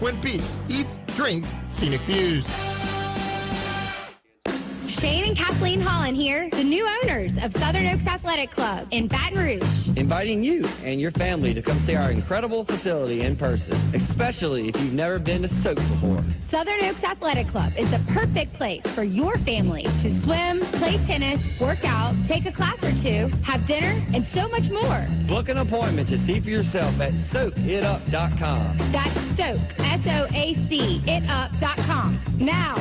Twin Peaks. Eats, drinks, scenic views. Shane and Kathleen Holland here, the new owners of Southern Oaks Athletic Club in Baton Rouge. Inviting you and your family to come see our incredible facility in person, especially if you've never been to Soak before. Southern Oaks Athletic Club is the perfect place for your family to swim, play tennis, work out, take a class or two, have dinner, and so much more. Book an appointment to see for yourself at soakitup.com. That's Soak, S-O-A-C, itup.com. Now.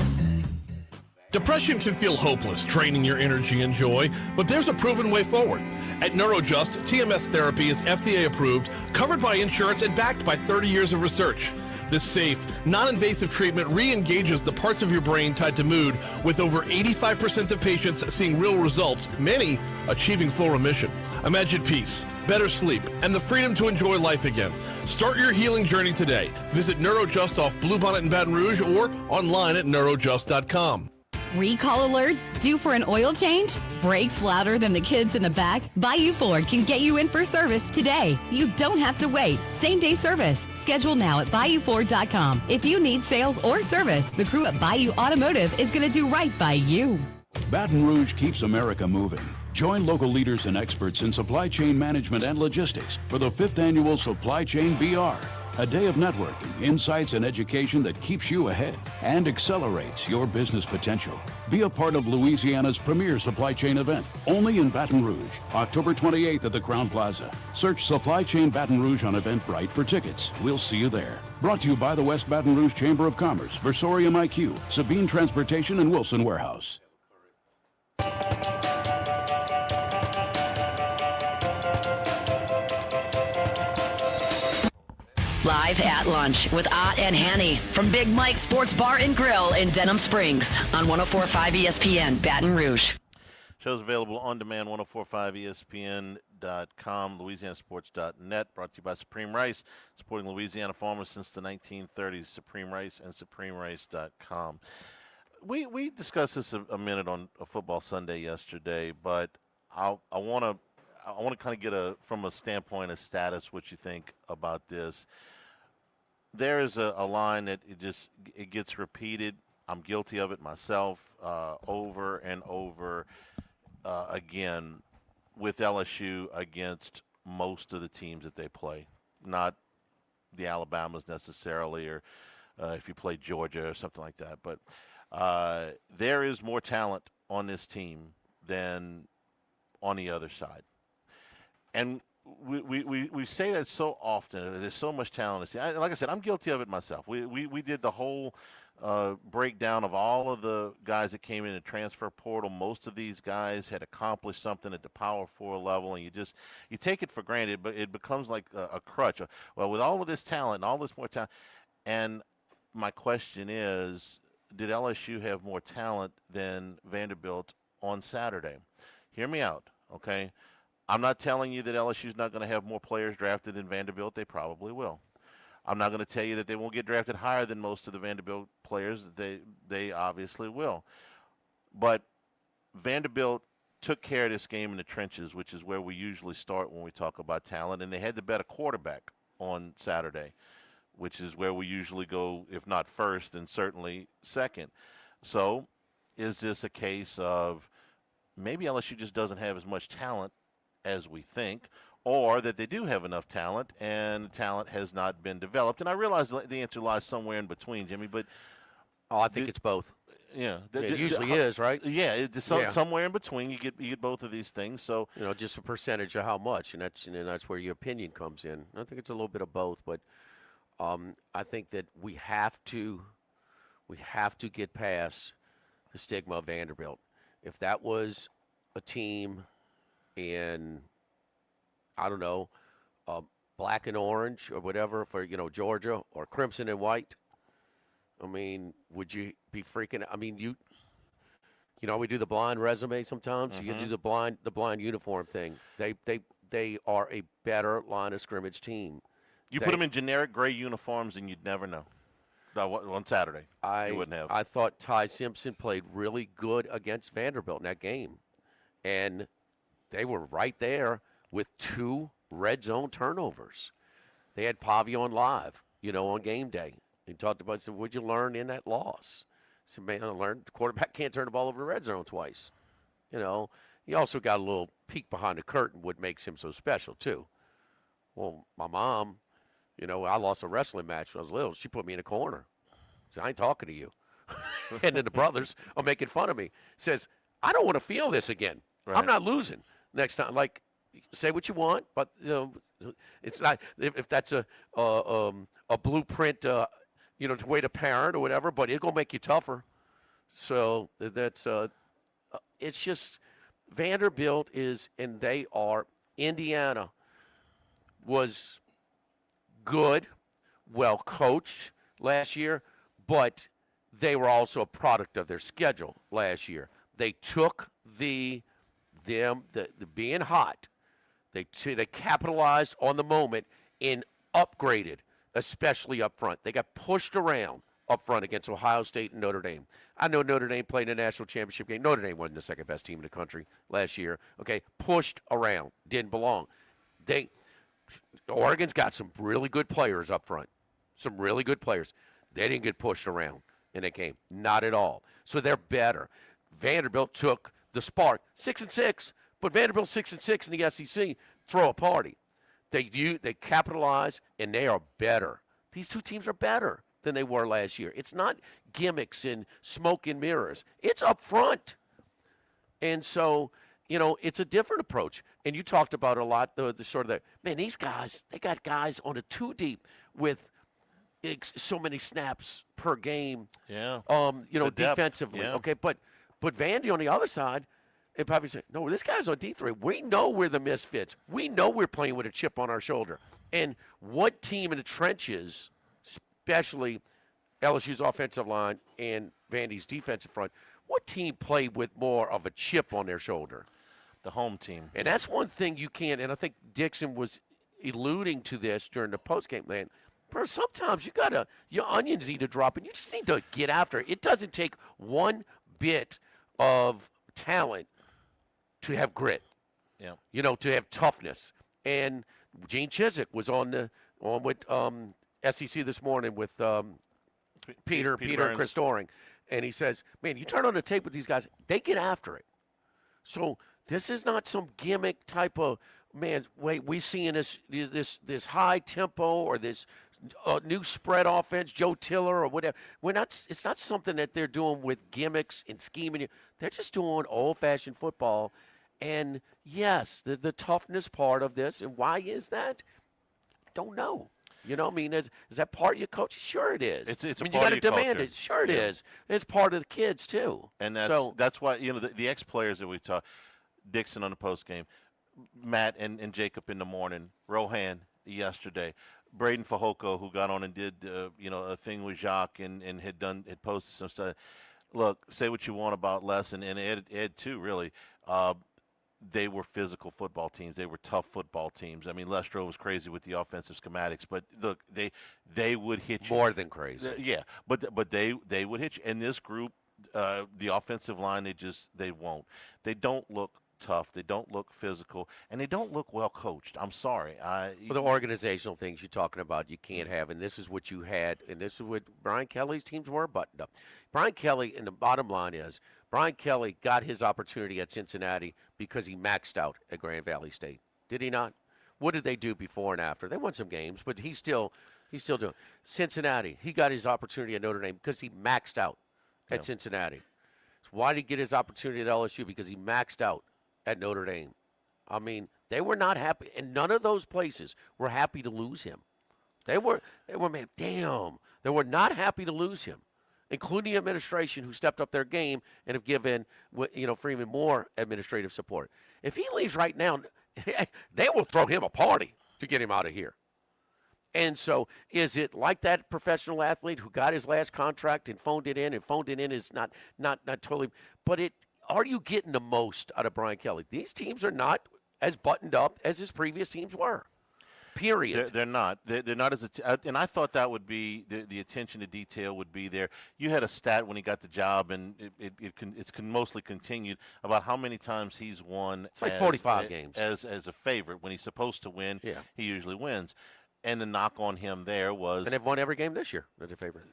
Depression can feel hopeless, draining your energy and joy, but there's a proven way forward. At NeuroJust, TMS therapy is FDA approved, covered by insurance, and backed by 30 years of research. This safe, non-invasive treatment re-engages the parts of your brain tied to mood, with over 85% of patients seeing real results, many achieving full remission. Imagine peace, better sleep, and the freedom to enjoy life again. Start your healing journey today. Visit NeuroJust off Bluebonnet in Baton Rouge or online at neurojust.com. Recall alert? Due for an oil change? Brakes louder than the kids in the back? Bayou Ford can get you in for service today. You don't have to wait. Same-day service. Schedule now at BayouFord.com. If you need sales or service, the crew at Bayou Automotive is going to do right by you. Baton Rouge keeps America moving. Join local leaders and experts in supply chain management and logistics for the 5th annual Supply Chain BR. A day of networking, insights, and education that keeps you ahead and accelerates your business potential. Be a part of Louisiana's premier supply chain event, only in Baton Rouge, October 28th at the Crowne Plaza. Search Supply Chain Baton Rouge on Eventbrite for tickets. We'll see you there. Brought to you by the West Baton Rouge Chamber of Commerce, Versorium IQ, Sabine Transportation, and Wilson Warehouse. Live at lunch with Ott and Hanny from Big Mike's Sports Bar and Grill in Denham Springs on 104.5 ESPN Baton Rouge. Show's available on demand, 1045ESPN.com, LouisianaSports.net. Brought to you by Supreme Rice, supporting Louisiana farmers since the 1930s. Supreme Rice and SupremeRice.com. We discussed this a minute on a Football Sunday yesterday, but I want to kind of get from a standpoint of status what you think about this. There is a line that it gets repeated. I'm guilty of it myself over and over again with LSU against most of the teams that they play. Not the Alabamas necessarily, or if you play Georgia or something like that. But there is more talent on this team than on the other side. And we say that so often. There's so much talent. Like I said, I'm guilty of it myself. We did the whole breakdown of all of the guys that came in the transfer portal. Most of these guys had accomplished something at the Power 4 level, and you take it for granted, but it becomes like a crutch. Well, with all of this talent and all this more talent, and my question is, did LSU have more talent than Vanderbilt on Saturday? Hear me out, okay? I'm not telling you that LSU is not going to have more players drafted than Vanderbilt. They probably will. I'm not going to tell you that they won't get drafted higher than most of the Vanderbilt players. They obviously will. But Vanderbilt took care of this game in the trenches, which is where we usually start when we talk about talent, and they had the better quarterback on Saturday, which is where we usually go, if not first, then certainly second. So is this a case of maybe LSU just doesn't have as much talent as we think, or that they do have enough talent and the talent has not been developed? And I realize the answer lies somewhere in between, Jimmy, but I think it's both. Yeah, it usually is, right? Yeah, it's somewhere in between. You get both of these things. So just a percentage of how much, and that's where your opinion comes in. I think it's a little bit of both, but I think that we have to get past the stigma of Vanderbilt. If that was a team in, I don't know, black and orange or whatever for, Georgia, or crimson and white, I mean, would you be freaking? I mean, we do the blind resume sometimes. Mm-hmm. You do the blind uniform thing. They are a better line of scrimmage team. You put them in generic gray uniforms, and you'd never know. On Saturday, you wouldn't have. I thought Ty Simpson played really good against Vanderbilt in that game, and they were right there with 2 red zone turnovers. They had Pavillon live, on game day. He talked about, said, what'd you learn in that loss? He said, man, I learned the quarterback can't turn the ball over the red zone twice. You know, he also got a little peek behind the curtain, what makes him so special, too. Well, my mom, you know, I lost a wrestling match when I was little. She put me in a corner. She said, I ain't talking to you. And then the brothers are making fun of me. Says, I don't want to feel this again. Right. I'm not losing next time. Like, say what you want, but you know, it's not if that's a blueprint, you know, to way to parent or whatever. But it's gonna make you tougher. So that's it's just Vanderbilt is, and they are. Indiana was good, well coached last year, but they were also a product of their schedule last year. They took the being hot. They capitalized on the moment and upgraded, especially up front. They got pushed around up front against Ohio State and Notre Dame. I know Notre Dame played in a national championship game. Notre Dame wasn't the second best team in the country last year. Okay, pushed around, didn't belong. Oregon's got some really good players up front, some really good players. They didn't get pushed around in that game, not at all. So they're better. Vanderbilt took the spark, 6-6, but Vanderbilt 6-6 in the SEC, throw a party. They capitalize, and they are better. These two teams are better than they were last year. It's not gimmicks and smoke and mirrors. It's up front. And so, you know, it's a different approach. And you talked about a lot, the sort of the, man, these guys, they got guys on a two deep with so many snaps per game. Yeah. You know, The depth, defensively. yeah. Okay, but Vandy on the other side, it probably say, no, this guy's on D3. We know we're the misfits. We know we're playing with a chip on our shoulder. And what team in the trenches, especially LSU's offensive line and Vandy's defensive front, what team played with more of a chip on their shoulder? The home team. And that's one thing you can't, and I think Dixon was alluding to this during the postgame, man. Bro, sometimes your onions need to drop, and you just need to get after it. It doesn't take one bit of talent to have grit. Yeah. You know, to have toughness. And Gene Chizik was on with SEC this morning with Peter and Chris Doring, and he says, man, you turn on the tape with these guys, they get after it. So this is not some gimmick type of, man, wait, we seeing this high tempo or this new spread offense, Joe Tiller or whatever. It's not something that they're doing with gimmicks and scheming. They're just doing old-fashioned football. And yes, the toughness part of this. And why is that? Don't know. You know, I mean, is that part of your coach? Sure it is. It's I a mean, part you of got to your demand culture. it. Sure it is. It's part of the kids too. And so, that's why, you know, the ex-players that we talk, Dixon on the postgame, Matt and Jacob in the morning, Rohan yesterday, Braden Fajoko, who got on and did you know, a thing with Jacques and had posted some stuff. Look, say what you want about Les and Ed too, really. They were physical football teams. They were tough football teams. I mean, Lestro was crazy with the offensive schematics, but look, they would hit you. more than crazy. Yeah, but they would hit you. And this group, the offensive line, they won't. They don't look tough. They don't look physical, and they don't look well coached. I'm sorry. Well, the organizational things you're talking about, you can't have, and this is what you had, and this is what Brian Kelly's teams were buttoned up. Brian Kelly, and the bottom line is, Brian Kelly got his opportunity at Cincinnati because he maxed out at Grand Valley State. Did he not? What did they do before and after? They won some games, but he's still doing. Cincinnati, he got his opportunity at Notre Dame because he maxed out at Cincinnati. So why did he get his opportunity at LSU? Because he maxed out at Notre Dame. I mean, they were not happy, and none of those places were happy to lose him. They were, man, damn. They were not happy to lose him, including the administration who stepped up their game and have given, you know, Freeman more administrative support. If he leaves right now, they will throw him a party to get him out of here. And so is it like that professional athlete who got his last contract and phoned it in is not totally, but are you getting the most out of Brian Kelly? These teams are not as buttoned up as his previous teams were. Period. They're not. They're not as and I thought that would be the attention to detail would be there. You had a stat when he got the job, and it's mostly continued about how many times he's won. It's like 45 games as a favorite when he's supposed to win. Yeah. He usually wins. And the knock on him there was, And they've won every game this year. They're their favorite.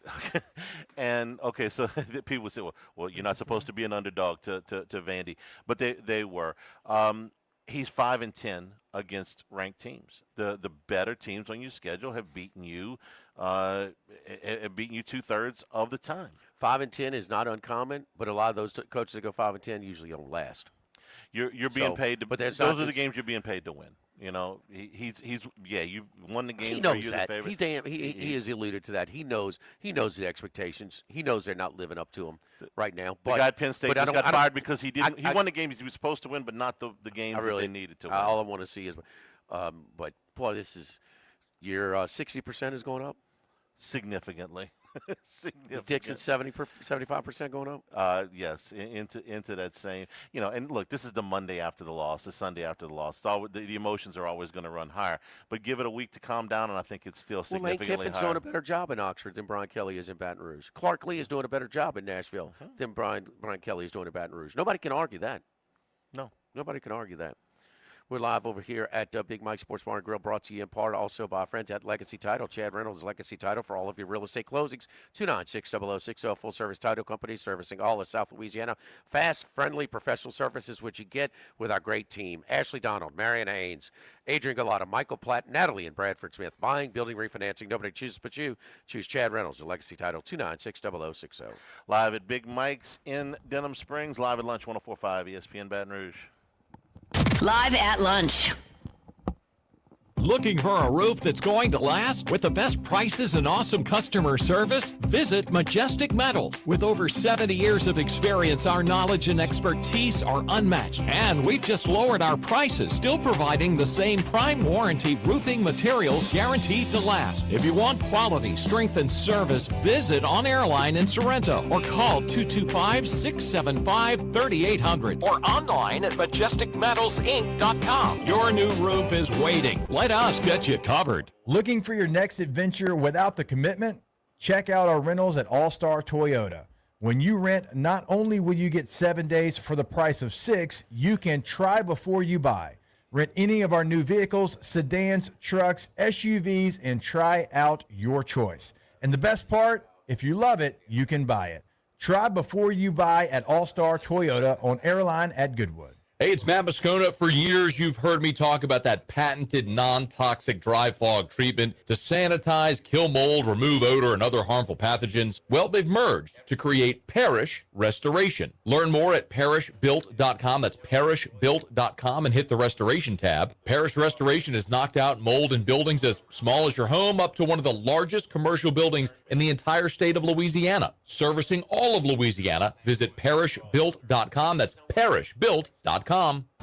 and okay, so people would say, well, you're not supposed to be an underdog to Vandy, but they were. He's 5-10 against ranked teams. The better teams on your schedule have beaten you, 2/3 of the time. 5-10 is not uncommon, but a lot of those coaches that go 5-10 usually don't last. You're being paid to. But those are the games you're being paid to win. You know, you've won the game. He knows where you're that. the favorite. He has alluded to that. He knows the expectations. He knows they're not living up to him right now. The guy at Penn State just got fired because he didn't. He won the games he was supposed to win, but not the games that they needed to win. All I want to see is, but boy, this is your 60% is going up significantly. Is Dixon 75% going up? Yes, into that same, and look, this is the Monday after the loss, the Sunday after the loss. The emotions are always going to run higher, but give it a week to calm down, and I think it's still significantly Lane Kiffin's higher. doing a better job in Oxford than Brian Kelly is in Baton Rouge. Clark Lee is doing a better job in Nashville than Brian Kelly is doing in Baton Rouge. Nobody can argue that. No. Nobody can argue that. We're live over here at Big Mike Sports Bar and Grill, brought to you in part also by our friends at Legacy Title. Chad Reynolds, Legacy Title, for all of your real estate closings. 296-0060, full-service title company servicing all of South Louisiana. Fast, friendly, professional services, which you get with our great team. Ashley Donald, Marion Haynes, Adrian Galata, Michael Platt, Natalie and Bradford Smith. Buying, building, refinancing. Nobody chooses but you. Choose Chad Reynolds at Legacy Title, 296-0060. Live at Big Mike's in Denham Springs, live at lunch, 104.5 ESPN Baton Rouge. Live at lunch. Looking for a roof that's going to last with the best prices and awesome customer service? Visit Majestic Metals. With over 70 years of experience, our knowledge and expertise are unmatched. And we've just lowered our prices, still providing the same prime warranty roofing materials guaranteed to last. If you want quality, strength, and service, visit on Airline in Sorrento or call 225-675-3800 or online at majesticmetalsinc.com. Your new roof is waiting. Let us get you covered. Looking for your next adventure without the commitment? Check out our rentals at All Star Toyota. When you rent, not only will you get 7 days for the price of 6, you can try before you buy. Rent any of our new vehicles, sedans, trucks, SUVs, and try out your choice. And the best part, if you love it, you can buy it. Try before you buy at All Star Toyota on Airline at Goodwood. Hey, it's Matt Moscona. For years, you've heard me talk about that patented non-toxic dry fog treatment to sanitize, kill mold, remove odor, and other harmful pathogens. Well, they've merged to create Parish Restoration. Learn more at parishbuilt.com. That's parishbuilt.com, and hit the Restoration tab. Parish Restoration has knocked out mold in buildings as small as your home up to one of the largest commercial buildings in the entire state of Louisiana. Servicing all of Louisiana, visit parishbuilt.com. That's parishbuilt.com.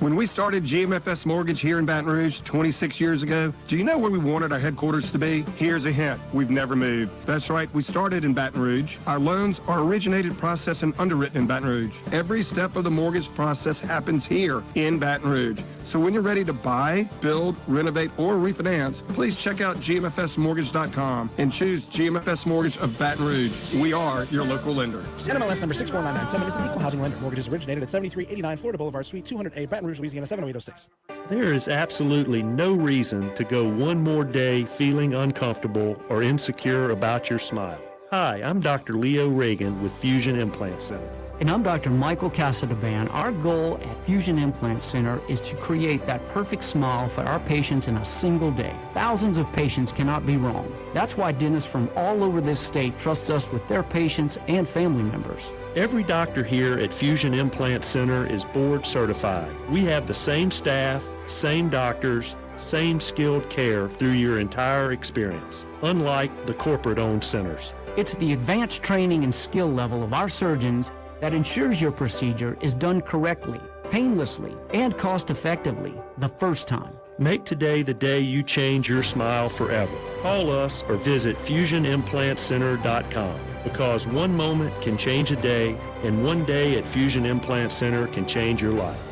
When we started GMFS Mortgage here in Baton Rouge 26 years ago, do you know where we wanted our headquarters to be? Here's a hint. We've never moved. That's right. We started in Baton Rouge. Our loans are originated, processed, and underwritten in Baton Rouge. Every step of the mortgage process happens here in Baton Rouge. So when you're ready to buy, build, renovate, or refinance, please check out GMFSmortgage.com and choose GMFS Mortgage of Baton Rouge. We are your local lender. NMLS number 64997 is an equal housing lender. Mortgages originated at 7389 Florida Boulevard, Suite 200A, Baton Rouge, Louisiana 70806. There is absolutely no reason to go one more day feeling uncomfortable or insecure about your smile. Hi, I'm Dr. Leo Reagan with Fusion Implant Center. And I'm Dr. Michael Casadban. Our goal at Fusion Implant Center is to create that perfect smile for our patients in a single day. Thousands of patients cannot be wrong. That's why dentists from all over this state trust us with their patients and family members. Every doctor here at Fusion Implant Center is board certified. We have the same staff, same doctors, same skilled care through your entire experience, unlike the corporate-owned centers. It's the advanced training and skill level of our surgeons that ensures your procedure is done correctly, painlessly, and cost-effectively the first time. Make today the day you change your smile forever. Call us or visit FusionImplantCenter.com because one moment can change a day, and one day at Fusion Implant Center can change your life.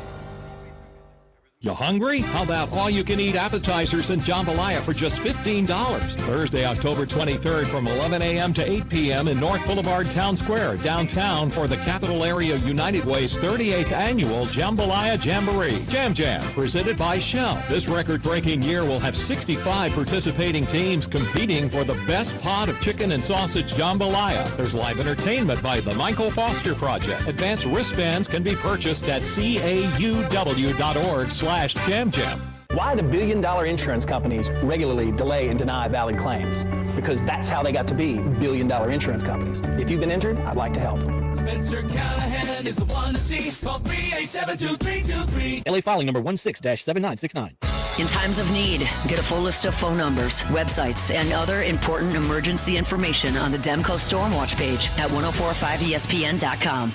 You hungry? How about all-you-can-eat appetizers and jambalaya for just $15? Thursday, October 23rd from 11 a.m. to 8 p.m. in North Boulevard Town Square, downtown for the Capital Area United Way's 38th Annual Jambalaya Jamboree. Jam Jam, presented by Shell. This record-breaking year will have 65 participating teams competing for the best pot of chicken and sausage jambalaya. There's live entertainment by the Michael Foster Project. Advanced wristbands can be purchased at cauw.org/Jam Jam. Why do billion-dollar insurance companies regularly delay and deny valid claims? Because that's how they got to be billion-dollar insurance companies. If you've been injured, I'd like to help. Spencer Callahan is the one to see. Call 387-2323. LA filing number 16-7969. In times of need, get a full list of phone numbers, websites, and other important emergency information on the Demco Stormwatch page at 1045ESPN.com.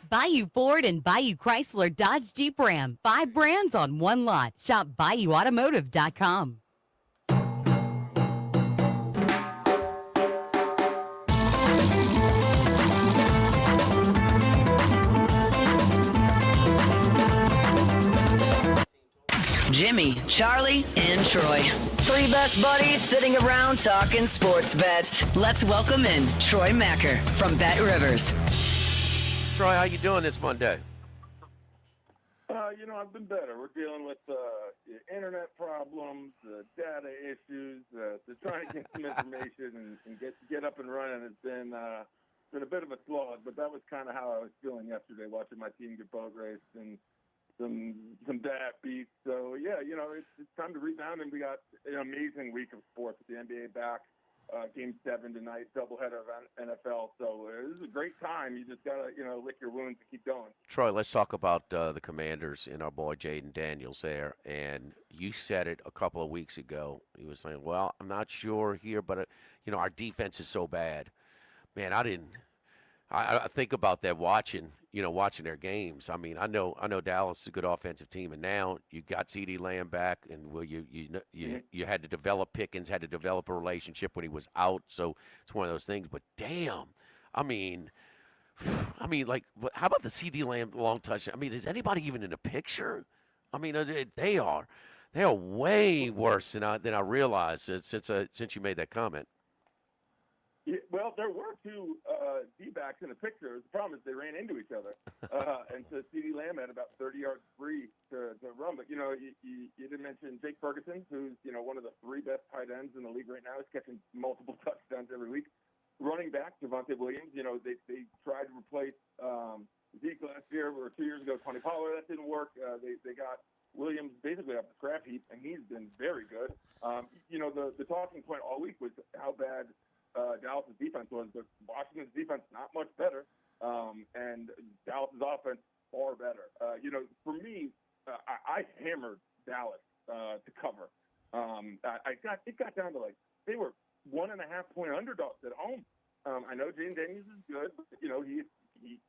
Bayou Ford and Bayou Chrysler Dodge Jeep Ram. 5 brands on one lot. Shop BayouAutomotive.com. Jimmy, Charlie, and Troy. 3 best buddies sitting around talking sports bets. Let's welcome in Troy Macker from Bet Rivers. Troy, how you doing this Monday? I've been better. We're dealing with internet problems, data issues, trying to get some information and get up and running. It's been a bit of a slog, but that was kind of how I was feeling yesterday, watching my team get boat raced and some dad beats. So yeah, it's time to rebound, and we got an amazing week of sports. The NBA back. Game 7 tonight, doubleheader of NFL. So this is a great time. You just got to, lick your wounds and keep going. Troy, let's talk about the Commanders and our boy Jaden Daniels there. And you said it a couple of weeks ago. He was saying, well, I'm not sure here, but, our defense is so bad. Man, I think about that watching their games. I mean, I know Dallas is a good offensive team, and now you got CeeDee Lamb back, and you had to develop Pickens, had to develop a relationship when he was out. So it's one of those things. But damn, I mean, like, how about the CeeDee Lamb long touch? I mean, is anybody even in the picture? I mean, they are way worse than I realized since you made that comment. Yeah, well, there were 2 D-backs in the picture. The problem is they ran into each other. And so CeeDee Lamb had about 30 yards free to run. But, you didn't mention Jake Ferguson, who's, one of the 3 best tight ends in the league right now. He's catching multiple touchdowns every week. Running back, Javonte Williams, they tried to replace Zeke last year or 2 years ago, Tony Pollard. That didn't work. They got Williams basically off the scrap heap, and he's been very good. The talking point all week was how bad Dallas' defense was, but Washington's defense not much better, and Dallas' offense far better. For me, I hammered Dallas to cover. It got down to they were 1.5-point underdogs at home. I know Jaden Daniels is good, but he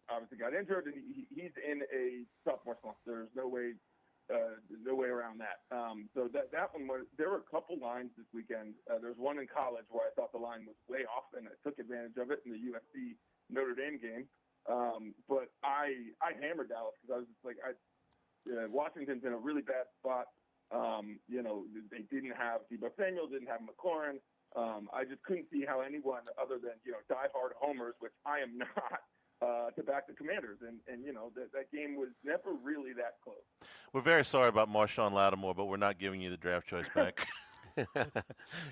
obviously got injured, and he's in a sophomore slump. There's no way around that. So that one was. There were a couple lines this weekend. There's one in college where I thought the line was way off, and I took advantage of it in the USC Notre Dame game. But I hammered Dallas because I was just like, Washington's in a really bad spot. They didn't have Deebo Samuel, didn't have McLaurin. I just couldn't see how anyone other than diehard homers, which I am not. To back the Commanders, and that game was never really that close. We're very sorry about Marshawn Lattimore, but we're not giving you the draft choice back.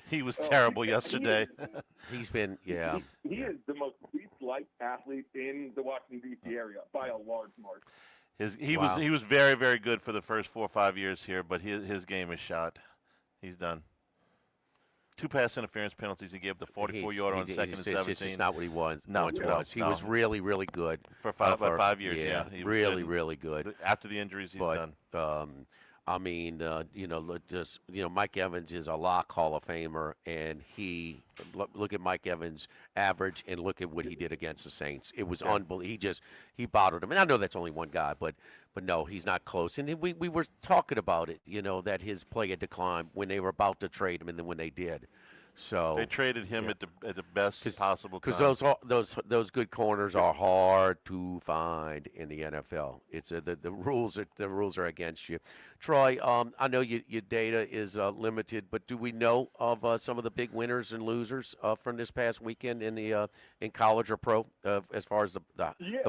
He was terrible yesterday. He's been, He is the most least-liked athlete in the Washington, D.C. area by a large margin. He was very, very good for the first 4 or 5 years here, but his game is shot. He's done. 2 pass interference penalties. He gave the 44-yard on second and 17. It's just not what he was. No, it was. He was really, really good for 5 years. Yeah, he really, really good. After the injuries, he's done. Mike Evans is a lock Hall of Famer, and look at Mike Evans' average and look at what he did against the Saints. It was unbelievable. He bottled him. And I know that's only one guy, but no, he's not close. And we were talking about it, that his play had declined when they were about to trade him and then when they did. So they traded him at the best possible time. Because those good corners are hard to find in the NFL. It's the rules are against you. Troy, I know your data is limited, but do we know of some of the big winners and losers from this past weekend in college or pro as far as the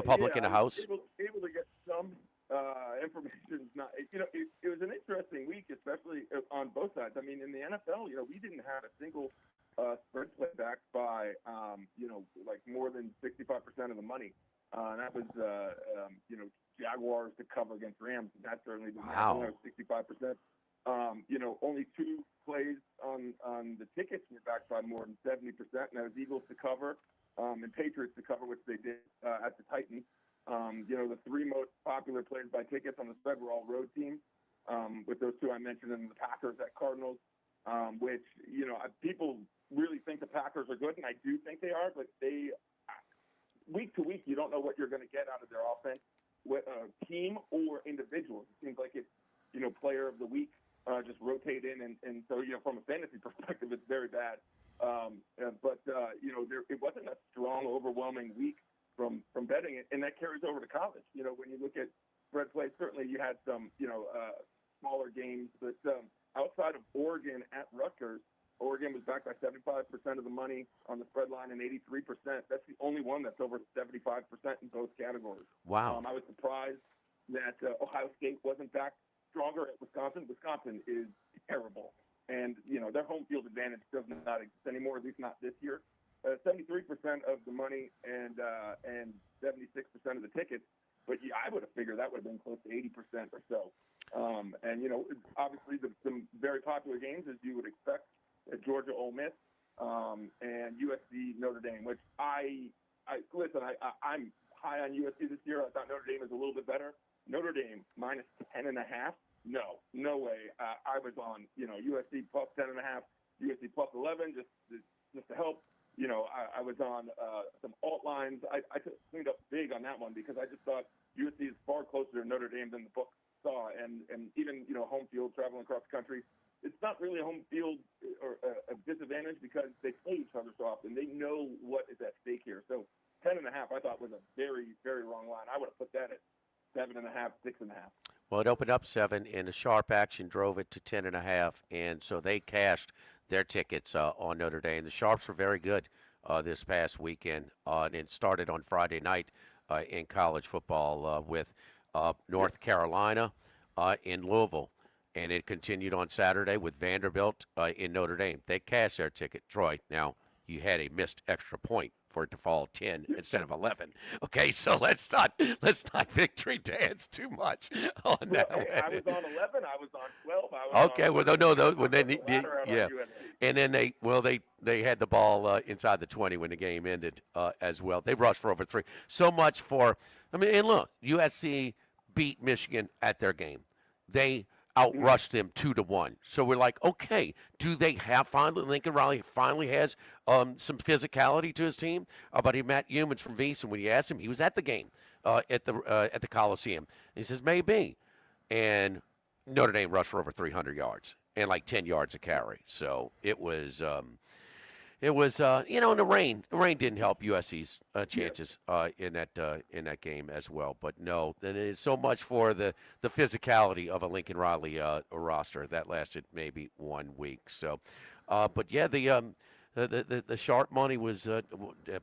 public in the house? Able to get some information. It was an interesting week, especially on both sides. I mean, in the NFL, we didn't have a single spread play backed by, like more than 65% of the money. And that was, Jaguars to cover against Rams. And that certainly didn't happen. That was 65%. Only two plays on the tickets were backed by more than 70%. And that was Eagles to cover and Patriots to cover, which they did at the Titans. The three most popular plays by tickets on the spread were all road teams, with those two I mentioned, and the Packers at Cardinals, which, people really think the Packers are good, and I do think they are, but they, week to week, you don't know what you're going to get out of their offense, team or individuals. It seems like it's, player of the week, just rotate in, and so, from a fantasy perspective, it's very bad. It wasn't a strong, overwhelming week from betting it, and that carries over to college. When you look at spread play, certainly you had some, smaller games, but outside of Oregon at Rutgers, Oregon was backed by 75% of the money on the spread line and 83%. That's the only one that's over 75% in both categories. Wow. I was surprised that Ohio State wasn't backed stronger at Wisconsin. Wisconsin is terrible, and their home field advantage does not exist anymore, at least not this year. 73% of the money and 76% of the tickets, but I would have figured that would have been close to 80% or so. Obviously the very popular games, as you would expect, Georgia Ole Miss and USC Notre Dame, which I'm high on USC this year. I thought Notre Dame was a little bit better. Notre Dame minus 10.5. No way. I was on USC plus 10.5, USC plus 11 just to help. I was on some alt lines. I cleaned up big on that one because I just thought USC is far closer to Notre Dame than the book saw, and even home field, traveling across the country. It's not really a home field or a disadvantage because they play each other so often. They know what is at stake here. So 10.5, I thought was a very, very wrong line. I would have put that at 7.5, 6.5. Well, it opened up 7, and the sharp action drove it to 10.5, and so they cashed their tickets on Notre Dame. The Sharps were very good this past weekend, and it started on Friday night in college football with North Carolina in Louisville. And it continued on Saturday with Vanderbilt in Notre Dame. They cashed their ticket. Troy, now you had a missed extra point for it to fall 10 instead of 11. Okay, so let's not victory dance too much on that one. I was on 11. I was on 12. And then they had the ball inside the 20 when the game ended as well. They rushed for over 3. So much for, and look, USC beat Michigan at their game. They outrushed them 2-1. So we're like, okay, do they have Lincoln Riley finally has some physicality to his team? But Matt Humans from VEASAN, when you asked him, he was at the game at the Coliseum. He says maybe, and Notre Dame rushed for over 300 yards and like 10 yards a carry. So it was. And the rain didn't help USC's chances in that game as well. But no, then it is so much for the physicality of a Lincoln Riley roster that lasted maybe 1 week. So, but yeah, the sharp money was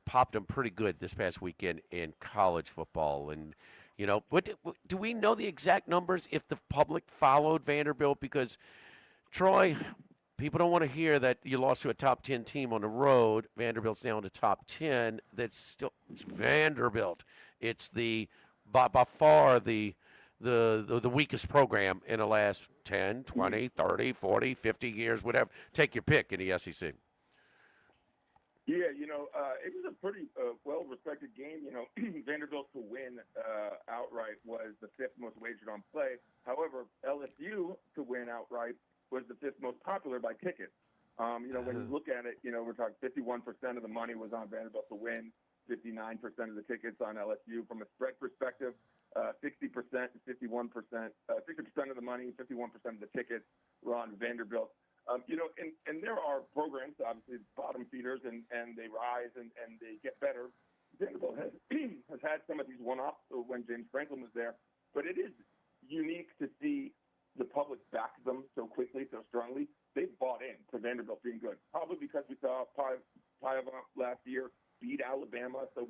popped them pretty good this past weekend in college football. And do we know the exact numbers if the public followed Vanderbilt? Because Troy, people don't want to hear that you lost to a top 10 team on the road. Vanderbilt's now in the top 10. It's Vanderbilt. It's by far the weakest program in the last 10, 20, 30, 40, 50 years, whatever. Take your pick in the SEC. Yeah, it was a pretty well-respected game. Vanderbilt to win outright was the 5th most wagered on play. However, LSU to win outright was the 5th most popular by tickets. When you look at it, we're talking 51% of the money was on Vanderbilt to win, 59% of the tickets on LSU. From a spread perspective, 60%, 51%, 60% of the money, 51% of the tickets were on Vanderbilt. And there are programs, obviously, bottom feeders, and they rise and they get better. Vanderbilt has had some of these one-offs when James Franklin was there, but it is unique to see the public back them so quickly, so strongly. They've bought in to Vanderbilt being good, probably because we saw Paiva last year beat Alabama, so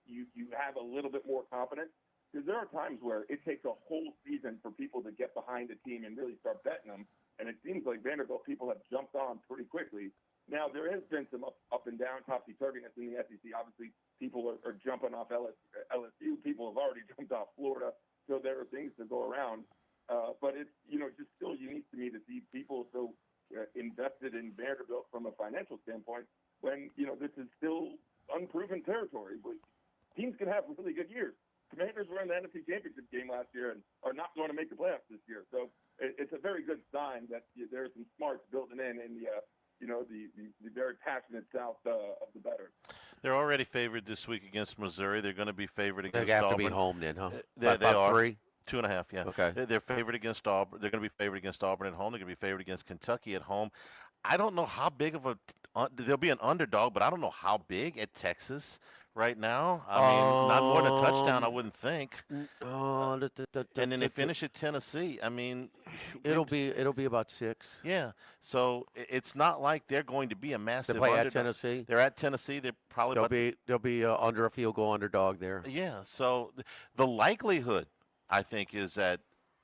you have a little bit more confidence. Because there are times where it takes a whole season for people to get behind a team and really start betting them, and it seems like Vanderbilt people have jumped on pretty quickly. Now, there has been some up and down, topsy-turviness in the SEC. Obviously, people are jumping off LSU. People have already jumped off Florida, so there are things to go around. But it's, just still unique to me to see people so invested in Vanderbilt from a financial standpoint when, this is still unproven territory. But teams can have really good years. Commanders were in the NFC Championship game last year and are not going to make the playoffs this year. So it's a very good sign that there are some smarts building in the very passionate South of the bettors. They're already favored this week against Missouri. They're going to be favored against They have Auburn. to be home then, huh? They About are. 3? 2.5, yeah. Okay. They're favored against Auburn. They're going to be favored against Auburn at home. They're going to be favored against Kentucky at home. I don't know how big of they'll be an underdog, but I don't know how big at Texas right now. I mean, not more than a touchdown, I wouldn't think. And then they finish at Tennessee. I mean, it'll be about 6. Yeah. So it's not like they're going to be a massive. They play underdog. at Tennessee. They're at Tennessee. They're probably they'll be under a field goal underdog there. Yeah. So the likelihood, I think, is that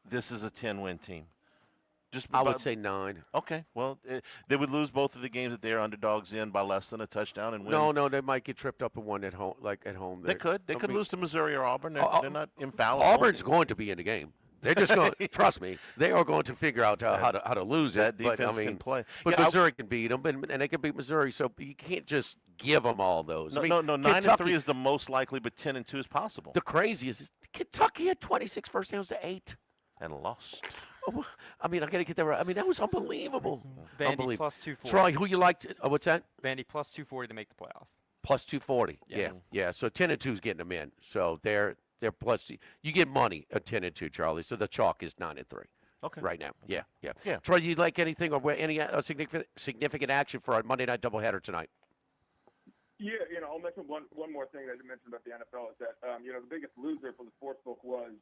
this is a 10-win team. I would say 9. Okay. Well, they would lose both of the games that they're underdogs in by less than a touchdown and win. No, they might get tripped up in one at home. They could. They could lose to Missouri or Auburn. They're not infallible. Auburn's going to be in the game. They're just going. Trust me, they are going to figure out how to lose that it. Defense can play. But Missouri can beat them, and they can beat Missouri. So you can't just give them all those. No, 9-3 is the most likely, but 10-2 is possible. The craziest is Kentucky had 26 first downs to 8 and lost. I mean, I got to get that right. I mean, that was unbelievable. Vandy plus 240. Troy, who you liked? What's that? Vandy plus 240 to make the playoff. Plus 240. Yeah. Yeah. So 10-2 is getting them in. So they're plus. You get money at 10-2, Charlie. So the chalk is 9-3. Okay. Right now. Yeah. Yeah. Troy, you like anything or any significant action for our Monday night doubleheader tonight? Yeah, I'll mention one more thing that I didn't mention about the NFL is that the biggest loser for the sportsbook was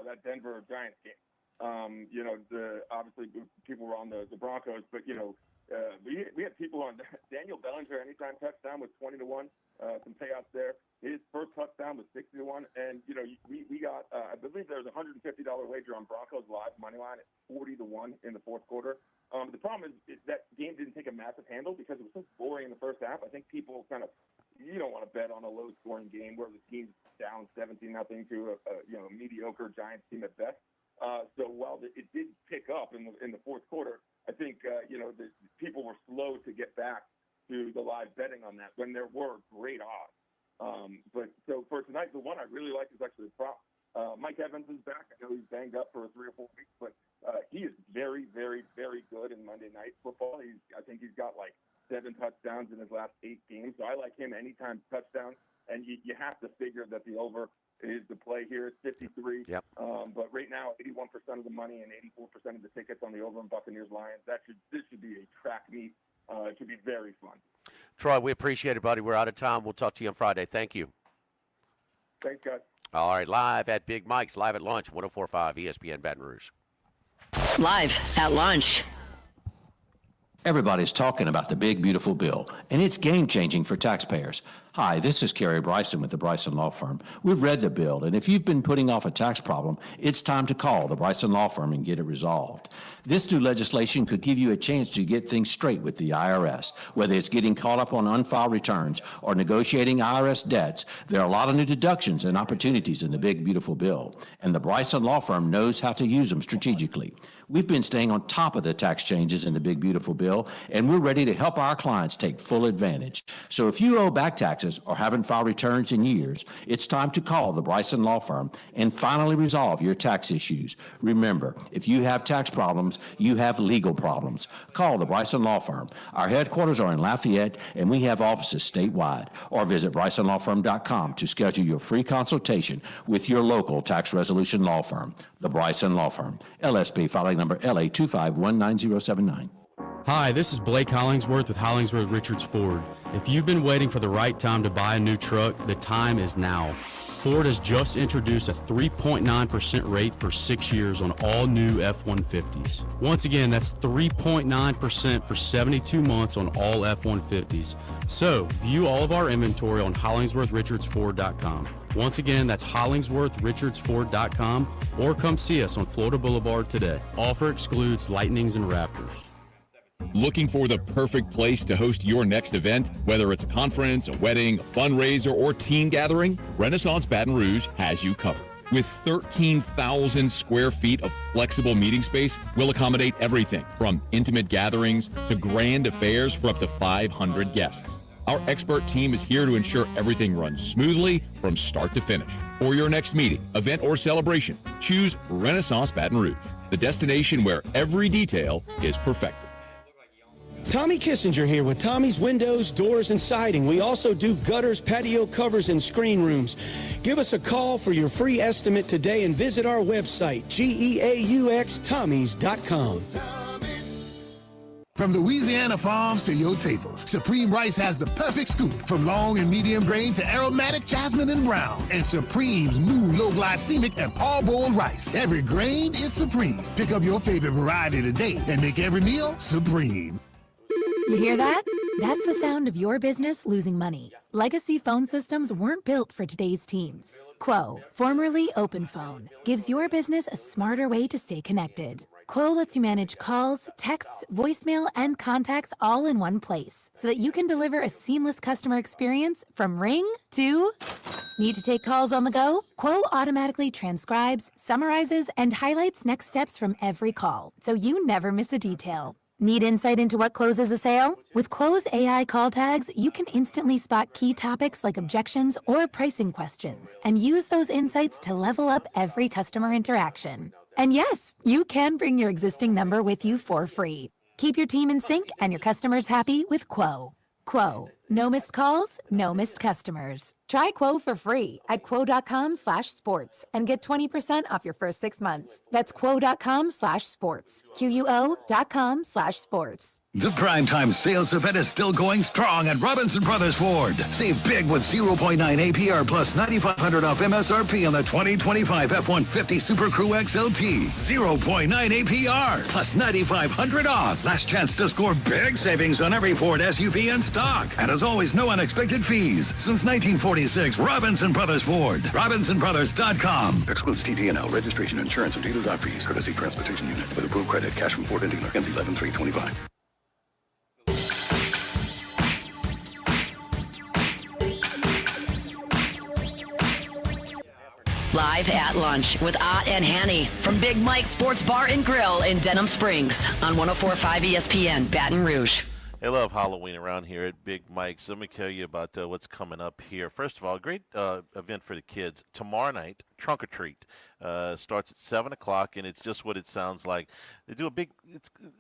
that Denver Giants game. Obviously people were on the Broncos, but we had people on Daniel Bellinger anytime touchdown was 20-1. Some payouts there. His first touchdown was 60-1, and we got I believe there was a $150 wager on Broncos live money line at 40-1 in the fourth quarter. The problem is that game didn't take a massive handle because it was so boring in the first half. I think people you don't want to bet on a low-scoring game where the team's down 17-0 to a mediocre Giants team at best. So while it did pick up in the fourth quarter, I think the people were slow to get back to the live betting on that when there were great odds. But so for tonight, the one I really like is actually the prop. Mike Evans is back. I know he's banged up for 3 or 4 weeks, but he is very, very, very good in Monday Night Football. I think he's got like 7 touchdowns in his last 8 games. So I like him anytime touchdown. And you have to figure that the over is the play here. It's 53. Yep. But right now, 81% of the money and 84% of the tickets on the over in Buccaneers Lions. This should be a track meet. It should be very fun. Troy, we appreciate it, buddy. We're out of time. We'll talk to you on Friday. Thank you. Thanks, guys. All right, live at Big Mike's, live at lunch, 104.5 ESPN Baton Rouge. Live at lunch. Everybody's talking about the big, beautiful bill, and it's game-changing for taxpayers. Hi, this is Kerry Bryson with the Bryson Law Firm. We've read the bill, and if you've been putting off a tax problem, it's time to call the Bryson Law Firm and get it resolved. This new legislation could give you a chance to get things straight with the IRS. Whether it's getting caught up on unfiled returns or negotiating IRS debts, there are a lot of new deductions and opportunities in the big, beautiful bill, and the Bryson Law Firm knows how to use them strategically. We've been staying on top of the tax changes in the big, beautiful bill, and we're ready to help our clients take full advantage. So if you owe back taxes or haven't filed returns in years, it's time to call the Bryson Law Firm and finally resolve your tax issues. Remember, if you have tax problems, you have legal problems. Call the Bryson Law Firm. Our headquarters are in Lafayette, and we have offices statewide. Or visit brysonlawfirm.com to schedule your free consultation with your local tax resolution law firm. The Bryson Law Firm, LSP filing number LA 251979. Hi, this is Blake Hollingsworth with Hollingsworth Richards Ford. If you've been waiting for the right time to buy a new truck, the time is now. Ford has just introduced a 3.9% rate for 6 years on all new F-150s. Once again, that's 3.9% for 72 months on all F-150s. So, view all of our inventory on HollingsworthRichardsFord.com. Once again, that's HollingsworthRichardsFord.com, or come see us on Florida Boulevard today. Offer excludes Lightnings and Raptors. Looking for the perfect place to host your next event? Whether it's a conference, a wedding, a fundraiser, or team gathering, Renaissance Baton Rouge has you covered. With 13,000 square feet of flexible meeting space, we'll accommodate everything from intimate gatherings to grand affairs for up to 500 guests. Our expert team is here to ensure everything runs smoothly from start to finish. For your next meeting, event, or celebration, choose Renaissance Baton Rouge, the destination where every detail is perfected. Tommy Kissinger here with Tommy's Windows, Doors, and Siding. We also do gutters, patio covers, and screen rooms. Give us a call for your free estimate today and visit our website, GEAUXTommys.com. From Louisiana farms to your tables, Supreme Rice has the perfect scoop from long and medium grain to aromatic jasmine and brown. And Supreme's new low glycemic and parboiled rice. Every grain is Supreme. Pick up your favorite variety today and make every meal Supreme. You hear that? That's the sound of your business losing money. Legacy phone systems weren't built for today's teams. Quo, formerly OpenPhone, gives your business a smarter way to stay connected. Quo lets you manage calls, texts, voicemail, and contacts all in one place so that you can deliver a seamless customer experience from ring to... Need to take calls on the go? Quo automatically transcribes, summarizes, and highlights next steps from every call, so you never miss a detail. Need insight into what closes a sale? With Quo's AI call tags, you can instantly spot key topics like objections or pricing questions and use those insights to level up every customer interaction. And yes, you can bring your existing number with you for free. Keep your team in sync and your customers happy with Quo. Quo. No missed calls, no missed customers. Try Quo for free at quo.com/sports and get 20% off your first 6 months. That's quo.com/sports. QUO.com/sports. The primetime sales event is still going strong at Robinson Brothers Ford. Save big with 0.9 APR plus $9,500 off MSRP on the 2025 F-150 Super Crew XLT. 0.9 APR plus $9,500 off. Last chance to score big savings on every Ford SUV in stock. And as always, no unexpected fees. Since 1946, Robinson Brothers Ford. RobinsonBrothers.com. Excludes TTNL, registration, insurance, and dealer dot fees. Courtesy transportation unit. With approved credit, cash from Ford and dealer. NZ 11325. Live at lunch with Ott and Hanny from Big Mike's Sports Bar and Grill in Denham Springs on 104.5 ESPN, Baton Rouge. I love Halloween around here at Big Mike's. Let me tell you about what's coming up here. First of all, a great event for the kids. Tomorrow night, Trunk or Treat. Starts at 7 o'clock, and it's just what it sounds like. They do a big,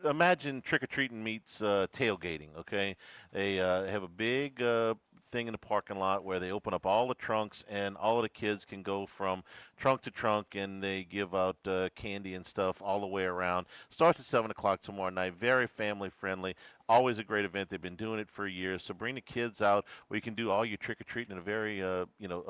imagine trick-or-treating meets tailgating, okay? They have a big thing in the parking lot where they open up all the trunks, and all of the kids can go from trunk to trunk, and they give out candy and stuff all the way around. Starts at 7 o'clock tomorrow night. Very family-friendly. Always a great event. They've been doing it for years. So bring the kids out where you can do all your trick-or-treating in a very, a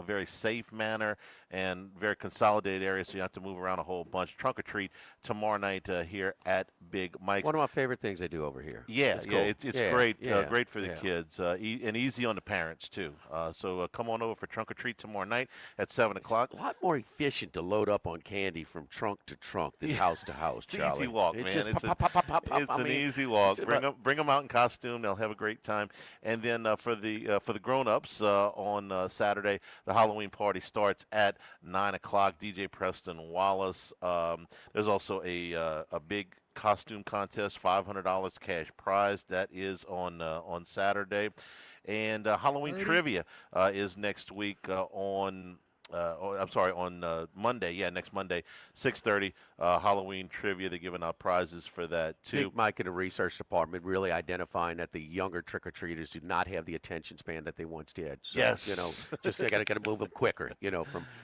very safe manner and very consolidated area, so you don't have to move around a whole bunch. Trunk or Treat tomorrow night here at Big Mike's. One of my favorite things they do over here. Yeah, it's cool. It's great. Yeah, great for the kids and easy on the parents too. So come on over for Trunk or Treat tomorrow night at 7 o'clock. It's a lot more efficient to load up on candy from trunk to trunk than house to house. It's Charlie. an easy walk, It's man. just It's pop. an easy walk. Bring them out in costume. They'll have a great time. And then for the grown-ups on Saturday, the Halloween party starts at 9 o'clock. DJ Preston Wallace. There's also a big costume contest, $500 cash prize. That is on Saturday. And Halloween trivia is next week on on Monday. Yeah, next Monday, 6:30. Halloween trivia. They're giving out prizes for that too. I think Mike in the research department really identifying that the younger trick-or-treaters do not have the attention span that they once did. So, Yes. Just they got to move them quicker,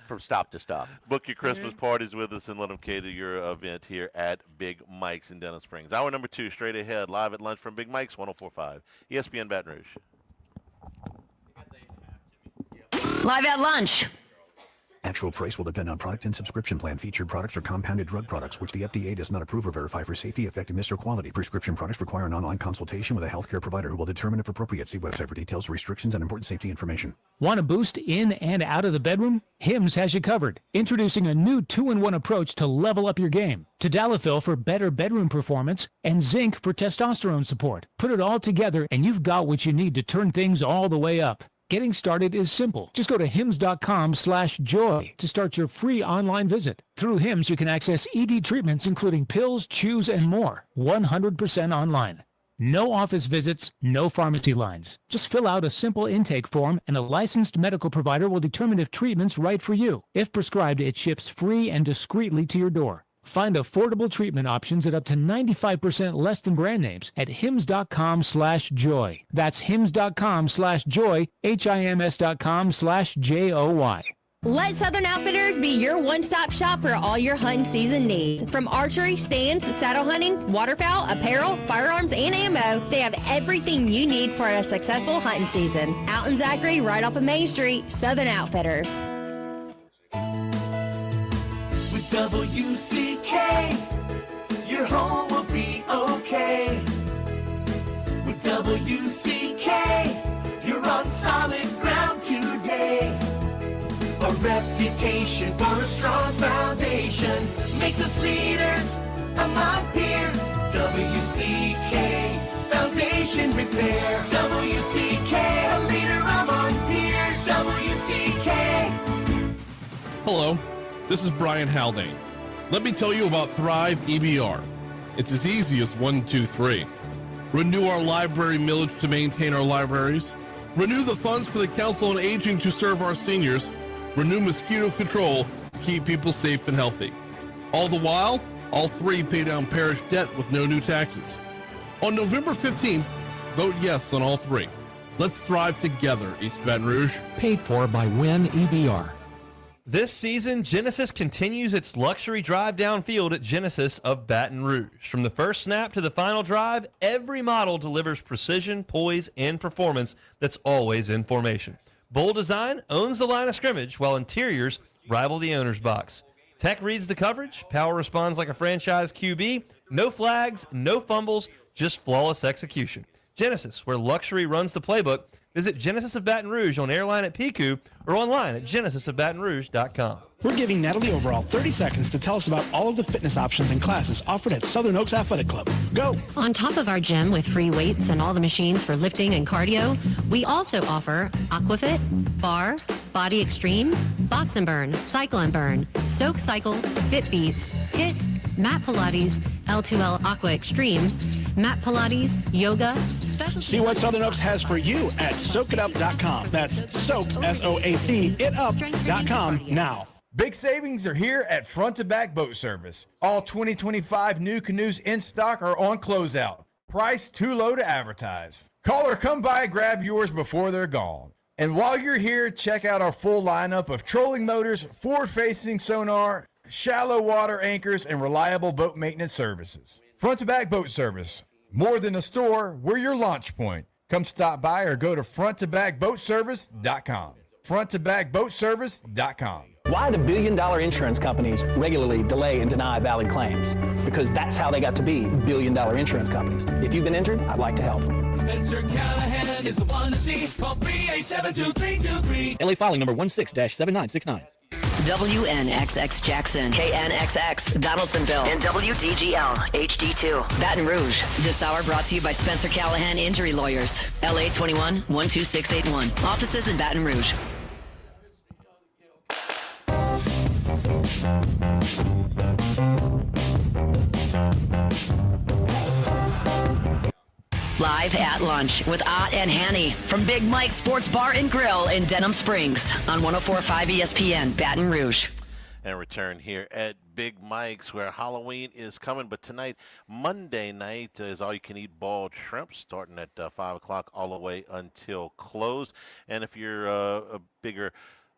from stop to stop. Book your Christmas parties with us and let them cater your event here at Big Mike's in Denham Springs. Hour number 2, straight ahead, live at lunch from Big Mike's, 104.5 ESPN Baton Rouge. Live at lunch. Actual price will depend on product and subscription plan. Featured products are compounded drug products, which the FDA does not approve or verify for safety, effectiveness, or quality. Prescription products require an online consultation with a healthcare provider who will determine if appropriate. See website for details, restrictions, and important safety information. Want a boost in and out of the bedroom? Hims has you covered. Introducing a new 2-in-1 approach to level up your game. Tadalafil for better bedroom performance and zinc for testosterone support. Put it all together and you've got what you need to turn things all the way up. Getting started is simple. Just go to hims.com/joy to start your free online visit. Through Hims, you can access ED treatments including pills, chews, and more. 100% online. No office visits, no pharmacy lines. Just fill out a simple intake form and a licensed medical provider will determine if treatment's right for you. If prescribed, it ships free and discreetly to your door. Find affordable treatment options at up to 95% less than brand names at hims.com/joy. That's hims.com/joy, hims.com/joy. Let Southern Outfitters be your one-stop shop for all your hunting season needs. From archery, stands, saddle hunting, waterfowl, apparel, firearms, and ammo, they have everything you need for a successful hunting season. Out in Zachary, right off of Main Street, Southern Outfitters. With WCK, your home will be okay. With WCK, you're on solid ground today. A reputation for a strong foundation makes us leaders among peers. WCK, Foundation Repair. WCK, a leader among peers. WCK. Hello, this is Brian Haldane. Let me tell you about Thrive EBR. It's as easy as 1, 2, 3. Renew our library millage to maintain our libraries. Renew the funds for the Council on Aging to serve our seniors. Renew mosquito control to keep people safe and healthy. All the while, all 3 pay down parish debt with no new taxes. On November 15th, vote yes on all 3. Let's thrive together, East Baton Rouge. Paid for by Win EBR. This season, Genesis continues its luxury drive downfield at Genesis of Baton Rouge. From the first snap to the final drive, every model delivers precision, poise, and performance that's always in formation. Bold design owns the line of scrimmage, while interiors rival the owner's box. Tech reads the coverage, power responds like a franchise QB, no flags, no fumbles, just flawless execution. Genesis, where luxury runs the playbook. Visit Genesis of Baton Rouge on airline at Pico or online at genesisofbatonrouge.com. We're giving Natalie Overall 30 seconds to tell us about all of the fitness options and classes offered at Southern Oaks Athletic Club. Go! On top of our gym with free weights and all the machines for lifting and cardio, we also offer Aquafit, Bar, Body Extreme, Box and Burn, Cycle and Burn, Soak Cycle, Fit Beats, HIIT, Mat Pilates, L2L Aqua Extreme, Mat Pilates, Yoga, special. See what Southern Oaks has for you at SoakItUp.com. That's Soak, SOAC, itup.com now. Big savings are here at Front to Back Boat Service. All 2025 new canoes in stock are on closeout. Price too low to advertise. Call or come by and grab yours before they're gone. And while you're here, check out our full lineup of trolling motors, forward-facing sonar, shallow water anchors, and reliable boat maintenance services. Front to Back Boat Service. More than a store, we're your launch point. Come stop by or go to fronttobackboatservice.com. fronttobackboatservice.com. Why do billion-dollar insurance companies regularly delay and deny valid claims? Because that's how they got to be billion-dollar insurance companies. If you've been injured, I'd like to help. Spencer Callahan is the one to see. Call 387-2323. LA filing number 16-7969. WNXX Jackson, KNXX Donaldsonville, and WDGL HD2 Baton Rouge. This hour brought to you by Spencer Callahan Injury Lawyers. LA 21 12681. Offices in Baton Rouge. Live at lunch with Ott and Hanny from Big Mike's Sports Bar and Grill in Denham Springs on 104.5 ESPN, Baton Rouge. And return here at Big Mike's, where Halloween is coming. But tonight, Monday night, is all-you-can-eat boiled shrimp, starting at 5 o'clock all the way until closed. And if you're a bigger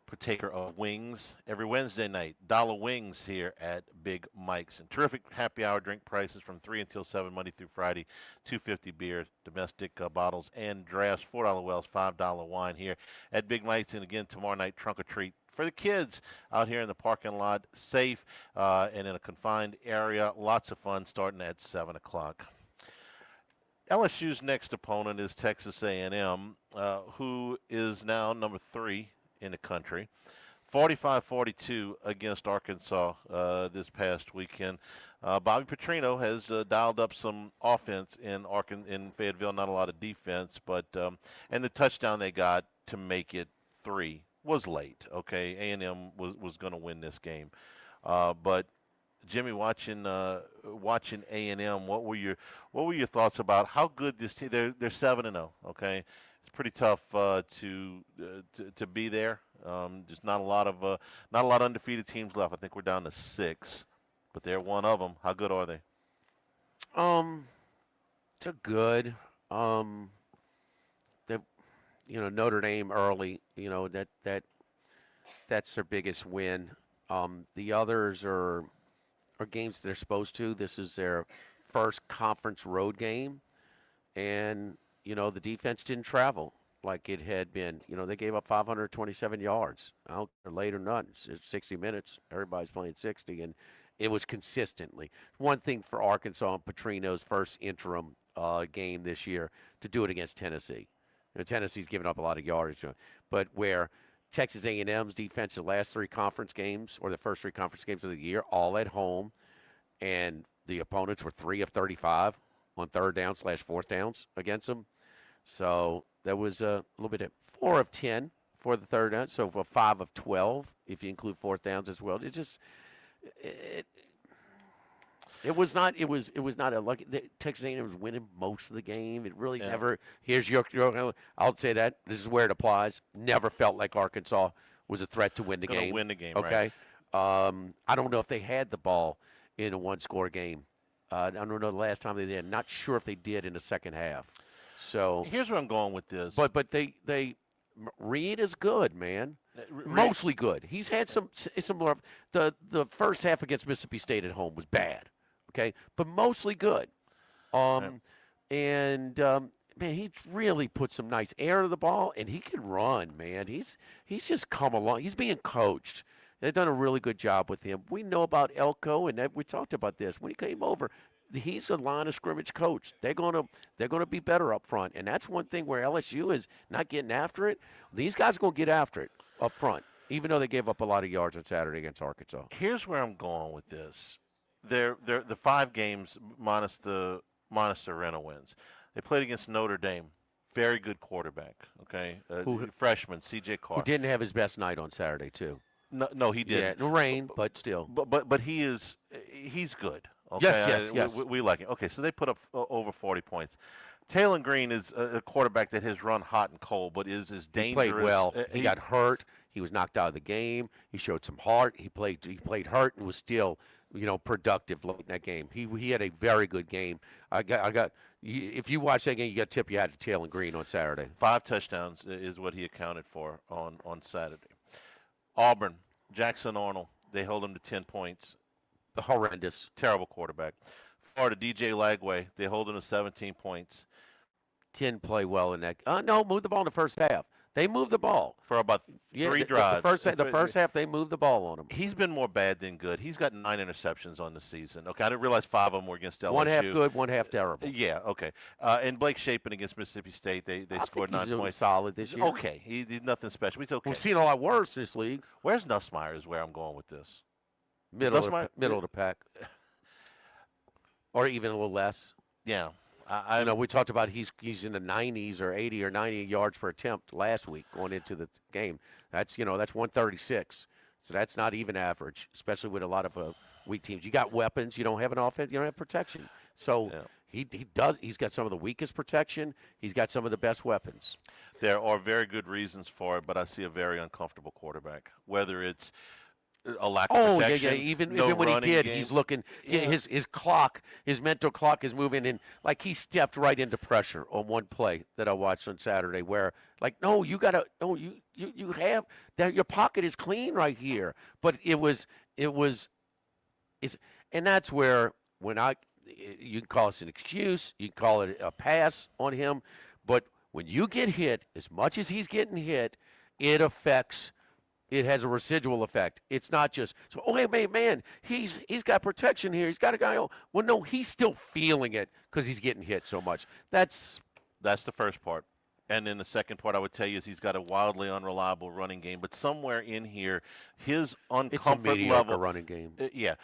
partaker of wings, every Wednesday night, dollar wings here at Big Mike's. And terrific happy hour drink prices from 3 until 7, Monday through Friday. $2.50 beer, domestic bottles and drafts, $4 wells, $5 wine here at Big Mike's. And again, tomorrow night, trunk or treat for the kids out here in the parking lot, safe and in a confined area. Lots of fun starting at 7 o'clock. LSU's next opponent is Texas A&M, who is now number 3 in the country. 45-42 against Arkansas this past weekend. Bobby Petrino has dialed up some offense in Fayetteville, not a lot of defense, but and the touchdown they got to make it 3 was late. Okay, A&M was going to win this game, but Jimmy, watching A&M, what were your thoughts about how good this team? They're 7-0. Okay, it's pretty tough to be there. There's not a lot of undefeated teams left. I think we're down to 6, but they're one of them. How good are they? They're good. Notre Dame early, that's their biggest win. The others are games they're supposed to. This is their first conference road game, and the defense didn't travel like it had been. They gave up 527 yards. I don't care late or not. It's 60 minutes. Everybody's playing 60, and it was consistently. One thing for Arkansas and Petrino's first interim game this year to do it against Tennessee. Tennessee's given up a lot of yardage, but where Texas A&M's defense the last 3 conference games, or the first 3 conference games of the year, all at home, and the opponents were 3 of 35 on third down / fourth downs against them. So there was a little bit of 4 of 10 for the third down, so for 5 of 12 if you include fourth downs as well. It was not a lucky. Texas A&M was winning most of the game. It really never. Here's your. I'll say that this is where it applies. Never felt like Arkansas was a threat to win the game. Win the game. Okay. Right. I don't know if they had the ball in a one-score game. I don't know the last time they did. Not sure if they did in the second half. So here's where I'm going with this. But they Reed is good, man. Mostly good. He's had some more. The first half against Mississippi State at home was bad. Okay, but mostly good. Man, he's really put some nice air to the ball, and he can run, man. He's just come along. He's being coached. They've done a really good job with him. We know about Elko, and we talked about this when he came over. He's a line of scrimmage coach. They're gonna be better up front, and that's one thing where LSU is not getting after it. These guys are gonna get after it up front, even though they gave up a lot of yards on Saturday against Arkansas. Here's where I'm going with this. They're the 5 games minus the Reno wins. They played against Notre Dame, very good quarterback. Okay, freshman C.J. Carr, who didn't have his best night on Saturday too. No, he didn't. Yeah, no rain, but still. But he's good. Okay? Yes. We like him. Okay, so they put up over 40 points. Taylor Green is a quarterback that has run hot and cold, but is dangerous. He played well. He got hurt. He was knocked out of the game. He showed some heart. He played hurt and was still, productive late in that game. He had a very good game. If you watch that game, you got to tip your hat to Taylor Green on Saturday. 5 touchdowns is what he accounted for on Saturday. Auburn, Jackson Arnold, they hold him to 10 points. Horrendous. Terrible quarterback. Florida, DJ Lagway, they hold him to 17 points. Didn't play well in that. No, moved the ball in the first half. They moved the ball for about 3 drives. The first half, they moved the ball on him. He's been more bad than good. He's got 9 interceptions on the season. Okay, I didn't realize 5 of them were against LSU. 1 half good, 1 half terrible. Yeah, okay. And Blake Shapen against Mississippi State, they scored 9 points. Solid this year. Okay, he did nothing special. It's okay. We've seen a lot worse in this league. Where's Nussmeier is where I'm going with this. Middle of the pack. Or even a little less. Yeah. We talked about he's in the 90s or 80 or 90 yards per attempt last week going into the game. That's 136. So that's not even average, especially with a lot of weak teams. You got weapons. You don't have an offense. You don't have protection. So he does. He's got some of the weakest protection. He's got some of the best weapons. There are very good reasons for it, but I see a very uncomfortable quarterback. Whether it's a lack of protection, Even no when he running did, game. he's looking. His clock, his mental clock is moving in. Like he stepped right into pressure on one play that I watched on Saturday, where no, you gotta, no, you have that. Your pocket is clean right here, but and that's where you can call it an excuse, you can call it a pass on him, but when you get hit, as much as he's getting hit, it has a residual effect. It's not just man, he's got protection here. He's got a guy. Well, no, he's still feeling it because he's getting hit so much. That's the first part. And then the second part I would tell you is he's got a wildly unreliable running game. But somewhere in here, his uncomfort level running game.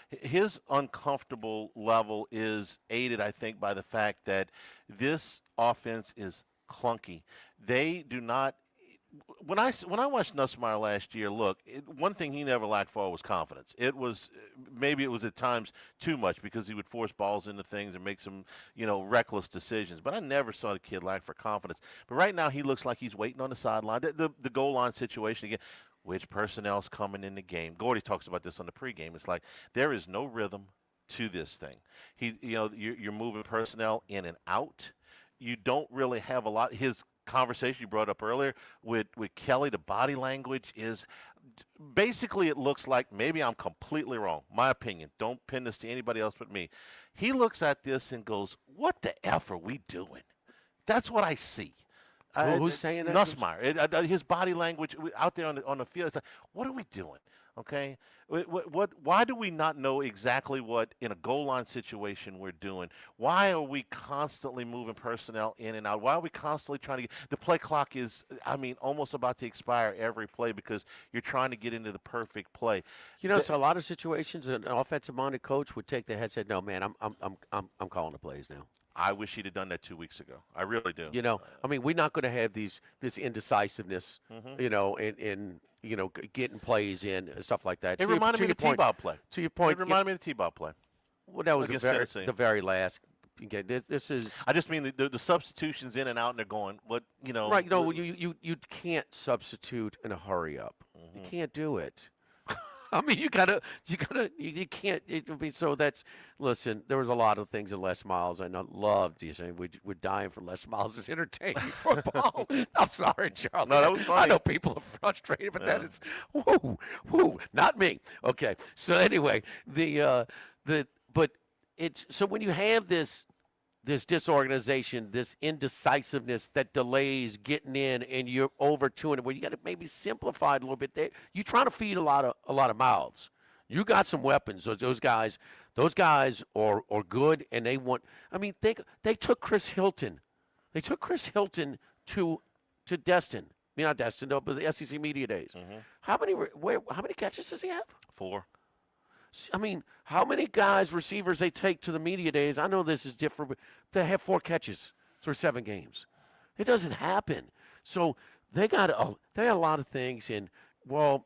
His uncomfortable level is aided, I think, by the fact that this offense is clunky. They do not. When I watched Nussmeier last year, one thing he never lacked for was confidence. Maybe it was at times too much because he would force balls into things and make some, reckless decisions. But I never saw the kid lack for confidence. But right now he looks like he's waiting on the sideline. The goal line situation again. Which personnel's coming in the game? Gordy talks about this on the pregame. It's like there is no rhythm to this thing. You're moving personnel in and out. You don't really have a lot. His conversation you brought up earlier with Kelly, the body language is basically, it looks like, maybe I'm completely wrong, my opinion, don't pin this to anybody else but me, he looks at this and goes, what the F are we doing? That's what I see. Who's saying that? Nussmeier. His body language out there on the field, it's like, what are we doing? Okay, why do we not know exactly what in a goal line situation we're doing? Why are we constantly moving personnel in and out? Why are we constantly trying to get the play clock is, almost about to expire every play because you're trying to get into the perfect play. It's a lot of situations an offensive-minded coach would take the head and say, "No, man, I'm calling the plays now." I wish he'd have done that 2 weeks ago. I really do. We're not going to have this indecisiveness, in getting plays in and stuff like that. It reminded me of the T-Bob play. To your point, it reminded me of the T-Bob play. Well, that was the very last. Okay, this is. I just mean the substitutions in and out, and they're going. Right. No, you can't substitute in a hurry up. You can't do it. You can't. So that's, listen, there was a lot of things in Les Miles I loved. You saying we're dying for Les Miles' as entertaining football. I'm sorry, Charles. No, that was funny. I know people are frustrated, but that is, not me. Okay. So anyway, so when you have this disorganization, this indecisiveness that delays getting in, and you're over 200, well, you got to maybe simplify it a little bit. There, you're trying to feed a lot of mouths. You got some weapons. Those guys are good, and they want. They took Chris Hilton. They took Chris Hilton to Destin. Not Destin, but the SEC Media Days. Mm-hmm. How many catches does he have? 4. How many receivers they take to the media days? I know this is different, but they have 4 catches through 7 games. It doesn't happen. So they got a lot of things, and a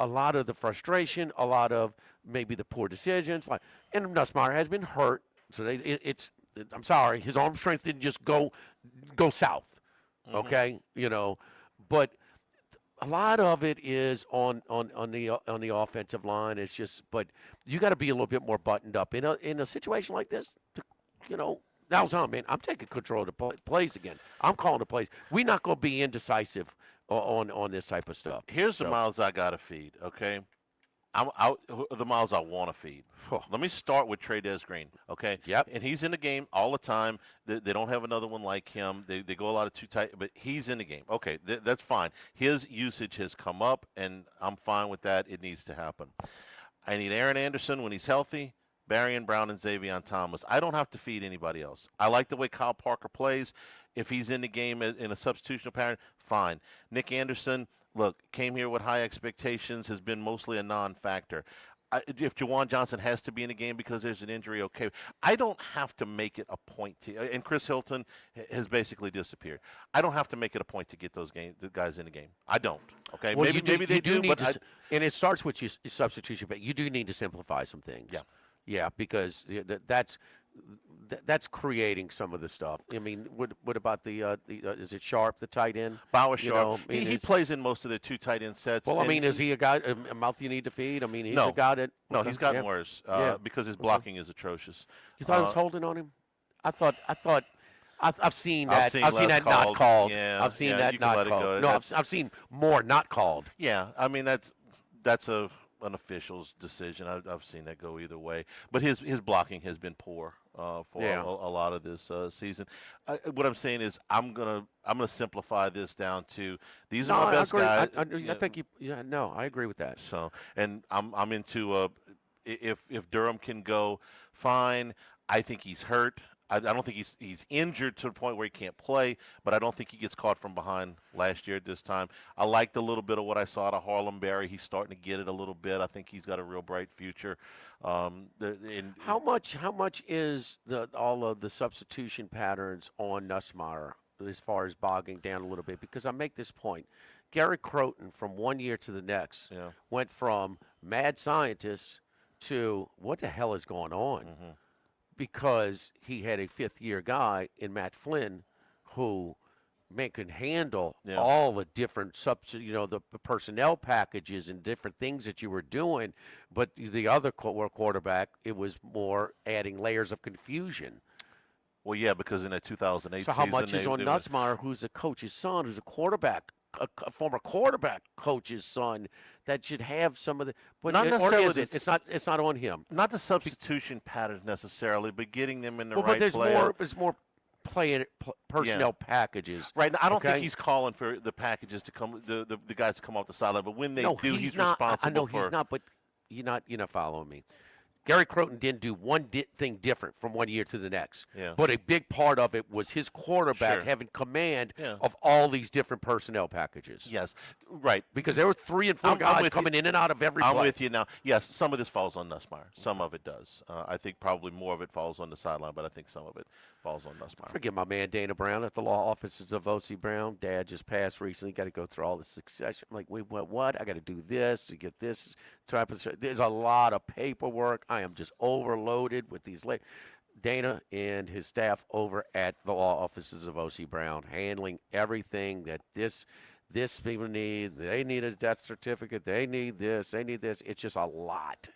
lot of the frustration, a lot of maybe the poor decisions. And Nussmeier has been hurt, so I'm sorry, his arm strength didn't just go south. Mm-hmm. Okay, but. A lot of it is on the offensive line. It's just, but you got to be a little bit more buttoned up in a situation like this. Now's on, man. I'm taking control of the plays again. I'm calling the plays. We're not going to be indecisive on this type of stuff. Here's the miles I got to feed. Okay, I'm out the miles I want to feed. Let me start with Trey'Dez Green. Okay. Yep. And he's in the game all the time. They don't have another one like him. They go a lot of too tight, but he's in the game. Okay, that's fine. His usage has come up, and I'm fine with that. It needs to happen. I need Aaron Anderson when he's healthy, Barrion Brown, and Xavier Thomas. I don't have to feed anybody else. I like the way Kyle Parker plays. If he's in the game in a substitutional pattern, fine. Nick Anderson, look, came here with high expectations, has been mostly a non-factor. If Juwan Johnson has to be in the game because there's an injury, okay. I don't have to make it a point to, and Chris Hilton has basically disappeared. I don't have to make it a point to get the guys in the game. I don't. Okay, well, maybe they do, but and it starts with your substitution, but you do need to simplify some things. Yeah. Yeah, because that's that's creating some of the stuff. I mean, what about the is it Sharp, the tight end? Bauer You Sharp. know, I mean, He plays in most of the 2 tight end sets. Well, I and mean, is he a guy, a mouth you need to feed? I mean, he's no, a guy that. No, okay, he's gotten yeah. worse Yeah. because his blocking is atrocious. You thought it was holding on him? I've seen that. I've seen that not called. Yeah, I've seen yeah, that you can not let it go. called. No, I've seen more not called. Yeah, I mean that's an official's decision. I've seen that go either way. But his blocking has been poor for a lot of this season. What I'm saying is I'm gonna simplify this down to these are my best guys. I think I agree with that. So, and I'm into if Durham can go, fine. I think he's hurt. I don't think he's injured to the point where he can't play, but I don't think he gets caught from behind last year at this time. I liked a little bit of what I saw out of Harlem Berry. He's starting to get it a little bit. I think he's got a real bright future. How much is all of the substitution patterns on Nussmeier as far as bogging down a little bit? Because I make this point. Gary Croton from one year to the next went from mad scientist to what the hell is going on? Mm-hmm. Because he had a fifth-year guy in Matt Flynn who can handle all the different the personnel packages and different things that you were doing. But the other quarterback, it was more adding layers of confusion. Well, yeah, because in that 2008 so season, how much is on Nussmeier, who's a coach's son, who's a quarterback, a former quarterback coach's son, that should have some of the. But not necessarily. Or is it? It's not on him. Not the substitution patterns necessarily, but getting them in the right but there's play. There's more personnel packages. Right. Now, I don't think he's calling for the packages to come, the guys to come off the sideline. But when they do, he's not, responsible. I know for, he's not, but you're not following me. Gary Croton didn't do one thing different from one year to the next. Yeah. But a big part of it was his quarterback having command of all these different personnel packages. Yes, right. Because there were 3 and 4 guys coming in and out of every play. I'm with you now. Yes, some of this falls on Nussmeier. Some of it does. I think probably more of it falls on the sideline, but I think some of it falls on Nussmeier. Forget my man Dana Brown at the law offices of O.C. Brown. Dad just passed recently. Got to go through all the succession. I'm like, wait, what? I got to do this to get this. There's a lot of paperwork. I am just overloaded with these. Dana and his staff over at the law offices of O.C. Brown handling everything that this people need. They need a death certificate. They need this. They need this. It's just a lot.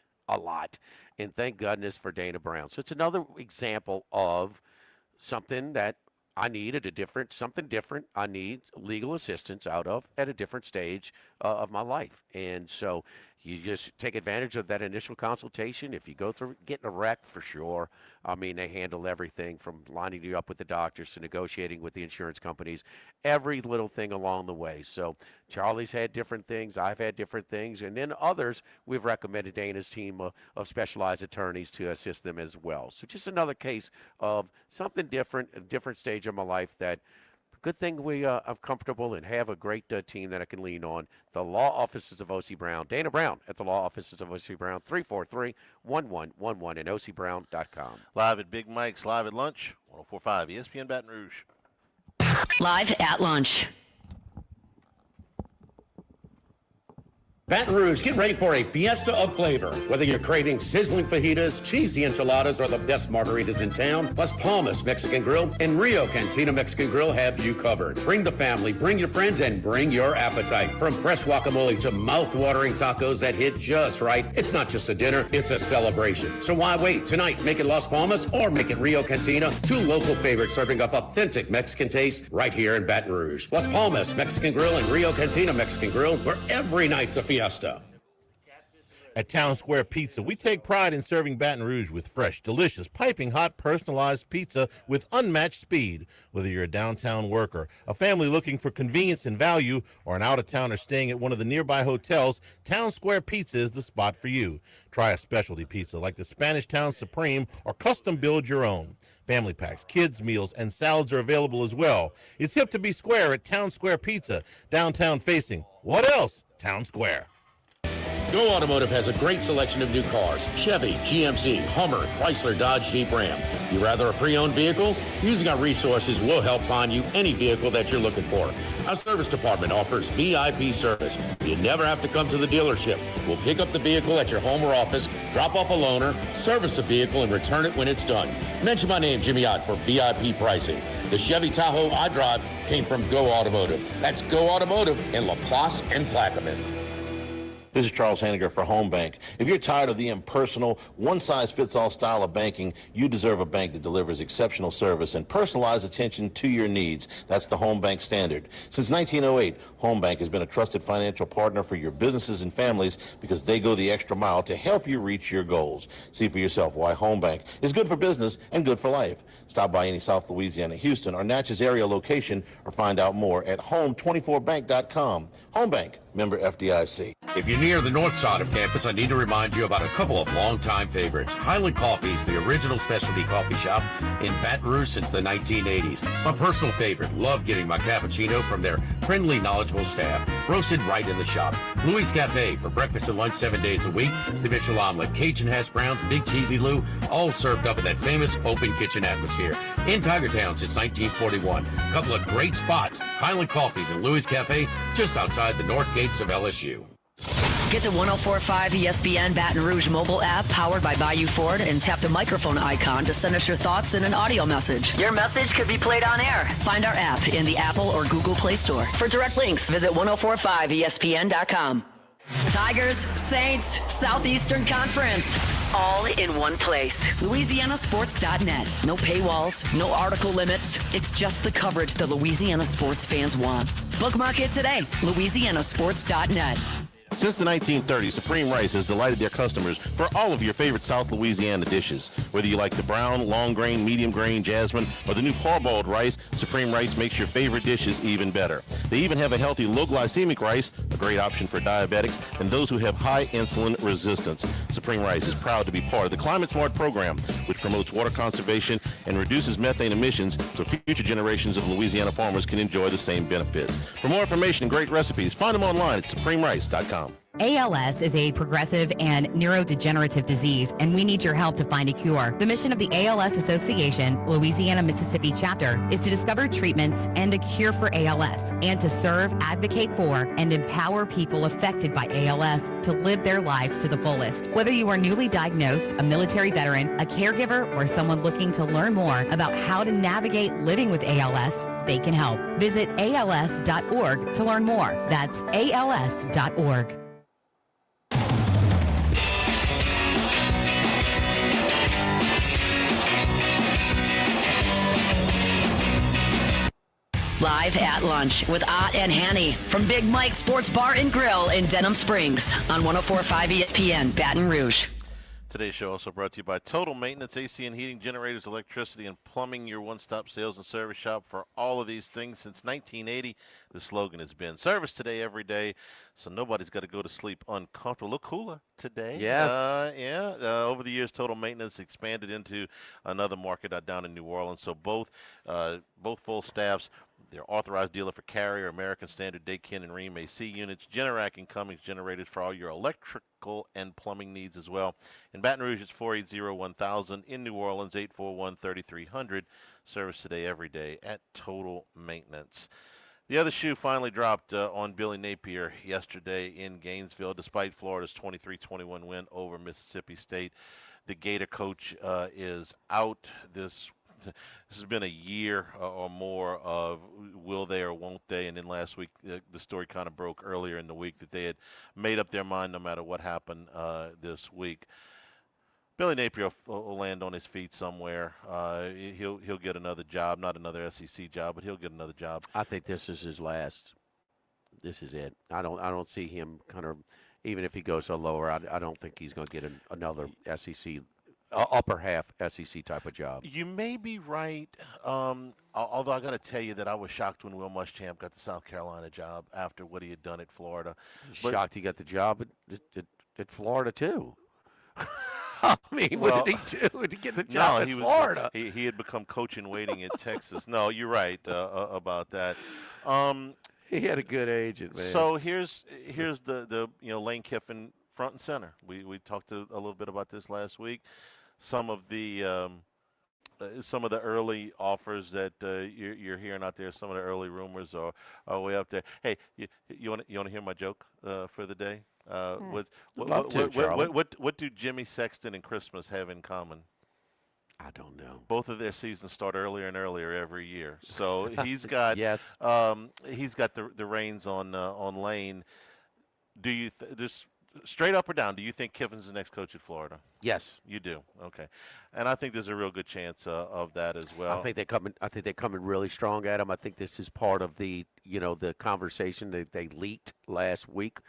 And thank goodness for Dana Brown. So it's another example of something that I need something different. I need legal assistance out of at a different stage of my life. And so you just take advantage of that initial consultation. If you go through getting a wreck, for sure. I mean, they handle everything from lining you up with the doctors to negotiating with the insurance companies, every little thing along the way. So Charlie's had different things. I've had different things. And then others, we've recommended Dana's team of specialized attorneys to assist them as well. So just another case of something different, a different stage of my life that good thing we are comfortable and have a great team that I can lean on. The law offices of O.C. Brown. Dana Brown at the law offices of O.C. Brown, 343-1111 and ocbrown.com. Live at Big Mike's, live at lunch, 104.5 ESPN Baton Rouge. Live at lunch. Baton Rouge, get ready for a fiesta of flavor. Whether you're craving sizzling fajitas, cheesy enchiladas, or the best margaritas in town, Las Palmas Mexican Grill and Rio Cantina Mexican Grill have you covered. Bring the family, bring your friends, and bring your appetite. From fresh guacamole to mouth-watering tacos that hit just right, it's not just a dinner, it's a celebration. So why wait? Tonight, make it Las Palmas or make it Rio Cantina, 2 local favorites serving up authentic Mexican taste right here in Baton Rouge. Las Palmas Mexican Grill and Rio Cantina Mexican Grill, where every night's a fiesta. At Town Square Pizza, we take pride in serving Baton Rouge with fresh, delicious, piping hot, personalized pizza with unmatched speed. Whether you're a downtown worker, a family looking for convenience and value, or an out-of-towner staying at one of the nearby hotels, Town Square Pizza is the spot for you. Try a specialty pizza like the Spanish Town Supreme or custom build your own. Family packs, kids' meals, and salads are available as well. It's hip to be square at Town Square Pizza, downtown facing. What else? Town Square. Go Automotive has a great selection of new cars: Chevy, GMC, Hummer, Chrysler, Dodge, Jeep, Ram. You rather a pre-owned vehicle? Using our resources will help find you any vehicle that you're looking for. Our service department offers VIP service. You never have to come to the dealership. We'll pick up the vehicle at your home or office, drop off a loaner, service the vehicle, and return it when it's done. Mention my name, Jimmy Ott, for VIP pricing. The Chevy Tahoe I drive came from Go Automotive. That's Go Automotive in LaPlace and Plaquemine. This is Charles Hanniger for Home Bank. If you're tired of the impersonal, one-size-fits-all style of banking, you deserve a bank that delivers exceptional service and personalized attention to your needs. That's the Home Bank standard. Since 1908, Home Bank has been a trusted financial partner for your businesses and families because they go the extra mile to help you reach your goals. See for yourself why Home Bank is good for business and good for life. Stop by any South Louisiana, Houston, or Natchez area location or find out more at home24bank.com. Home Bank, member FDIC. If you're near the north side of campus, I need to remind you about a couple of longtime favorites. Highland Coffee is the original specialty coffee shop in Baton Rouge since the 1980s. My personal favorite. Love getting my cappuccino from their friendly, knowledgeable staff. Roasted right in the shop. Louis Cafe for breakfast and lunch 7 days a week. The Mitchell Omelet, Cajun hash browns, Big Cheesy Lou, all served up in that famous open kitchen atmosphere. In Tigertown since 1941. A couple of great spots. Highland Coffees and Louis Cafe just outside the north gates of LSU. Get the 104.5 ESPN Baton Rouge mobile app powered by Bayou Ford and tap the microphone icon to send us your thoughts in an audio message. Your message could be played on air. Find our app in the Apple or Google Play Store. For direct links, visit 1045ESPN.com. Tigers, Saints, Southeastern Conference, all in one place. LouisianaSports.net. No paywalls, no article limits. It's just the coverage the Louisiana sports fans want. Bookmark it today. LouisianaSports.net. Since the 1930s, Supreme Rice has delighted their customers for all of your favorite South Louisiana dishes. Whether you like the brown, long grain, medium grain, jasmine, or the new parboiled rice, Supreme Rice makes your favorite dishes even better. They even have a healthy low glycemic rice, a great option for diabetics and those who have high insulin resistance. Supreme Rice is proud to be part of the Climate Smart program, which promotes water conservation and reduces methane emissions so future generations of Louisiana farmers can enjoy the same benefits. For more information and great recipes, find them online at supremerice.com. ALS is a progressive and neurodegenerative disease, and we need your help to find a cure. The mission of the ALS Association, Louisiana-Mississippi chapter, is to discover treatments and a cure for ALS, and to serve, advocate for, and empower people affected by ALS to live their lives to the fullest. Whether you are newly diagnosed, a military veteran, a caregiver, or someone looking to learn more about how to navigate living with ALS, they can help. Visit als.org to learn more. That's als.org. Live at lunch with Ott and Hanny from Big Mike's Sports Bar and Grill in Denham Springs on 104.5 ESPN Baton Rouge. Today's show also brought to you by Total Maintenance, AC and heating, generators, electricity, and plumbing, your one-stop sales and service shop for all of these things. Since 1980, the slogan has been service today, every day, so nobody's got to go to sleep uncomfortable. Look cooler today. Yes. Over the years, Total Maintenance expanded into another market down in New Orleans, so both full staffs. They're authorized dealer for Carrier, American Standard, Daikin, and Rheem AC units, Generac and Cummings generators for all your electrical and plumbing needs as well. In Baton Rouge, it's 480-1000. In New Orleans, 841-3300. Service today, every day at Total Maintenance. The other shoe finally dropped on Billy Napier yesterday in Gainesville, despite Florida's 23-21 win over Mississippi State. The Gator coach is out. This has been a year or more of will they or won't they, and then last week the story kind of broke earlier in the week that they had made up their mind no matter what happened this week. Billy Napier will land on his feet somewhere. He'll get another job, not another SEC job, but he'll get another job. I think this is his last. This is it. I don't see him kind of, even if he goes so lower, I don't think he's going to get another SEC upper half SEC type of job. You may be right, although I got to tell you that I was shocked when Will Muschamp got the South Carolina job after what he had done at Florida. Shocked he got the job at Florida too. I mean, what did he do to get the job at Florida? He had become coach in waiting at Texas. No, you're right about that. He had a good agent, man. So here's the Lane Kiffin front and center. We talked a little bit about this last week. Some of the early offers that you're hearing out there, some of the early rumors are way up there. Hey, you want to hear my joke for the day? What do Jimmy Sexton and Christmas have in common? I don't know. Both of their seasons start earlier and earlier every year. So he's got yes. He's got the reins on Lane. Do you just straight up or down? Do you think Kiffin's the next coach at Florida? Yes, you do. Okay, and I think there's a real good chance of that as well. I think they're coming really strong at him. I think this is part of the conversation that they leaked last week.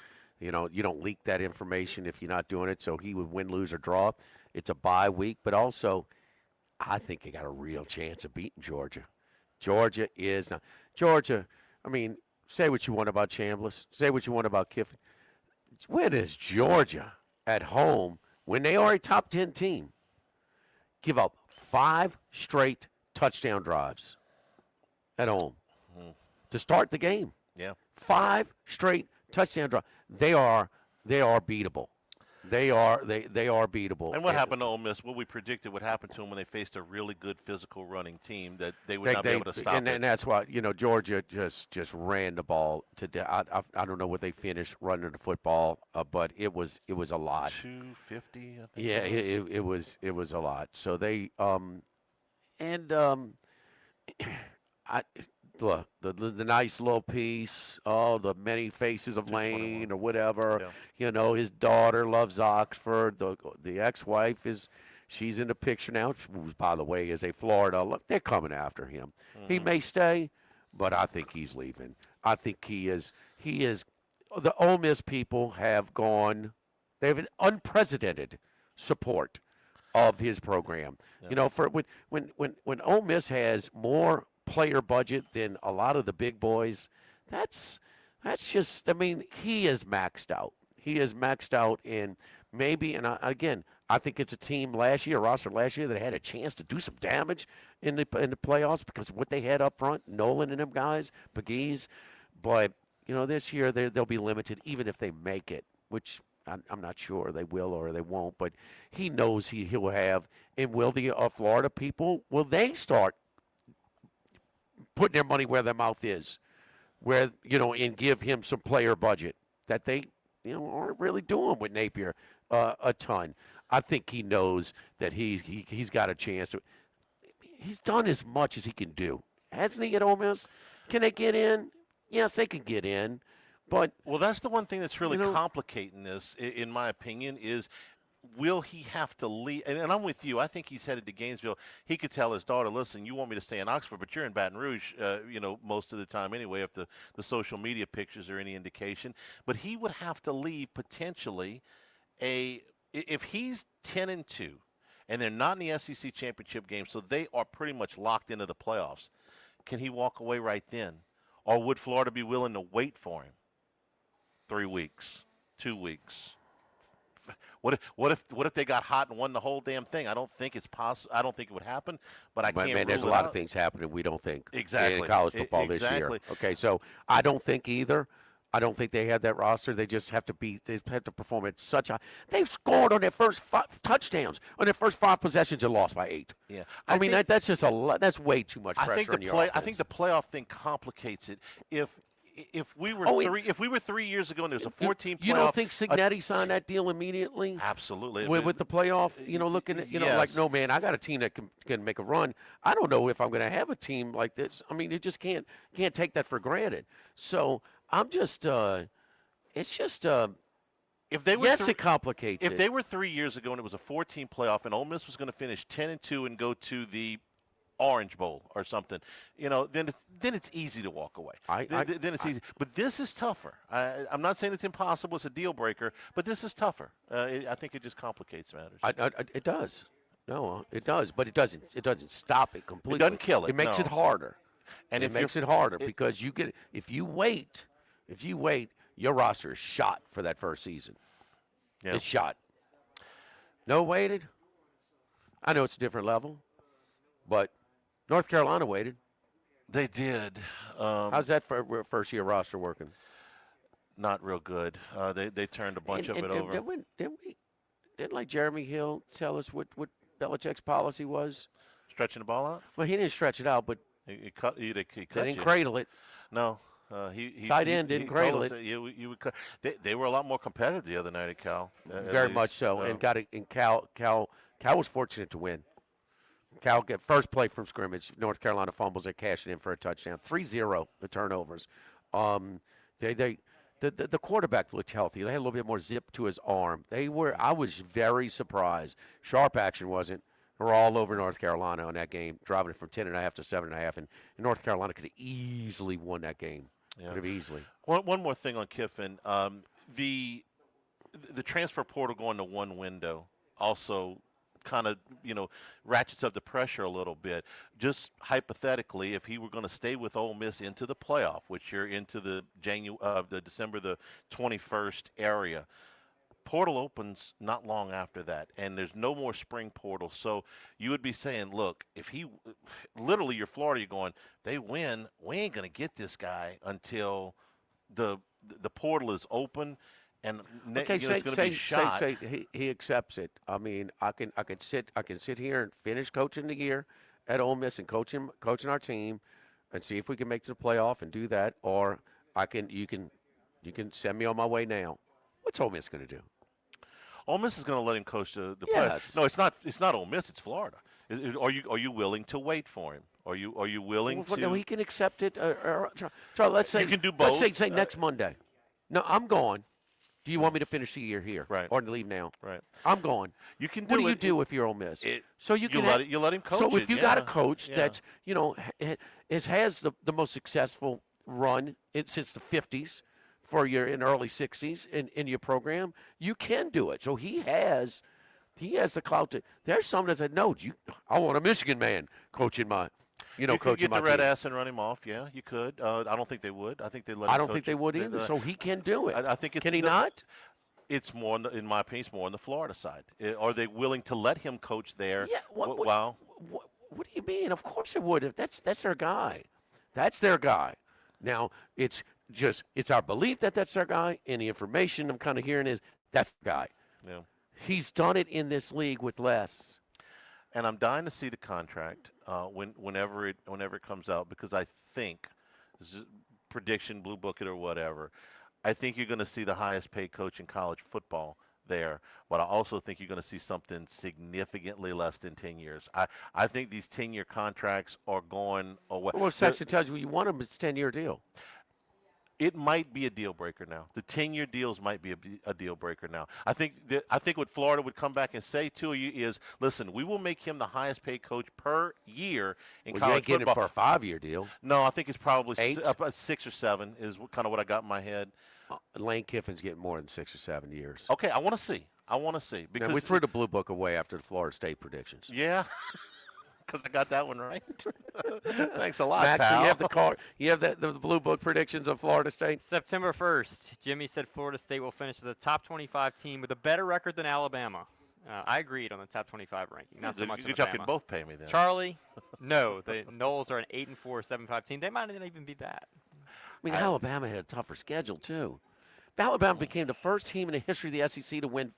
You don't leak that information if you're not doing it. So he would win, lose, or draw. It's a bye week, but also I think he got a real chance of beating Georgia. Georgia is not. Georgia, I mean, say what you want about Chambliss. Say what you want about Kiffin. When is Georgia at home, when they are a top 10 team, give up 5 straight touchdown drives at home to start the game? Yeah. 5 straight touchdown drives. They are beatable. They are beatable. And what happened to Ole Miss? What we predicted would happen to them when they faced a really good physical running team that they would not be able to stop. And that's why Georgia just ran the ball to death. I don't know what they finished running the football, but it was a lot. 250. I think. Yeah, it was a lot. So they look, the nice little piece, the many faces of Lane or whatever. Yeah. His daughter loves Oxford. The ex-wife she's in the picture now, who, by the way, is a Florida. Look, they're coming after him. He may stay, but I think he's leaving. I think he is. The Ole Miss people have gone. They have an unprecedented support of his program. Yeah. For when Ole Miss has more player budget than a lot of the big boys, that's just, I mean, he is maxed out. He is maxed out in maybe, and I think it's a roster last year that had a chance to do some damage in the playoffs because of what they had up front, Nolan and them guys, McGee's. But, this year they'll be limited even if they make it, which I'm not sure they will or they won't, but he knows he'll have. And will the Florida people, will they start putting their money where their mouth is, and give him some player budget that they, aren't really doing with Napier a ton. I think he knows that he's got a chance to. He's done as much as he can do, hasn't he? At Ole Miss, can they get in? Yes, they can get in, but that's the one thing that's really complicating this, in my opinion, is. Will he have to leave? And I'm with you. I think he's headed to Gainesville. He could tell his daughter, listen, you want me to stay in Oxford, but you're in Baton Rouge, most of the time anyway, if the social media pictures are any indication. But he would have to leave potentially if he's 10-2 and they're not in the SEC championship game, so they are pretty much locked into the playoffs. Can he walk away right then? Or would Florida be willing to wait for him? 3 weeks, 2 weeks? What if they got hot and won the whole damn thing? I don't think it's possible. I don't think it would happen. But I can't. Man, there's a lot of things happening we don't think. Exactly. In college football this year. Okay, so I don't think either. I don't think they had that roster. They just have to They have to perform at such a. They've scored on their first 5 touchdowns on their first 5 possessions and lost by 8. Yeah, I mean that's just a lot. That's way too much pressure on your offense. I think the playoff thing complicates it. If we were 3 years ago and there's a 14 playoff, you don't think Cignetti signed that deal immediately? Absolutely. With the playoff, looking at, yes. like, no, man, I got a team that can make a run. I don't know if I'm going to have a team like this. I mean, you just can't take that for granted. So I'm just, it's just, if they were it complicates it. If they were 3 years ago and it was a 14 playoff and Ole Miss was going to finish 10-2 and go to the Orange Bowl or something, then it's easy to walk away. Then it's easy. But this is tougher. I'm not saying it's impossible. It's a deal breaker. But this is tougher. I think it just complicates matters. It does. No, it does. But it doesn't stop it completely. It doesn't kill it. It makes it harder. And it makes it harder because if you wait, your roster is shot for that first season. Yeah. It's shot. No waited. I know it's a different level, but North Carolina waited. They did. How's that for first-year roster working? not real good. They turned a bunch of it over. Didn't like Jeremy Hill tell us what Belichick's policy was? Stretching the ball out? Well, he didn't stretch it out, but he cut they didn't you. cradle it. No. Tight end didn't cradle it. You would cut. They were a lot more competitive the other night at Cal. Very much so, and got it. And Cal was fortunate to win. Cal get first play from scrimmage. North Carolina fumbles. They cash it in for a touchdown. 3-0 the turnovers. The quarterback looked healthy. They had a little bit more zip to his arm. I was very surprised. Sharp action wasn't. They were all over North Carolina on that game, driving it from 10.5 to 7.5, and North Carolina could have easily won that game. Yeah. Could have easily. One more thing on Kiffin. The transfer portal going to one window also kind of, ratchets up the pressure a little bit. Just hypothetically, if he were going to stay with Ole Miss into the playoff, which you're into the December the 21st area, portal opens not long after that, and there's no more spring portal. So you would be saying, look, if he literally, you're Florida, you're going, they win, we ain't going to get this guy until the portal is open. And okay, it's going to be shot. Say he accepts it. I mean, I can sit here and finish coaching the year at Ole Miss and coaching our team, and see if we can make it to the playoff and do that, or you can send me on my way now. What's Ole Miss going to do? Ole Miss is going to let him coach the yes. playoff. No, it's not Ole Miss. It's Florida. Are you willing to wait for him? Are you willing to? No, he can accept it. Charlie, let's say you can do both. Let's say next Monday. No, I'm gone. Do you want me to finish the year here, right, or to leave now? Right. I'm gone. You can. What do you do if you're Ole Miss? So you let him coach. So if you got a coach that's has the most successful run since the 50s. For your in early 60s in your program, you can do it. So he has the clout. There's some that said, no, I want a Michigan man coaching my, you coaching could get my the red team. ass and run him off. Yeah, you could. I don't think they would. I think they let. I don't think they would either. So he can do it. I think can he not? It's more, in my opinion, it's more on the Florida side. Are they willing to let him coach there? Yeah. What do you mean? Of course it would. That's their guy. That's their guy. Now it's our belief that that's our guy, and the information I'm kind of hearing is that's the guy. Yeah. He's done it in this league with less. And I'm dying to see the contract whenever it comes out, because I think, this is prediction, blue book it or whatever, I think you're going to see the highest paid coach in college football there, but I also think you're going to see something significantly less than 10 years. I think these 10-year contracts are going away. Well, section tells you want them, it's a 10-year deal. It might be a deal breaker now. The 10-year deals might be a deal breaker now. I think what Florida would come back and say to you is, listen, we will make him the highest paid coach per year in college you ain't getting football. Him for a 5-year deal. No, I think it's probably 8? 6 or 7 is kind of what I got in my head. Lane Kiffin's getting more than 6 or 7 years. Okay, I want to see. Because we threw the blue book away after the Florida State predictions. Yeah. Because I got that one right. Thanks a lot, Max, pal. you have the blue book predictions of Florida State? September 1st, Jimmy said Florida State will finish as a top 25 team with a better record than Alabama. I agreed on the top 25 ranking. Not so much Good on job. Alabama. Can both pay me then. Charlie, no. The Noles are an 8-4, 7-5 team. They might not even be that. I mean, Alabama had a tougher schedule too. Alabama became the first team in the history of the SEC to win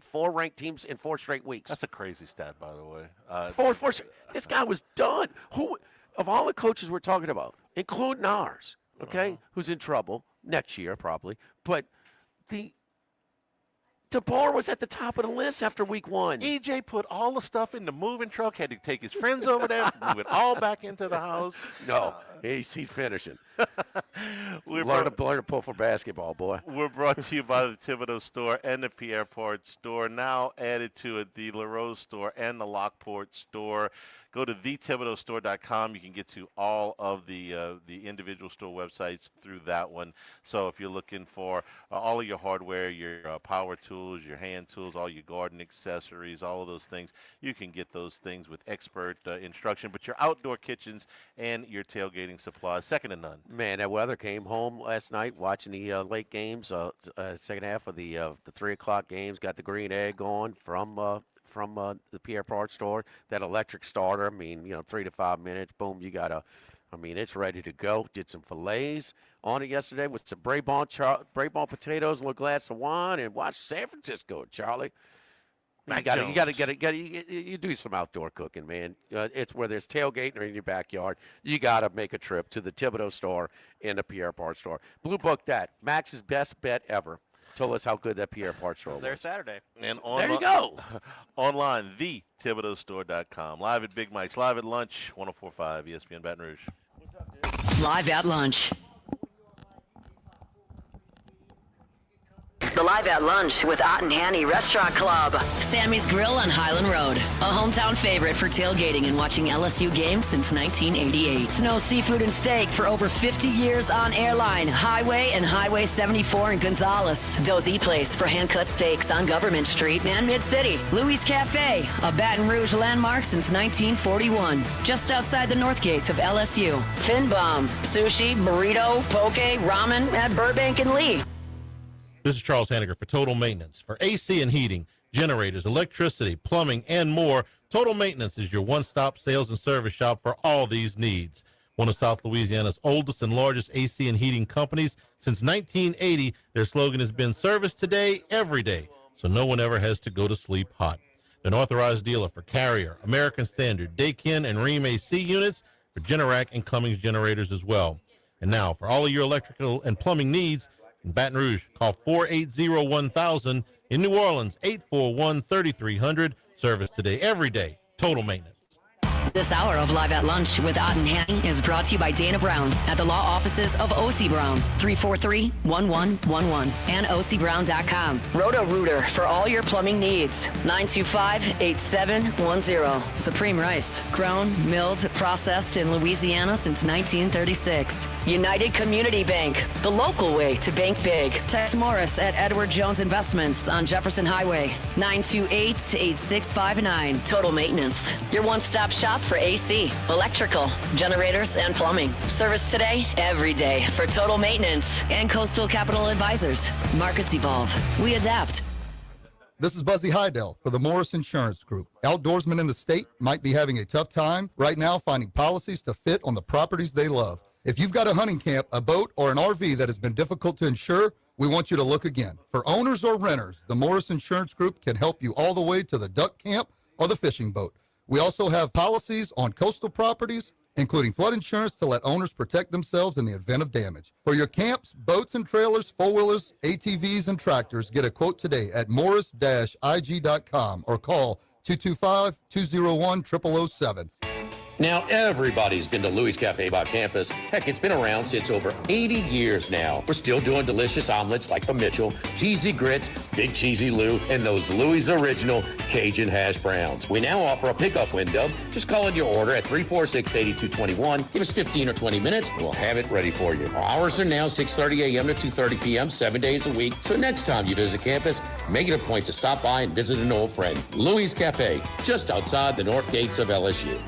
4 ranked teams in 4 straight weeks. That's a crazy stat, by the way. 4 this guy was done. Who, of all the coaches we're talking about, including ours, okay, who's in trouble next year probably, but DeBoer was at the top of the list after week 1. EJ put all the stuff in the moving truck, had to take his friends over there, move it all back into the house. No, he's finishing. Learn to pull for basketball, boy. We're brought to you by the Thibodeau store and the Pierre Part store. Now added to it, the LaRose store and the Lockport store. Go to thethibodeaustore.com. You can get to all of the individual store websites through that one. So if you're looking for all of your hardware, your power tools, your hand tools, all your garden accessories, all of those things, you can get those things with expert instruction. But your outdoor kitchens and your tailgating supplies, second to none. Man, that weather came home last night watching the late games, second half of the 3 o'clock games. Got the green egg going from the Pierre Part store. That electric starter, I mean, 3 to 5 minutes, boom, you got I mean, it's ready to go. Did some fillets on it yesterday with some Brabant potatoes and a glass of wine, and watch San Francisco, Charlie. You do some outdoor cooking, man. It's whether it's tailgating or in your backyard. You got to make a trip to the Thibodeau store and the Pierre Part store. Blue Book that. Max's best bet ever. Told us how good that Pierre Part store was. There Saturday. And there you go. Online, TheThibodeauStore.com. Live at Big Mike's. Live at lunch, 104.5 ESPN Baton Rouge. What's up, dude? Live at lunch. The Live at Lunch with Ott and Hanny Restaurant Club. Sammy's Grill on Highland Road. A hometown favorite for tailgating and watching LSU games since 1988. Snow Seafood and Steak for over 50 years on Airline, Highway, and Highway 74 in Gonzales. Dozy Place for hand-cut steaks on Government Street and Mid-City. Louis Cafe, a Baton Rouge landmark since 1941. Just outside the north gates of LSU. Fin Bomb, sushi, burrito, poke, ramen at Burbank and Lee. This is Charles Hanniger for Total Maintenance. For AC and heating, generators, electricity, plumbing, and more, Total Maintenance is your one-stop sales and service shop for all these needs. One of South Louisiana's oldest and largest AC and heating companies. Since 1980, their slogan has been service today, every day, so no one ever has to go to sleep hot. They're an authorized dealer for Carrier, American Standard, Daikin, and Rheem AC units, for Generac and Cummins generators as well. And now, for all of your electrical and plumbing needs, in Baton Rouge, call 480-1000. In New Orleans, 841-3300. Service today, every day. Total Maintenance. This hour of Live at Lunch with Ott and Hanny is brought to you by Dana Brown at the law offices of O.C. Brown, 343-1111, and ocbrown.com. Roto-Rooter for all your plumbing needs, 925-8710. Supreme Rice, grown, milled, processed in Louisiana since 1936. United Community Bank, the local way to bank big. Tex Morris at Edward Jones Investments on Jefferson Highway, 928-8659. Total Maintenance, your one-stop shop for AC, electrical, generators, and plumbing. Service today, every day for Total Maintenance and Coastal Capital Advisors. Markets evolve. We adapt. This is Buzzy Hydell for the Morris Insurance Group. Outdoorsmen in the state might be having a tough time right now finding policies to fit on the properties they love. If you've got a hunting camp, a boat, or an RV that has been difficult to insure, we want you to look again. For owners or renters, the Morris Insurance Group can help you all the way to the duck camp or the fishing boat. We also have policies on coastal properties, including flood insurance to let owners protect themselves in the event of damage. For your camps, boats and trailers, four-wheelers, ATVs, and tractors, get a quote today at morris-ig.com or call 225-201-0007. Now, everybody's been to Louis Cafe by campus. Heck, it's been around since over 80 years now. We're still doing delicious omelets like the Mitchell, cheesy grits, Big Cheesy Lou, and those Louis Original Cajun hash browns. We now offer a pickup window. Just call in your order at 346-8221. Give us 15 or 20 minutes, and we'll have it ready for you. Our hours are now 6:30 a.m. to 2:30 p.m., 7 days a week. So next time you visit campus, make it a point to stop by and visit an old friend. Louis Cafe, just outside the north gates of LSU.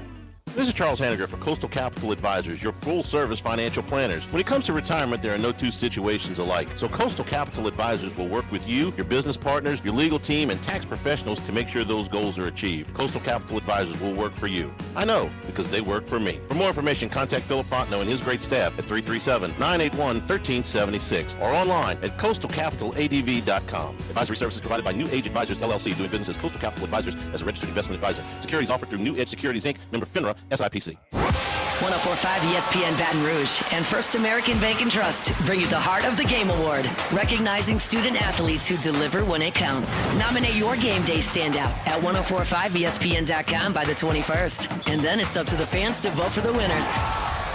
This is Charles Hanniger for Coastal Capital Advisors, your full-service financial planners. When it comes to retirement, there are no two situations alike. So Coastal Capital Advisors will work with you, your business partners, your legal team, and tax professionals to make sure those goals are achieved. Coastal Capital Advisors will work for you. I know, because they work for me. For more information, contact Philip Fontenot and his great staff at 337-981-1376 or online at coastalcapitaladv.com. Advisory services provided by New Age Advisors, LLC, doing business as Coastal Capital Advisors as a registered investment advisor. Securities offered through New Edge Securities, Inc., member FINRA, SIPC. 104.5 ESPN Baton Rouge and First American Bank and Trust bring you the Heart of the Game Award, recognizing student athletes who deliver when it counts. Nominate your game day standout at 1045ESPN.com by the 21st. And then it's up to the fans to vote for the winners.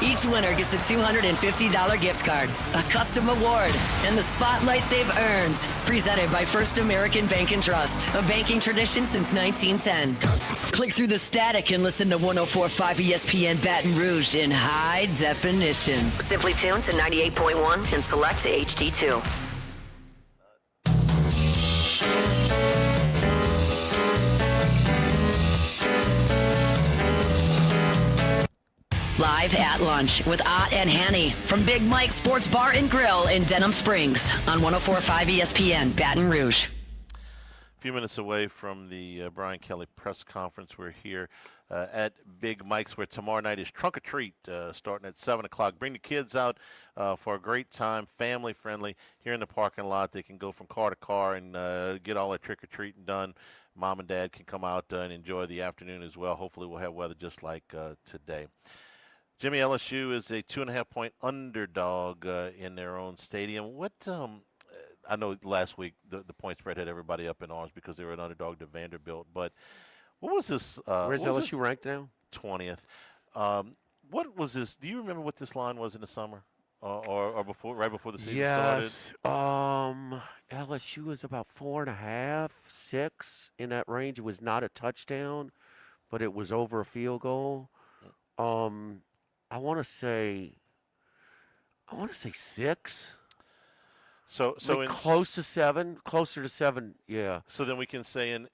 Each winner gets a $250 gift card, a custom award, and the spotlight they've earned. Presented by First American Bank and Trust, a banking tradition since 1910. Click through the static and listen to 104.5 ESPN Baton Rouge in high definition. Simply tune to 98.1 and select HD2. Live at lunch with Ott and Hanny from Big Mike's Sports Bar and Grill in Denham Springs on 104.5 ESPN Baton Rouge. A few minutes away from the Brian Kelly press conference. We're here at Big Mike's, where tomorrow night is Trunk or Treat, starting at 7 o'clock. Bring the kids out for a great time, family-friendly. Here in the parking lot, they can go from car to car and get all their trick-or-treating done. Mom and Dad can come out and enjoy the afternoon as well. Hopefully we'll have weather just like today. Jimmy, LSU is a 2.5-point underdog in their own stadium. What I know last week the point spread had everybody up in arms because they were an underdog to Vanderbilt, but what was this? Where's LSU ranked now? 20th. What was this? Do you remember what this line was in the summer or before, right before the season started? Yes. LSU was about 4.5, 6 in that range. It was not a touchdown, but it was over a field goal. I want to say 6. So like closer to 7, yeah. So then we can say in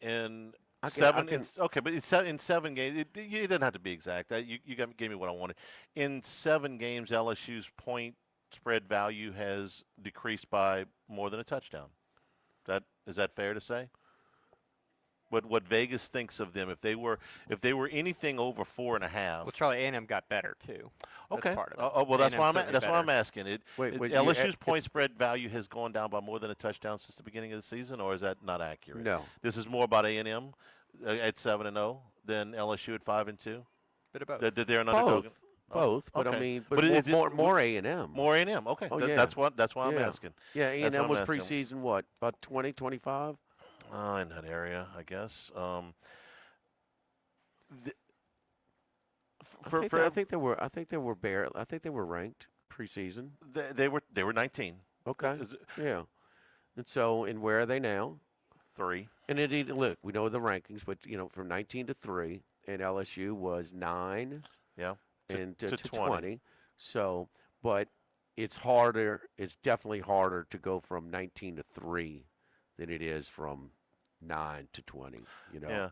I can- seven. I can- Okay, but in 7 games, it doesn't have to be exact. You gave me what I wanted. In 7 games, LSU's point spread value has decreased by more than a touchdown. Is that fair to say? What Vegas thinks of them, if they were anything over 4.5. Well, Charlie, A&M got better too. That's Okay. part of it. Well, that's why A&M's I'm asking. Wait, LSU's point spread value has gone down by more than a touchdown since the beginning of the season, or is that not accurate? No. This is more about A&M at 7-0 than LSU at 5-2. Bit of both. That they're an underdog. Both, but I Okay. mean, is it more A&M. More A&M. Okay, Oh, that's why I'm Yeah. asking. Yeah, That's A&M what was I'm asking. preseason what? About 20, 25? In that area, I guess. I think they were ranked preseason. They were 19. Okay. Yeah. And where are they now? 3. And indeed, look, we know the rankings, but from 19 to 3, and LSU was 9. Yeah. And to 20. 20. So, but it's harder. It's definitely harder to go from 19 to 3 than it is from 9 to 20. Yeah.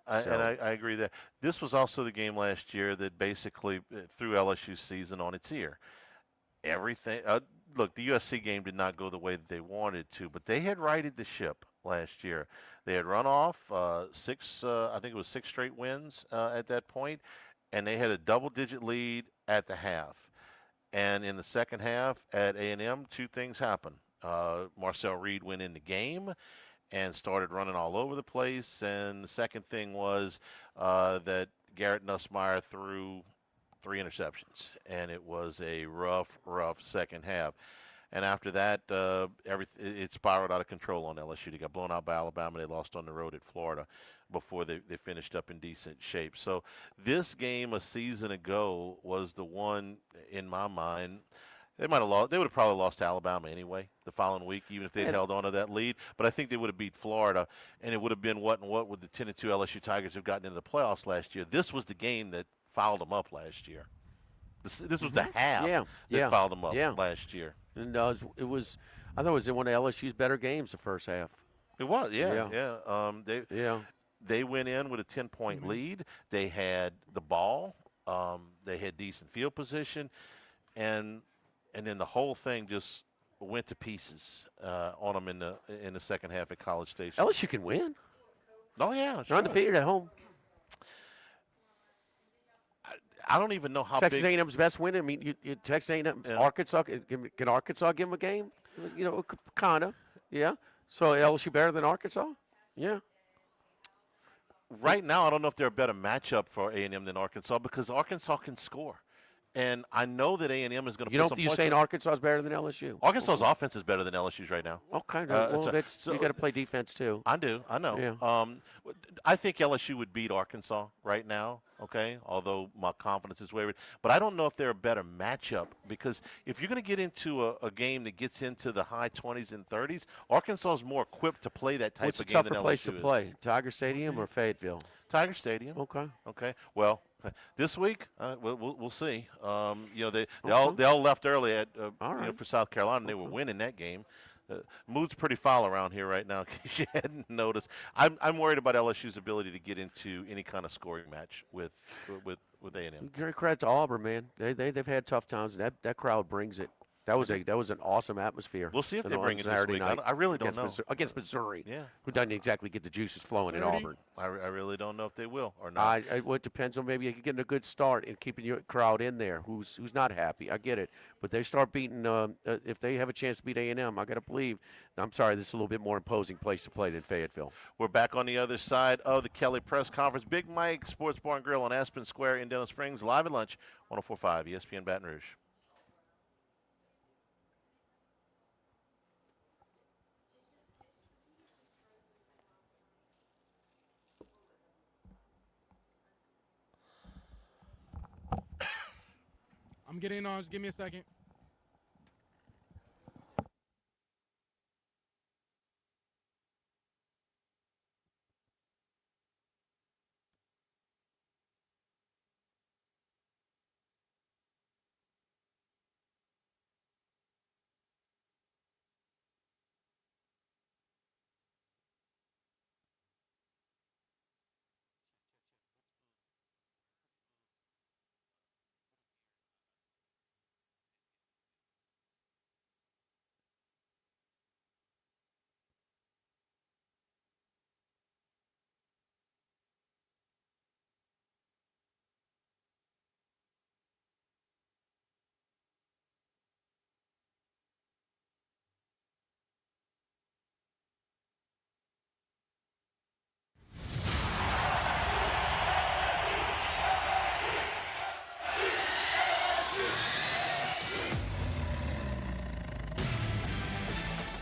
I agree that this was also the game last year that basically threw LSU's season on its ear. Everything. Look, the USC game did not go the way that they wanted to, but they had righted the ship last year. They had run off 6. I think it was 6 straight wins at that point, and they had a double-digit lead at the half. And in the second half at A&M, 2 things happened. Marcel Reed went in the game and started running all over the place. And the second thing was that Garrett Nussmeier threw 3 interceptions, and it was a rough second half. And after that, it spiraled out of control on LSU. They got blown out by Alabama. They lost on the road at Florida before they finished up in decent shape. So this game a season ago was the one, in my mind, they might have lost. They would have probably lost to Alabama anyway the following week, even if they'd held on to that lead. But I think they would have beat Florida, and it would have been what would the 10-2 LSU Tigers have gotten into the playoffs last year. This was the game that fouled them up last year. This was the half that fouled them up last year. And it was, I thought it was one of LSU's better games the first half. It was, yeah. They went in with a 10-point lead. They had the ball. They had decent field position, and then the whole thing just went to pieces on them in the second half at College Station. LSU can win. Oh yeah, they're undefeated at home. I don't even know how Texas big. A&M's best win. I mean, Texas A&M, Arkansas. Can Arkansas give them a game? Kind of. Yeah. So LSU better than Arkansas? Yeah. Right now, I don't know if they're a better matchup for A&M than Arkansas because Arkansas can score. And I know that A&M is going to. You saying Arkansas is better than LSU? Arkansas's offense is better than LSU's right now. Okay, you got to play defense too. I do, I know. Yeah. I think LSU would beat Arkansas right now. Okay, although my confidence is wavered, but I don't know if they're a better matchup because if you're going to get into a game that gets into the high 20s and 30s, Arkansas is more equipped to play that type What's of a game tougher than LSU place to is. play? Tiger Stadium or Fayetteville? Tiger Stadium. Okay. Okay. Well, this week we'll see. They all left early at for South Carolina. And they were winning that game. Mood's pretty foul around here right now. In case you hadn't noticed, I'm worried about LSU's ability to get into any kind of scoring match with A&M. Great credit to Auburn, man. They've had tough times, and that crowd brings it. That was an awesome atmosphere. We'll see if on they bring it this Saturday week. night I really don't against know. Against Missouri, Yeah. who doesn't exactly get the juices flowing at Auburn. I really don't know if they will or not. Well, it depends on maybe getting a good start and keeping your crowd in there. Who's not happy? I get it, but they start beating. If they have a chance to beat A&M, I got to believe. I'm sorry, this is a little bit more imposing place to play than Fayetteville. We're back on the other side of the Kelly Press Conference. Big Mike Sports Bar and Grill on Aspen Square in Denham Springs. Live at lunch, 104.5 ESPN Baton Rouge. I'm getting on. Just give me a second.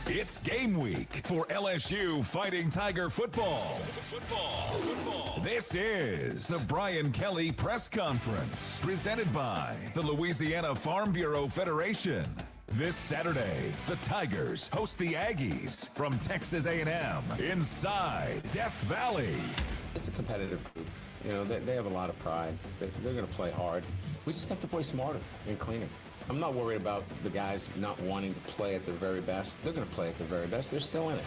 It's game week for LSU Fighting Tiger football. This is the Brian Kelly Press Conference, presented by the Louisiana Farm Bureau Federation. This Saturday, the Tigers host the Aggies from Texas A&M inside Death Valley. It's a competitive group. You know, they have a lot of pride. They're going to play hard. We just have to play smarter and cleaner. I'm not worried about the guys not wanting to play at their very best. They're going to play at their very best. They're still in it.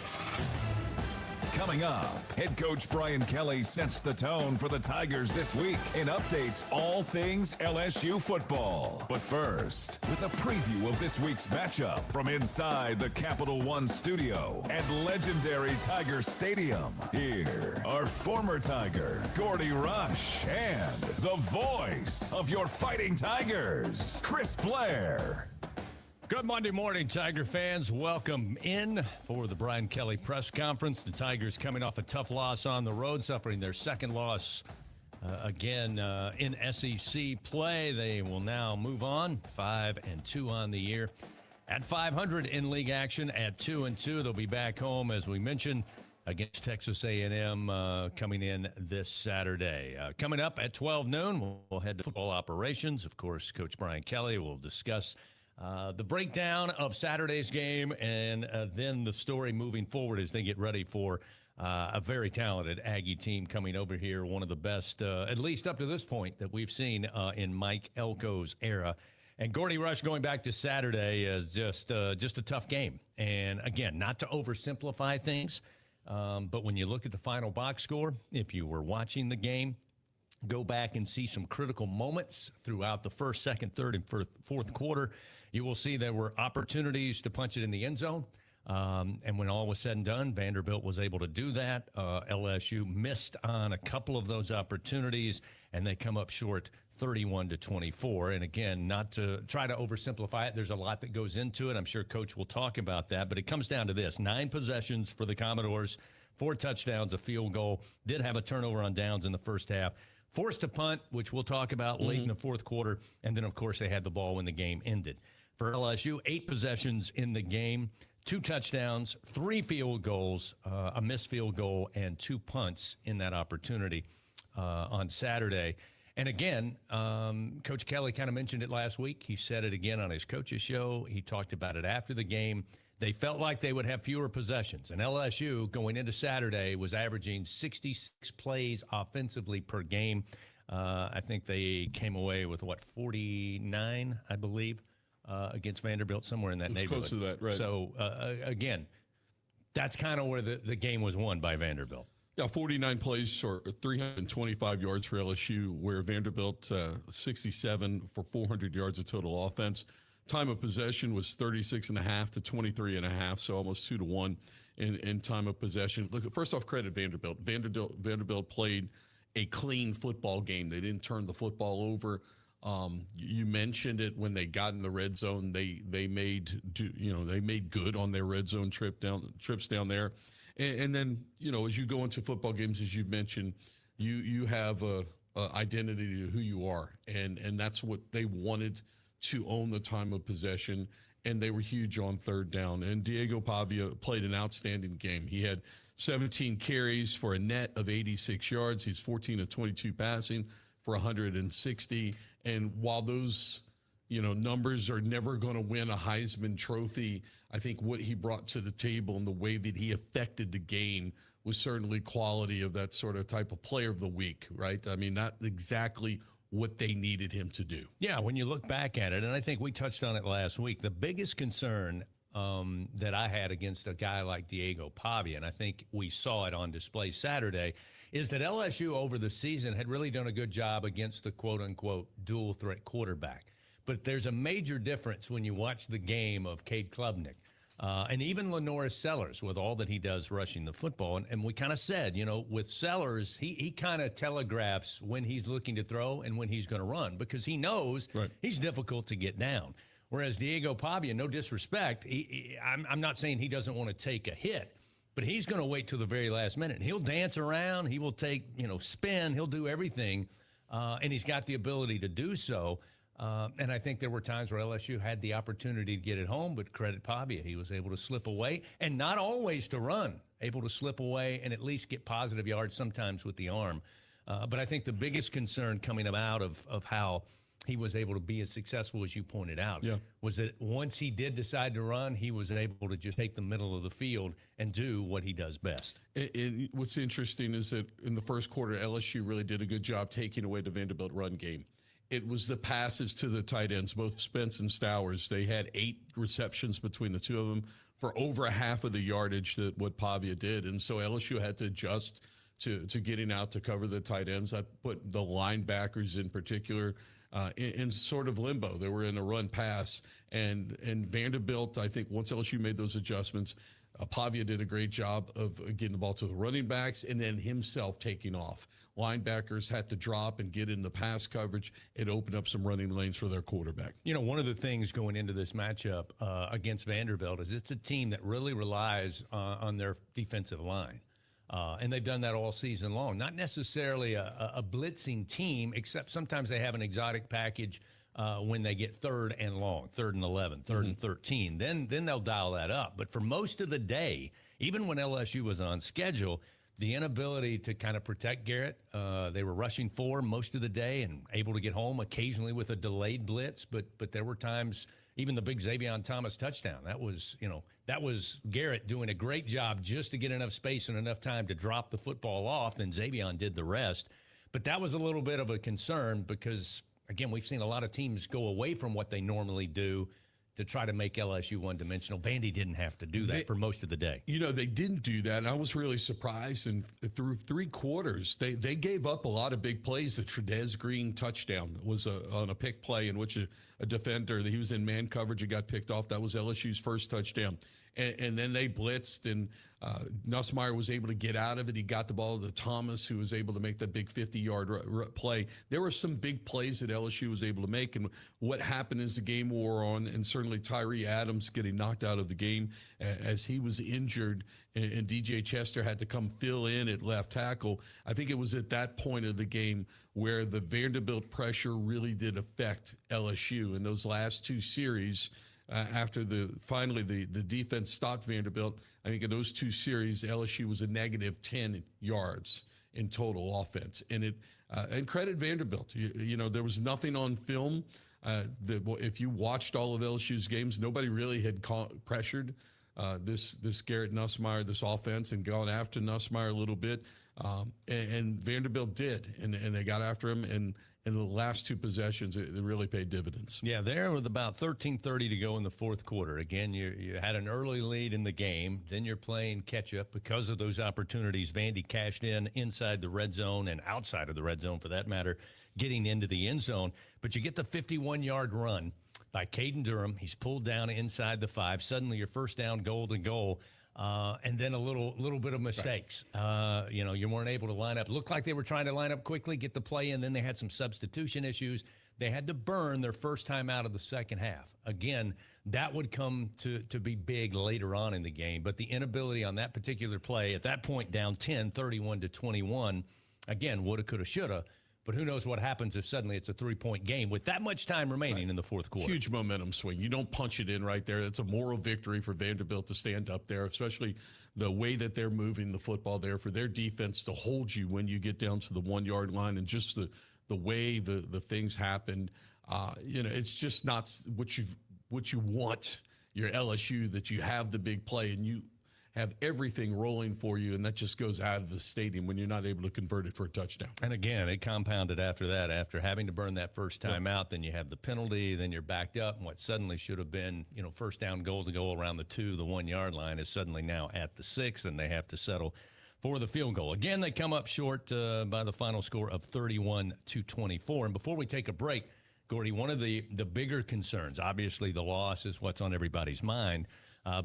Coming up, head coach Brian Kelly sets the tone for the Tigers this week and updates all things LSU football. But first, with a preview of this week's matchup from inside the Capital One studio at legendary Tiger Stadium, here are former Tiger Gordy Rush and the voice of your Fighting Tigers, Chris Blair. Good Monday morning, Tiger fans. Welcome in for the Brian Kelly press conference. The Tigers coming off a tough loss on the road, suffering their second loss again in SEC play. They will now move on, 5-2 on the year. At 500 in league action, at 2-2, they'll be back home, as we mentioned, against Texas A&M coming in this Saturday. Coming up at 12 noon, we'll head to football operations. Of course, Coach Brian Kelly will discuss the breakdown of Saturday's game and then the story moving forward as they get ready for a very talented Aggie team coming over here, one of the best, at least up to this point, that we've seen in Mike Elko's era. And Gordy Rush going back to Saturday is just a tough game. And, again, not to oversimplify things, but when you look at the final box score, if you were watching the game, go back and see some critical moments throughout the first, second, third, and fourth quarter. You will see there were opportunities to punch it in the end zone. And when all was said and done, Vanderbilt was able to do that. LSU missed on a couple of those opportunities, and they come up short 31-24. And again, not to try to oversimplify it, there's a lot that goes into it. I'm sure Coach will talk about that, but it comes down to this: 9 possessions for the Commodores, 4 touchdowns, a field goal, did have a turnover on downs in the first half. Forced a punt, which we'll talk about late in the fourth quarter. And then, of course, they had the ball when the game ended. For LSU, 8 possessions in the game, 2 touchdowns, 3 field goals, a missed field goal, and 2 punts in that opportunity on Saturday. And again, Coach Kelly kind of mentioned it last week. He said it again on his coach's show. He talked about it after the game. They felt like they would have fewer possessions. And LSU, going into Saturday, was averaging 66 plays offensively per game. I think they came away with, 49, I believe, against Vanderbilt, somewhere in that neighborhood. Close to that, right. So, again, that's kind of where the game was won by Vanderbilt. Yeah, 49 plays short, 325 yards for LSU, where Vanderbilt 67 for 400 yards of total offense. time of possession was 36.5 to 23.5, so almost 2-1 in time of possession. Look, first off, credit Vanderbilt. Vanderbilt played a clean football game. They didn't turn the football over. You mentioned it when they got in the red zone. They made good on their red zone trips down there. And then, as you go into football games, as you've mentioned, you have a identity to who you are, and that's what they wanted, to own the time of possession, and they were huge on third down. And Diego Pavia played an outstanding game. He had 17 carries for a net of 86 yards. He's 14 of 22 passing for 160. And while those numbers are never going to win a Heisman Trophy, I think what he brought to the table and the way that he affected the game was certainly quality of that sort of type of player of the week, right? I mean, not exactly what they needed him to do. Yeah, when you look back at it, and I think we touched on it last week, the biggest concern that I had against a guy like Diego Pavia, and I think we saw it on display Saturday, is that LSU over the season had really done a good job against the quote-unquote dual-threat quarterback. But there's a major difference when you watch the game of Cade Klubnik and even Lenoris Sellers with all that he does rushing the football. And we kind of said, with Sellers, he kind of telegraphs when he's looking to throw and when he's going to run, because he knows he's difficult to get down. Whereas Diego Pavia, no disrespect, I'm not saying he doesn't want to take a hit, but he's going to wait till the very last minute. He'll dance around. He will take, spin. He'll do everything, and he's got the ability to do so. And I think there were times where LSU had the opportunity to get it home, but credit Pavia. He was able to slip away, and not always to run, able to slip away and at least get positive yards sometimes with the arm. But I think the biggest concern coming out of how he was able to be as successful as you pointed out was that once he did decide to run, he was able to just take the middle of the field and do what he does best. And what's interesting is that in the first quarter, LSU really did a good job taking away the Vanderbilt run game. It was the passes to the tight ends, both Spence and Stowers. They had 8 receptions between the two of them for over a half of the yardage that what Pavia did. And so LSU had to adjust to getting out to cover the tight ends. I put the linebackers in particular in sort of limbo. They were in a run pass. And Vanderbilt, I think once LSU made those adjustments, Pavia did a great job of getting the ball to the running backs and then himself taking off. Linebackers had to drop and get in the pass coverage. It opened up some running lanes for their quarterback. One of the things going into this matchup against Vanderbilt is it's a team that really relies on their defensive line. And they've done that all season long. Not necessarily a blitzing team, except sometimes they have an exotic package when they get 3rd and long, 3rd and 11, 3rd and 13. Then they'll dial that up. But for most of the day, even when LSU was on schedule, the inability to kind of protect Garrett, they were rushing 4 most of the day and able to get home occasionally with a delayed blitz. But there were times, even the big Xavier Thomas touchdown, that was Garrett doing a great job just to get enough space and enough time to drop the football off. Then Xavier did the rest. But that was a little bit of a concern because, again, we've seen a lot of teams go away from what they normally do to try to make LSU one-dimensional. Vandy didn't have to do that for most of the day. They didn't do that, and I was really surprised. And through 3 quarters, they gave up a lot of big plays. The Trudez Green touchdown was on a pick play in which a defender, he was in man coverage and got picked off. That was LSU's first touchdown. And then they blitzed, and Nussmeier was able to get out of it. He got the ball to Thomas, who was able to make that big 50-yard play. There were some big plays that LSU was able to make, and what happened as the game wore on, and certainly Tyree Adams getting knocked out of the game as he was injured, and DJ Chester had to come fill in at left tackle. I think it was at that point of the game where the Vanderbilt pressure really did affect LSU in those last 2 series. After finally the defense stopped Vanderbilt, I think in those 2 series, LSU was a negative 10 yards in total offense. And and credit Vanderbilt. There was nothing on film. If you watched all of LSU's games, nobody really had pressured this Garrett Nussmeier, this offense, and gone after Nussmeier a little bit. And Vanderbilt did, and they got after him. And in the last 2 possessions, it really paid dividends. Yeah, there with about 13:30 to go in the 4th quarter. Again, you had an early lead in the game. Then you're playing catch-up because of those opportunities. Vandy cashed in inside the red zone and outside of the red zone, for that matter, getting into the end zone. But you get the 51-yard run by Caden Durham. He's pulled down inside the 5. Suddenly your first down, golden goal. And then a little bit of mistakes. You weren't able to line up. Looked like they were trying to line up quickly, get the play in. Then they had some substitution issues. They had to burn their first time out of the second half. Again, that would come to be big later on in the game. But the inability on that particular play, at that point down 10, 31-21, again, woulda, coulda, shoulda. But who knows what happens if suddenly it's a 3-point game with that much time remaining in the fourth quarter. Huge momentum swing. You don't punch it in right there. It's a moral victory for Vanderbilt to stand up there, especially the way that they're moving the football there, for their defense to hold you when you get down to the 1-yard line, and just the way the things happened. It's just not what you want, your LSU, that you have the big play and you have everything rolling for you, and that just goes out of the stadium when you're not able to convert it for a touchdown. And again, it compounded after that. After having to burn that first time out, then you have the penalty, then you're backed up, and what suddenly should have been, first down goal to go around the 1-yard line is suddenly now at the 6, and they have to settle for the field goal. Again, they come up short by the final score of 31-24. And before we take a break, Gordy, one of the bigger concerns, obviously the loss is what's on everybody's mind,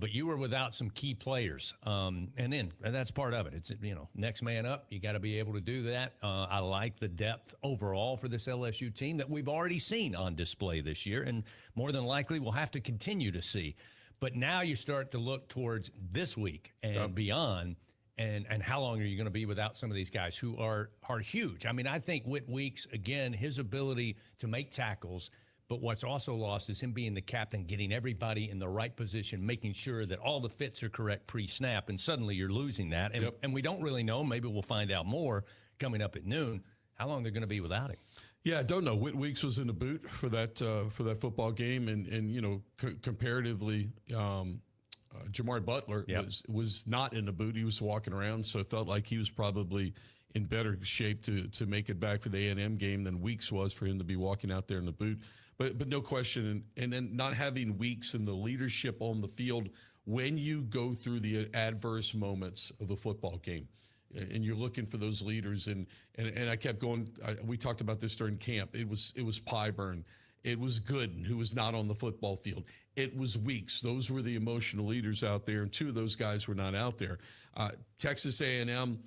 but you were without some key players, and that's part of it. It's, next man up. You got to be able to do that. I like the depth overall for this LSU team that we've already seen on display this year, and more than likely we'll have to continue to see. But now you start to look towards this week and beyond, and how long are you going to be without some of these guys who are huge? I mean, I think Whit Weeks, again, his ability to make tackles, but what's also lost is him being the captain, getting everybody in the right position, making sure that all the fits are correct pre-snap, and suddenly you're losing that. And we don't really know. Maybe we'll find out more coming up at noon, how long they're going to be without him. Yeah, I don't know. Whit Weeks was in the boot for that football game, and comparatively, Jamar Butler was not in the boot. He was walking around, so it felt like he was probably in better shape to make it back for the A&M game than Weeks was for him to be walking out there in the boot. But no question, and then not having Weeks and the leadership on the field when you go through the adverse moments of a football game, and you're looking for those leaders. And I kept going. We talked about this during camp. It was Pyburn. It was Gooden, who was not on the football field. It was Weeks. Those were the emotional leaders out there, and two of those guys were not out there. Texas A&M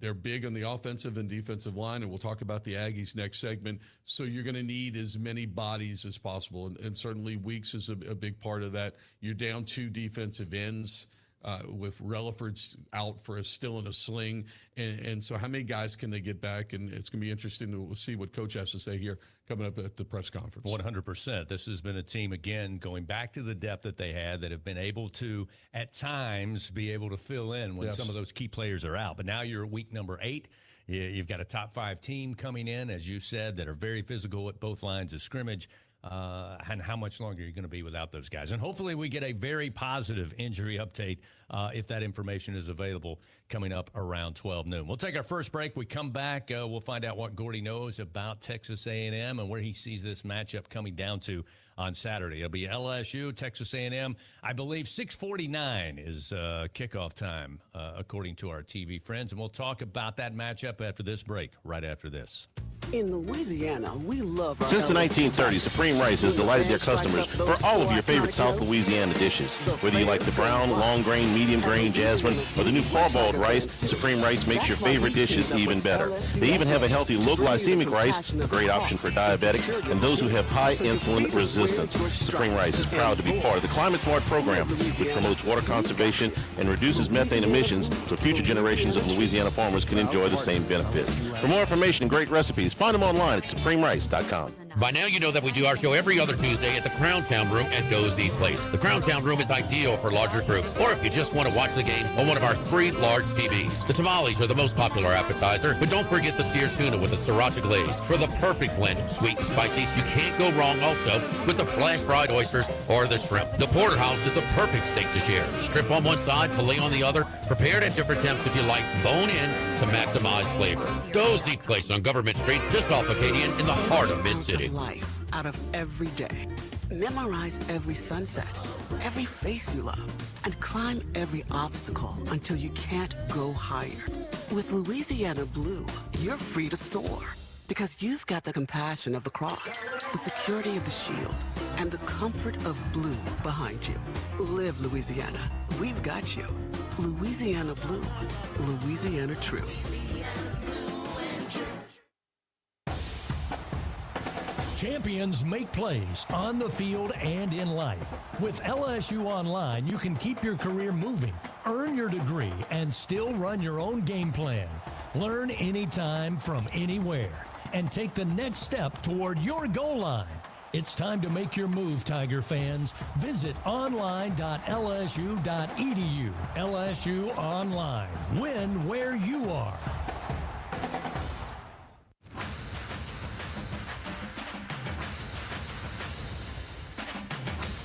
they're big on the offensive and defensive line, and we'll talk about the Aggies next segment. So you're going to need as many bodies as possible, and certainly Weeks is a big part of that. You're down 2 defensive ends. With Relaford's out still in a sling. And so how many guys can they get back? And it's going to be interesting to see what Coach has to say here coming up at the press conference. 100%. This has been a team, again, going back to the depth that they had, that have been able to, at times, be able to fill in when some of those key players are out. But now you're at week number 8. You've got a top 5 team coming in, as you said, that are very physical at both lines of scrimmage. And how much longer you're going to be without those guys. And hopefully we get a very positive injury update if that information is available coming up around 12 noon. We'll take our first break. We come back. We'll find out what Gordy knows about Texas A&M and where he sees this matchup coming down to on Saturday. It'll be LSU, Texas A&M. I believe 6:49 is kickoff time, according to our TV friends. And we'll talk about that matchup after this break, right after this. In Louisiana, we love our Since the 1930s, Supreme Rice has delighted their customers for all of your favorite South Louisiana dishes. Whether you like the brown, long grain, medium grain, jasmine, or the new parboiled rice, Supreme Rice makes your favorite dishes even better. They even have a healthy low glycemic rice, a great option for diabetics and those who have high insulin resistance. Supreme Rice is proud to be part of the Climate Smart program, which promotes water conservation and reduces methane emissions so future generations of Louisiana farmers can enjoy the same benefits. For more information and great recipes, find them online at supremerice.com. By now, you know that we do our show every other Tuesday at the Crown Town Room at Doe's Eat Place. The Crown Town Room is ideal for larger groups, or if you just want to watch the game on one of our 3 large TVs. The tamales are the most popular appetizer, but don't forget the seared tuna with the sriracha glaze for the perfect blend of sweet and spicy. You can't go wrong also with the flash-fried oysters or the shrimp. The porterhouse is the perfect steak to share. Strip on one side, filet on the other, prepared at different temps if you like, bone in to maximize flavor. Doe's Eat Place on Government Street, just off Acadian in the heart of Mid-City. Life out of every day. Memorize every sunset, every face you love, and climb every obstacle until you can't go higher. With Louisiana Blue, you're free to soar. Because you've got the compassion of the cross, the security of the shield, and the comfort of blue behind you. Live Louisiana. We've got you. Louisiana Blue. Louisiana True. Champions make plays on the field and in life. With LSU Online, you can keep your career moving, earn your degree, and still run your own game plan. Learn anytime from anywhere and take the next step toward your goal line. It's time to make your move, Tiger fans. Visit online.lsu.edu. LSU Online. Win where you are.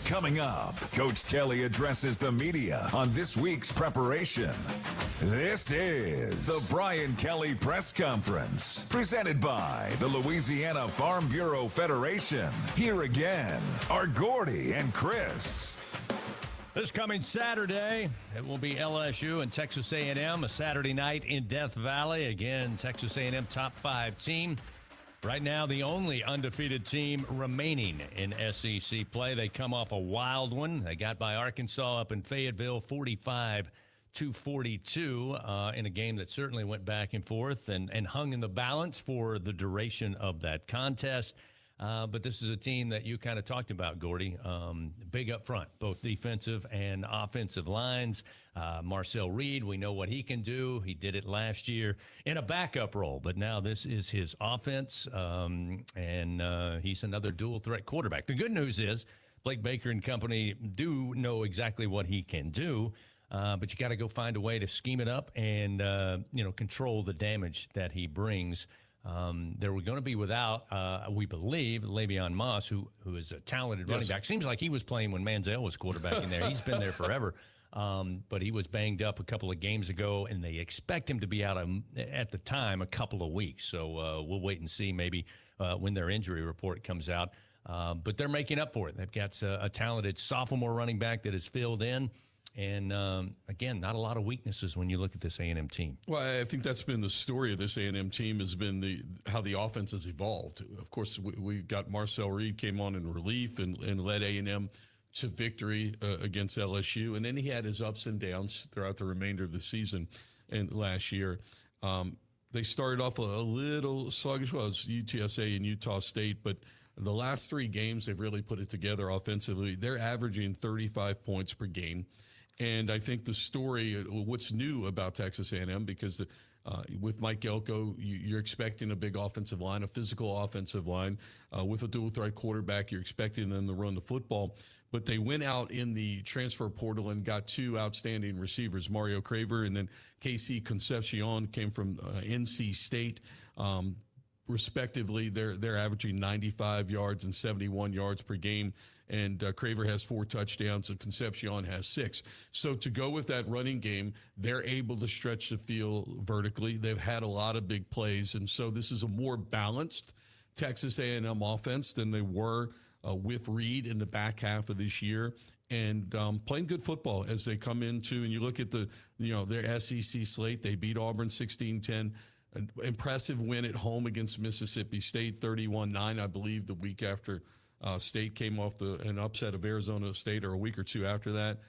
Coming up, Coach Kelly addresses the media on this week's preparation. This is the Brian Kelly Press Conference, presented by the Louisiana Farm Bureau Federation. Here again are Gordy and Chris. This coming Saturday, it will be LSU and Texas A&M, a Saturday night in Death Valley. Again, Texas A&M top 5 team. Right now, the only undefeated team remaining in SEC play. They come off a wild one. They got by Arkansas up in Fayetteville, 45-42, in a game that certainly went back and forth and hung in the balance for the duration of that contest. But this is a team that you kind of talked about, Gordy. Big up front, both defensive and offensive lines. Marcel Reed, we know what he can do. He did it last year in a backup role, but now this is his offense, and he's another dual-threat quarterback. The good news is Blake Baker and company do know exactly what he can do, but you got to go find a way to scheme it up and control the damage that he brings. They were going to be without, we believe, Le'Veon Moss, who is a talented running back. Seems like he was playing when Manziel was quarterbacking there. He's been there forever, but he was banged up a couple of games ago, and they expect him to be out at the time a couple of weeks. So we'll wait and see maybe when their injury report comes out. But they're making up for it. They've got a talented sophomore running back that is filled in. And, again, not a lot of weaknesses when you look at this A&M team. Well, I think that's been the story of this A&M team has been how the offense has evolved. Of course, we got Marcel Reed came on in relief and led A&M to victory against LSU. And then he had his ups and downs throughout the remainder of the season and last year. They started off a little sluggish. Well, it was UTSA and Utah State, but the last 3 games, they've really put it together offensively. They're averaging 35 points per game. And I think the story, what's new about Texas A&M, because with Mike Elko, you're expecting a big offensive line, a physical offensive line. With a dual-threat quarterback, you're expecting them to run the football. But they went out in the transfer portal and got 2 outstanding receivers, Mario Craver and then Casey Concepcion came from NC State. Respectively, they're averaging 95 yards and 71 yards per game. And Craver has 4 touchdowns, and Concepcion has 6. So to go with that running game, they're able to stretch the field vertically. They've had a lot of big plays, and so this is a more balanced Texas A&M offense than they were with Reed in the back half of this year. And playing good football as they come into, and you look at their SEC slate. They beat Auburn 16-10. An impressive win at home against Mississippi State, 31-9, I believe, the week after State came off an upset of Arizona State, or a week or two after that.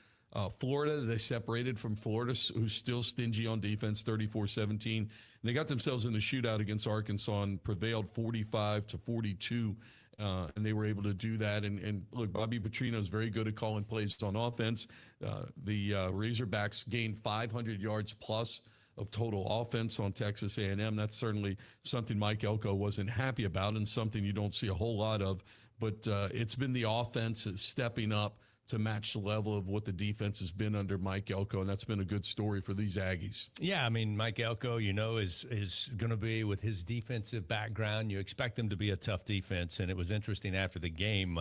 Florida, they separated from Florida, who's still stingy on defense, 34-17. And they got themselves in the shootout against Arkansas and prevailed 45-42. And they were able to do that. And look, Bobby Petrino is very good at calling plays on offense. The Razorbacks gained 500 yards plus of total offense on Texas A&M. That's certainly something Mike Elko wasn't happy about, and something you don't see a whole lot of. But it's been the offense stepping up to match the level of what the defense has been under Mike Elko, and that's been a good story for these Aggies. Yeah, I mean, Mike Elko, is going to be, with his defensive background, you expect him to be a tough defense. And it was interesting after the game,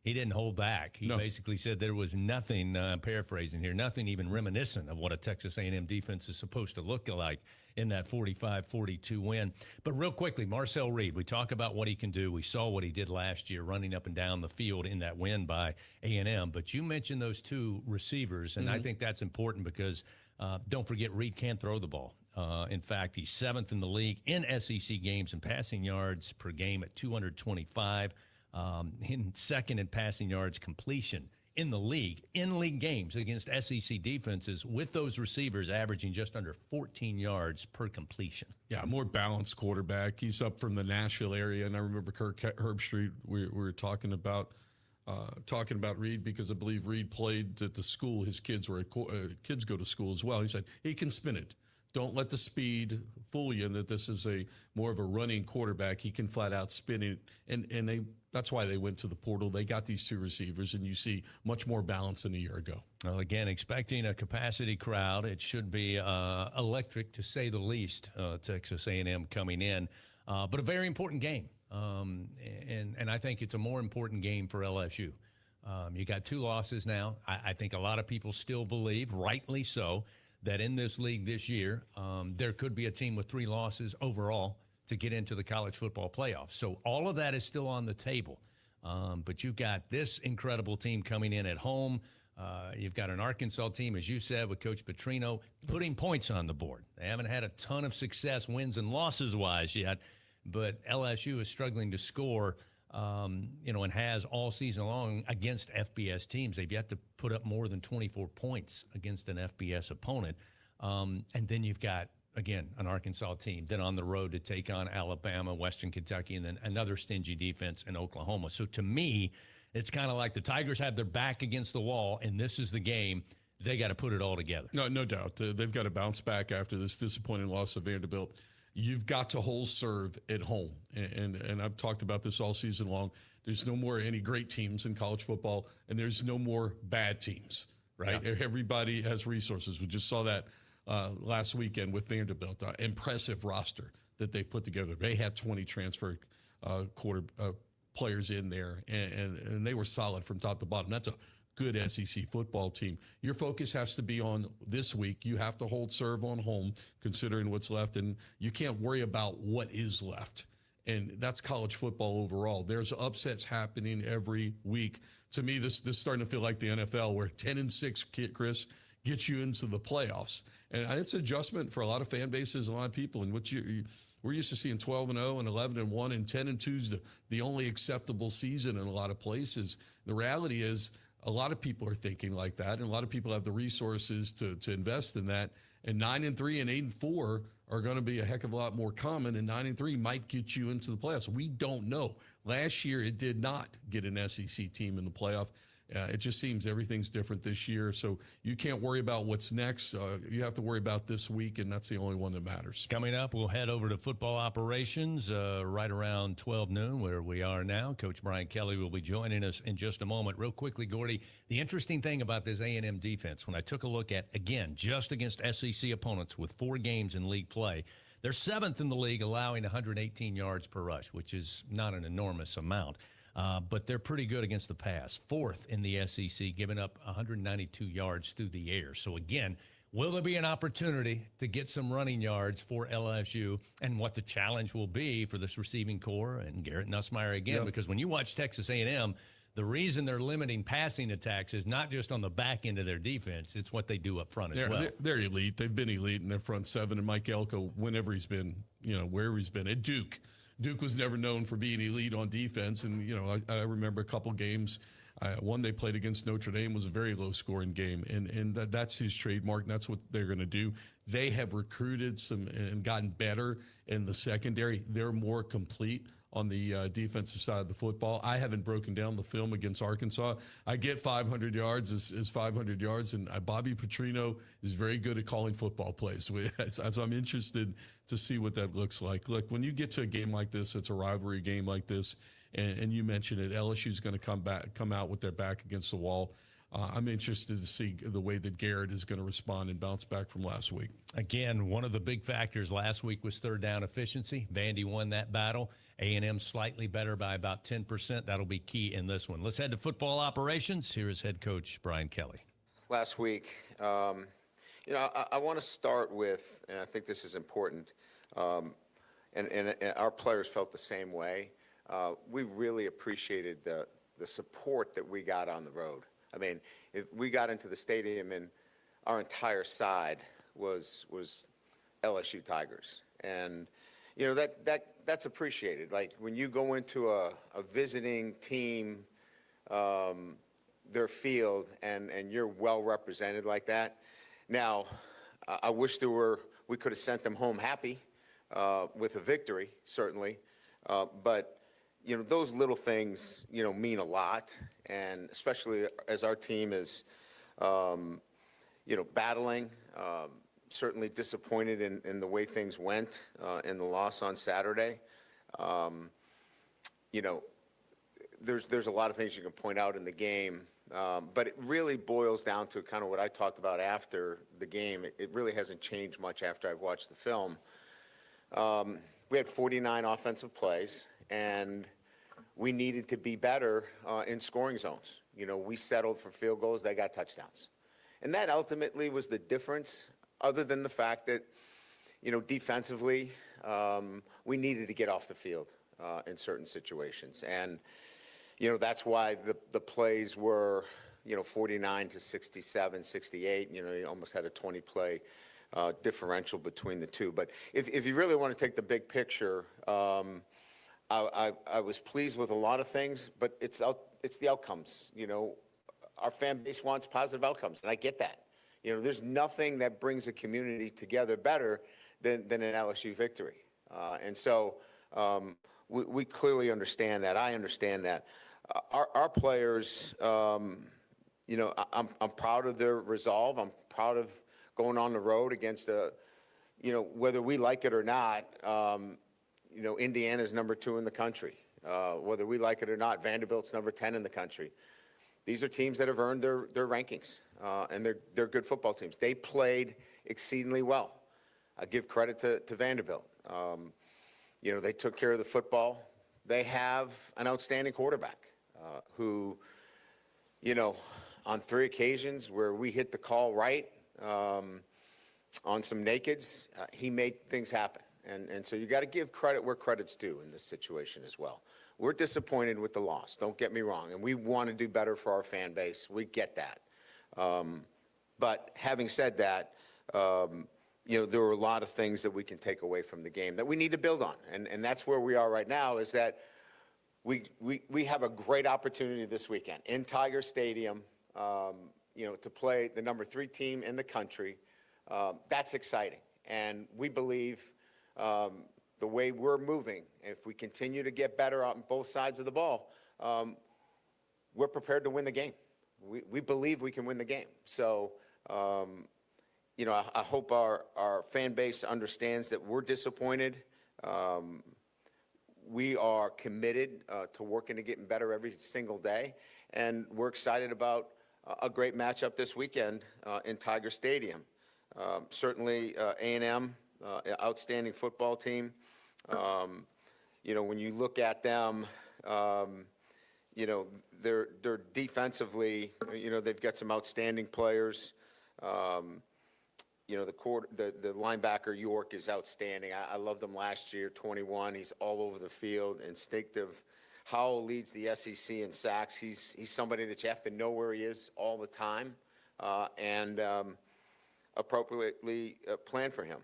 he didn't hold back. He basically said there was nothing, paraphrasing here, nothing even reminiscent of what a Texas A&M defense is supposed to look like in that 45-42 win. But real quickly, Marcel Reed, we talk about what he can do. We saw what he did last year running up and down the field in that win by A&M. But you mentioned those 2 receivers, and I think that's important because don't forget Reed can throw the ball. In fact, he's 7th in the league in SEC games and passing yards per game at 225. In second in passing yards completion in the league, in league games against SEC defenses, with those receivers averaging just under 14 yards per completion. Yeah, more balanced quarterback. He's up from the Nashville area, and I remember Kirk Herbstreit. We were talking about Reed because I believe Reed played at the school his kids were at. Kids go to school as well. He said he can spin it. Don't let the speed fool you, and that this is a more of a running quarterback. He can flat out spin it, and that's why they went to the portal. They got these 2 receivers, and you see much more balance than a year ago. Well, again, expecting a capacity crowd. It should be electric, to say the least. Texas A&M coming in, but a very important game, and I think it's a more important game for LSU. You got 2 losses now. I think a lot of people still believe, rightly so, that in this league this year, there could be a team with 3 losses overall to get into the college football playoffs. So all of that is still on the table. But you've got this incredible team coming in at home. You've got an Arkansas team, as you said, with Coach Petrino, putting points on the board. They haven't had a ton of success wins and losses-wise yet, but LSU is struggling to score, and has all season long against FBS teams. They've yet to put up more than 24 points against an FBS opponent. And then you've got, again, an Arkansas team, then on the road to take on Alabama, Western Kentucky, and then another stingy defense in Oklahoma. So to me, it's kind of like the Tigers have their back against the wall, and this is the game. They got to put it all together. No doubt. They've got to bounce back after this disappointing loss of Vanderbilt. You've got to hold serve at home. And I've talked about this all season long. There's no more any great teams in college football, and there's no more bad teams, right? Yeah. Everybody has resources. We just saw that last weekend with Vanderbilt. Impressive roster that they put together. They had 20 transfer players in there, and they were solid from top to bottom. That's a good SEC football team. Your focus has to be on this week. You have to hold serve on home, considering what's left, and you can't worry about what is left. And that's college football overall. There's upsets happening every week. To me, this is starting to feel like the NFL, where 10-6, Chris, gets you into the playoffs. And it's an adjustment for a lot of fan bases, a lot of people. And what we're used to seeing 12-0 and 11-1 and 10-2 is the only acceptable season in a lot of places. The reality is, a lot of people are thinking like that, and a lot of people have the resources to invest in that. And 9-3 and 8-4 are going to be a heck of a lot more common, and 9-3 might get you into the playoffs. We don't know. Last year, it did not get an SEC team in the playoff. It just seems everything's different this year. So you can't worry about what's next. You have to worry about this week, and that's the only one that matters. Coming up, we'll head over to football operations right around 12 noon, where we are now. Coach Brian Kelly will be joining us in just a moment. Real quickly, Gordy, the interesting thing about this A&M defense, when I took a look at, again, just against SEC opponents with 4 games in league play, they're 7th in the league, allowing 118 yards per rush, which is not an enormous amount. But they're pretty good against the pass. 4th in the SEC, giving up 192 yards through the air. So, again, will there be an opportunity to get some running yards for LSU, and what the challenge will be for this receiving core and Garrett Nussmeier again? Yep. Because when you watch Texas A&M, the reason they're limiting passing attacks is not just on the back end of their defense. It's what they do up front as well. They're elite. They've been elite in their front 7. And Mike Elko, whenever he's been, wherever he's been, at Duke was never known for being elite on defense. And, I remember a couple games. One they played against Notre Dame was a very low-scoring game. And that's his trademark, and that's what they're going to do. They have recruited some and gotten better in the secondary. They're more complete on the defensive side of the football. I haven't broken down the film against Arkansas. I get 500 yards is 500 yards, and Bobby Petrino is very good at calling football plays. So I'm interested to see what that looks like. Look, when you get to a game like this, it's a rivalry game like this, and you mentioned it, LSU's going to come out with their back against the wall. I'm interested to see the way that Garrett is going to respond and bounce back from last week. Again, one of the big factors last week was third down efficiency. Vandy won that battle. A&M slightly better by about 10%. That'll be key in this one. Let's head to football operations. Here is head coach Brian Kelly. Last week, I want to start with, and I think this is important, and our players felt the same way. We really appreciated the support that we got on the road. I mean, if we got into the stadium and our entire side was LSU Tigers. And, that's appreciated. Like when you go into a visiting team, their field, and you're well represented like that. Now, I wish we could have sent them home happy with a victory, certainly. But, those little things, mean a lot. And especially as our team is, battling, certainly disappointed in the way things went in the loss on Saturday. There's a lot of things you can point out in the game, but it really boils down to kind of what I talked about after the game. It really hasn't changed much after I've watched the film. We had 49 offensive plays, and we needed to be better in scoring zones. We settled for field goals. They got touchdowns. And that ultimately was the difference, other than the fact that, defensively, we needed to get off the field in certain situations. And, that's why the plays were, 49 to 67, 68. You almost had a 20-play differential between the two. But if you really want to take the big picture, I was pleased with a lot of things, but it's the outcomes. Our fan base wants positive outcomes, and I get that. There's nothing that brings a community together better than an LSU victory. And so we clearly understand that. I understand that. Our players, I'm proud of their resolve. I'm proud of going on the road against whether we like it or not, Indiana's number 2 in the country. Whether we like it or not, Vanderbilt's number 10 in the country. These are teams that have earned their rankings, and they're good football teams. They played exceedingly well. I give credit to Vanderbilt. They took care of the football. They have an outstanding quarterback who, on 3 occasions where we hit the call right on some nakeds, he made things happen. And so you got to give credit where credit's due in this situation as well. We're disappointed with the loss, don't get me wrong, and we want to do better for our fan base. We get that. But having said that, there were a lot of things that we can take away from the game that we need to build on. And that's where we are right now, is that we have a great opportunity this weekend in Tiger Stadium, to play the number 3 team in the country. That's exciting. And we believe the way we're moving, if we continue to get better on both sides of the ball, we're prepared to win the game. We believe we can win the game. So, I hope our fan base understands that we're disappointed. We are committed to working to getting better every single day. And we're excited about a great matchup this weekend in Tiger Stadium. Certainly, A&M, outstanding football team. When you look at them, they're defensively, they've got some outstanding players. The linebacker York is outstanding. I loved him last year, 21. He's all over the field, instinctive. Howell leads the SEC in sacks. He's somebody that you have to know where he is all the time and appropriately plan for him.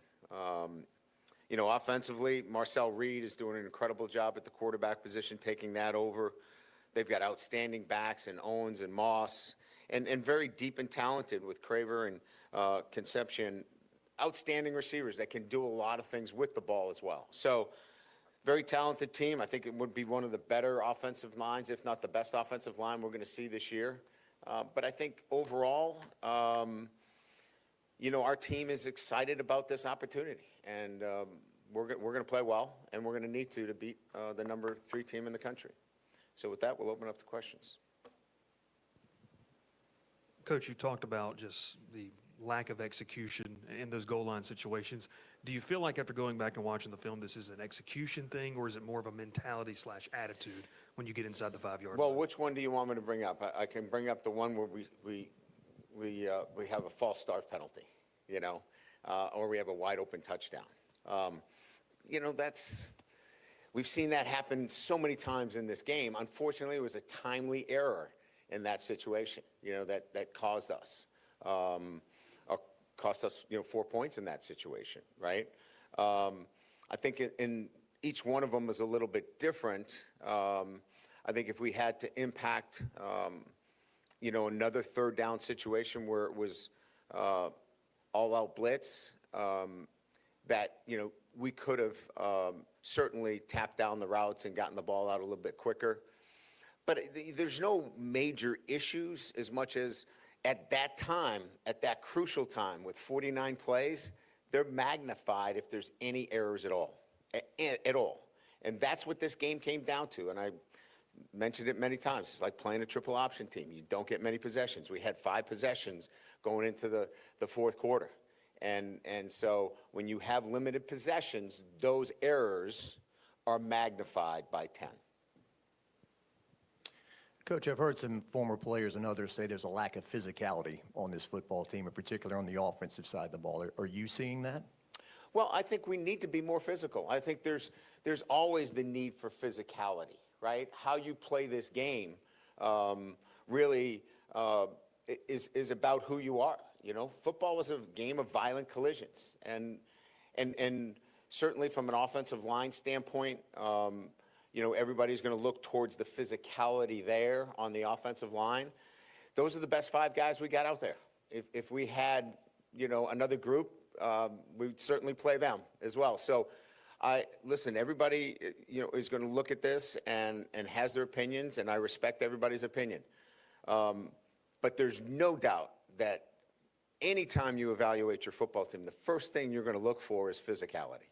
Offensively, Marcel Reed is doing an incredible job at the quarterback position, taking that over. They've got outstanding backs in Owens and Moss, and very deep and talented with Craver and Concepcion. Outstanding receivers that can do a lot of things with the ball as well. So, very talented team. I think it would be one of the better offensive lines, if not the best offensive line we're going to see this year. But I think overall, our team is excited about this opportunity, and we're going to play well, and we're going to need to beat the number 3 team in the country. So with that, we'll open up to questions. Coach, you talked about just the lack of execution in those goal line situations. Do you feel like after going back and watching the film, this is an execution thing, or is it more of a mentality/attitude when you get inside the 5-yard line? Well, which one do you want me to bring up? I can bring up the one where we have a false start penalty, or we have a wide open touchdown. We've seen that happen so many times in this game. Unfortunately, it was a timely error in that situation, that caused us. cost us, 4 points in that situation, right? I think in each one of them is a little bit different. I think if we had to impact, another third down situation where it was all-out blitz, that, we could have certainly tapped down the routes and gotten the ball out a little bit quicker. But there's no major issues as much as at that time, at that crucial time with 49 plays, they're magnified if there's any errors at all, at all. And that's what this game came down to. And I mentioned it many times. It's like playing a triple option team. You don't get many possessions. We had 5 possessions going into the fourth quarter. And so when you have limited possessions, those errors are magnified by 10. Coach, I've heard some former players and others say there's a lack of physicality on this football team, in particular on the offensive side of the ball. Are you seeing that? Well, I think we need to be more physical. I think there's always the need for physicality, right? How you play this game really is about who you are. Football is a game of violent collisions, and certainly from an offensive line standpoint, everybody's going to look towards the physicality there on the offensive line. Those are the best 5 guys we got out there. If we had, another group, we'd certainly play them as well. So, listen, everybody, is going to look at this and has their opinions, and I respect everybody's opinion. But there's no doubt that anytime you evaluate your football team, the first thing you're going to look for is physicality.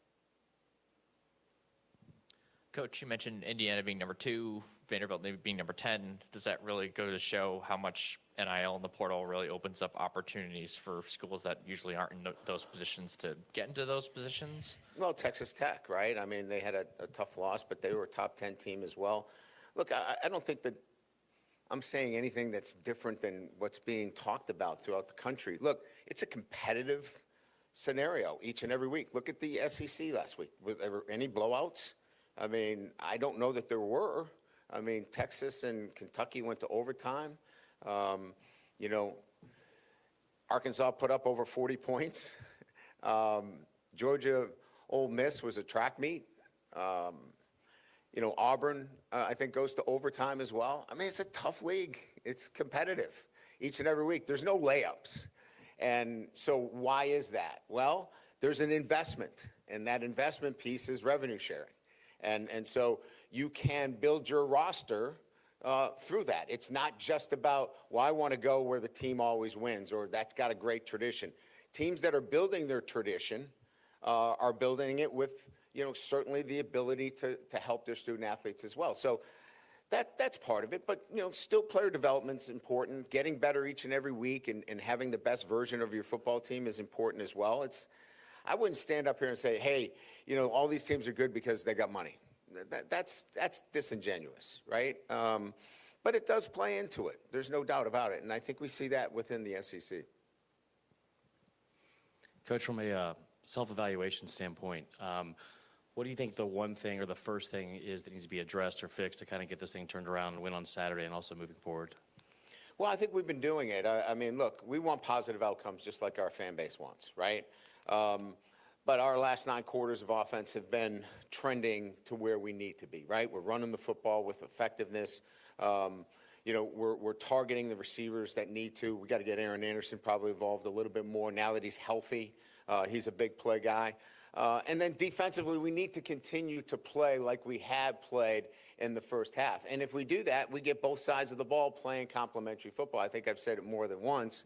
Coach, you mentioned Indiana being number 2, Vanderbilt maybe being number 10. Does that really go to show how much NIL in the portal really opens up opportunities for schools that usually aren't in those positions to get into those positions? Well, Texas Tech, right? I mean, they had a tough loss, but they were a top 10 team as well. Look, I don't think that I'm saying anything that's different than what's being talked about throughout the country. Look, it's a competitive scenario each and every week. Look at the SEC last week. Were there any blowouts? I mean, I don't know that there were. I mean, Texas and Kentucky went to overtime. Arkansas put up over 40 points. Georgia, Ole Miss was a track meet. Auburn, I think, goes to overtime as well. I mean, it's a tough league. It's competitive each and every week. There's no layups. And so why is that? Well, there's an investment, and that investment piece is revenue sharing. And so you can build your roster through that. It's not just about, well, I want to go where the team always wins, or that's got a great tradition. Teams that are building their tradition are building it with, certainly the ability to help their student athletes as well. So that's part of it. But, still player development's important. Getting better each and every week and having the best version of your football team is important as well. I wouldn't stand up here and say, hey, all these teams are good because they got money. That's disingenuous, right? But it does play into it. There's no doubt about it. And I think we see that within the SEC. Coach, from a self-evaluation standpoint, what do you think the one thing or the first thing is that needs to be addressed or fixed to kind of get this thing turned around and win on Saturday and also moving forward? Well, I think we've been doing it. I mean, look, we want positive outcomes just like our fan base wants, right? But our last 9 quarters of offense have been trending to where we need to be, right? We're running the football with effectiveness. We're targeting the receivers that need to. We got to get Aaron Anderson probably involved a little bit more now that he's healthy. He's a big play guy. And then defensively, we need to continue to play like we have played in the first half. And if we do that, we get both sides of the ball playing complementary football. I think I've said it more than once,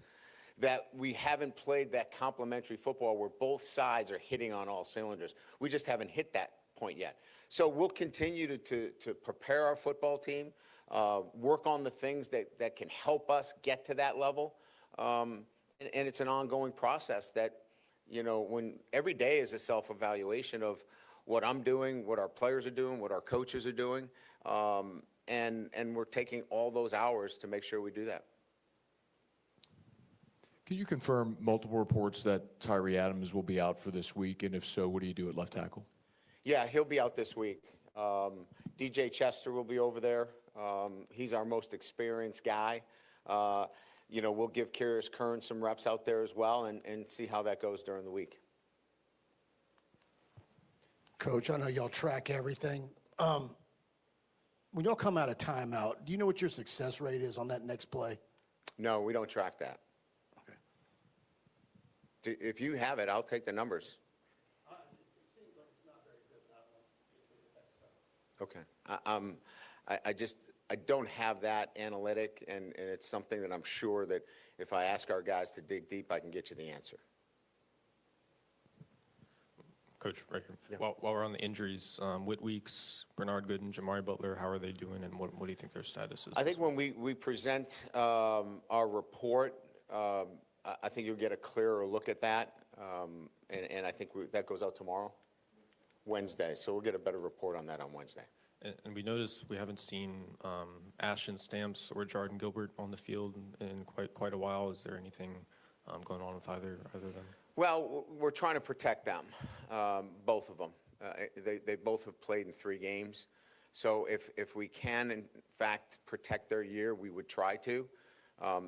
that we haven't played that complementary football where both sides are hitting on all cylinders. We just haven't hit that point yet. So we'll continue to prepare our football team, work on the things that can help us get to that level. And it's an ongoing process that, when every day is a self-evaluation of what I'm doing, what our players are doing, what our coaches are doing. And we're taking all those hours to make sure we do that. Can you confirm multiple reports that Tyree Adams will be out for this week? And if so, what do you do at left tackle? Yeah, he'll be out this week. DJ Chester will be over there. He's our most experienced guy. we'll give Curious Curran some reps out there as well and see how that goes during the week. Coach, I know y'all track everything. When y'all come out of timeout, do you know what your success rate is on that next play? No, we don't track that. Okay. If you have it, I'll take the numbers. Okay. I don't have that analytic, and it's something that I'm sure that if I ask our guys to dig deep, I can get you the answer. Coach, right here. While we're on the injuries, Whit Weeks, Bernard Gooden, Jamari Butler, how are they doing, and what do you think their status is? I think when we present our report, I think you'll get a clearer look at that, and I think that goes out tomorrow, Wednesday. So we'll get a better report on that on Wednesday. And we noticed we haven't seen Ashton Stamps or Jordan Gilbert on the field in quite a while. Is there anything going on with either of them? Well, we're trying to protect them, both of them. They both have played in 3 games. So if we can, in fact, protect their year, we would try to.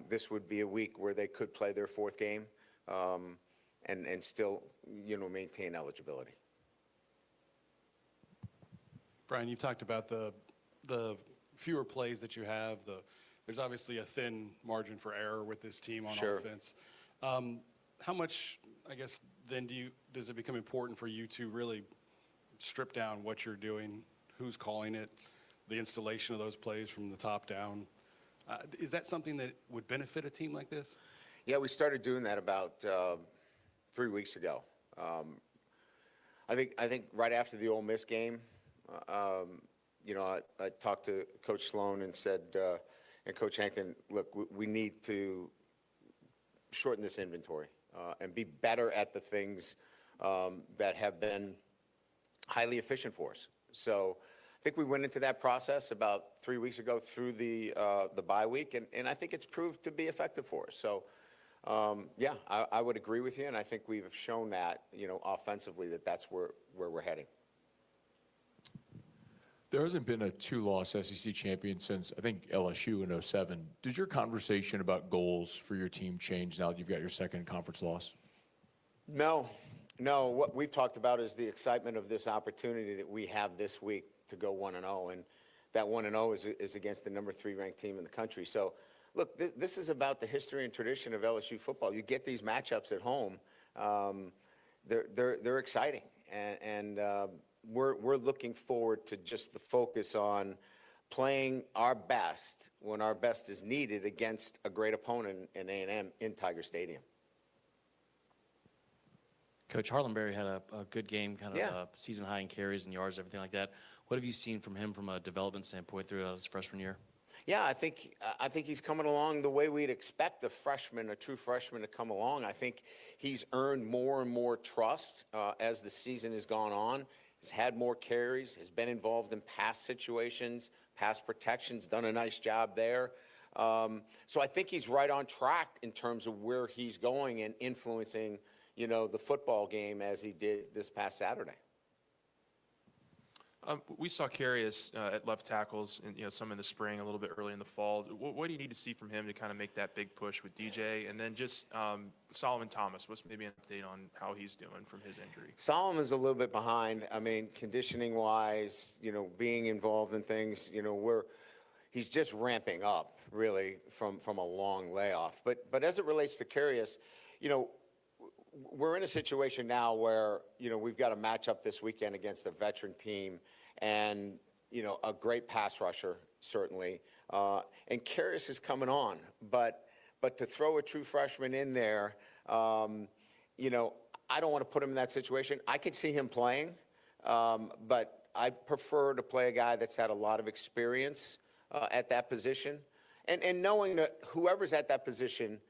This would be a week where they could play their 4th game and still, maintain eligibility. Brian, you've talked about the fewer plays that you have. There's obviously a thin margin for error with this team on offense. How much, I guess, then does it become important for you to really strip down what you're doing, who's calling it, the installation of those plays from the top down? Is that something that would benefit a team like this? Yeah, we started doing that about 3 weeks ago. I think right after the Ole Miss game, I talked to Coach Sloan and said, and Coach Hankton, look, we need to shorten this inventory and be better at the things that have been highly efficient for us. So I think we went into that process about 3 weeks ago through the bye week, and I think it's proved to be effective for us. So, yeah, I would agree with you, and I think we've shown that, offensively, that's where we're heading. There hasn't been a 2-loss SEC champion since, I think, LSU in 2007. Did your conversation about goals for your team change now that you've got your 2nd conference loss? No. What we've talked about is the excitement of this opportunity that we have this week to go 1-0, and that 1-0 is against the number 3 ranked team in the country. So, look, this is about the history and tradition of LSU football. You get these matchups at home; they're exciting, and we're looking forward to just the focus on playing our best when our best is needed against a great opponent in A&M in Tiger Stadium. Coach, Harlan Berry had a good game, kind of a season high in carries and yards, everything like that. What have you seen from him from a development standpoint throughout his freshman year? Yeah, I think he's coming along the way we'd expect a true freshman to come along. I think he's earned more and more trust as the season has gone on. He's had more carries, has been involved in pass situations, pass protections, done a nice job there. So I think he's right on track in terms of where he's going and influencing, the football game as he did this past Saturday. We saw Carius at left tackles, and some in the spring, a little bit early in the fall. What do you need to see from him to kind of make that big push with DJ? And then just Solomon Thomas, what's maybe an update on how he's doing from his injury? Solomon's a little bit behind. I mean, conditioning-wise, being involved in things, he's just ramping up really from a long layoff. But as it relates to Carius, we're in a situation now where, we've got a matchup this weekend against a veteran team and, a great pass rusher, certainly. And Carius is coming on. But to throw a true freshman in there, I don't want to put him in that situation. I could see him playing, but I prefer to play a guy that's had a lot of experience at that position. And knowing that whoever's at that position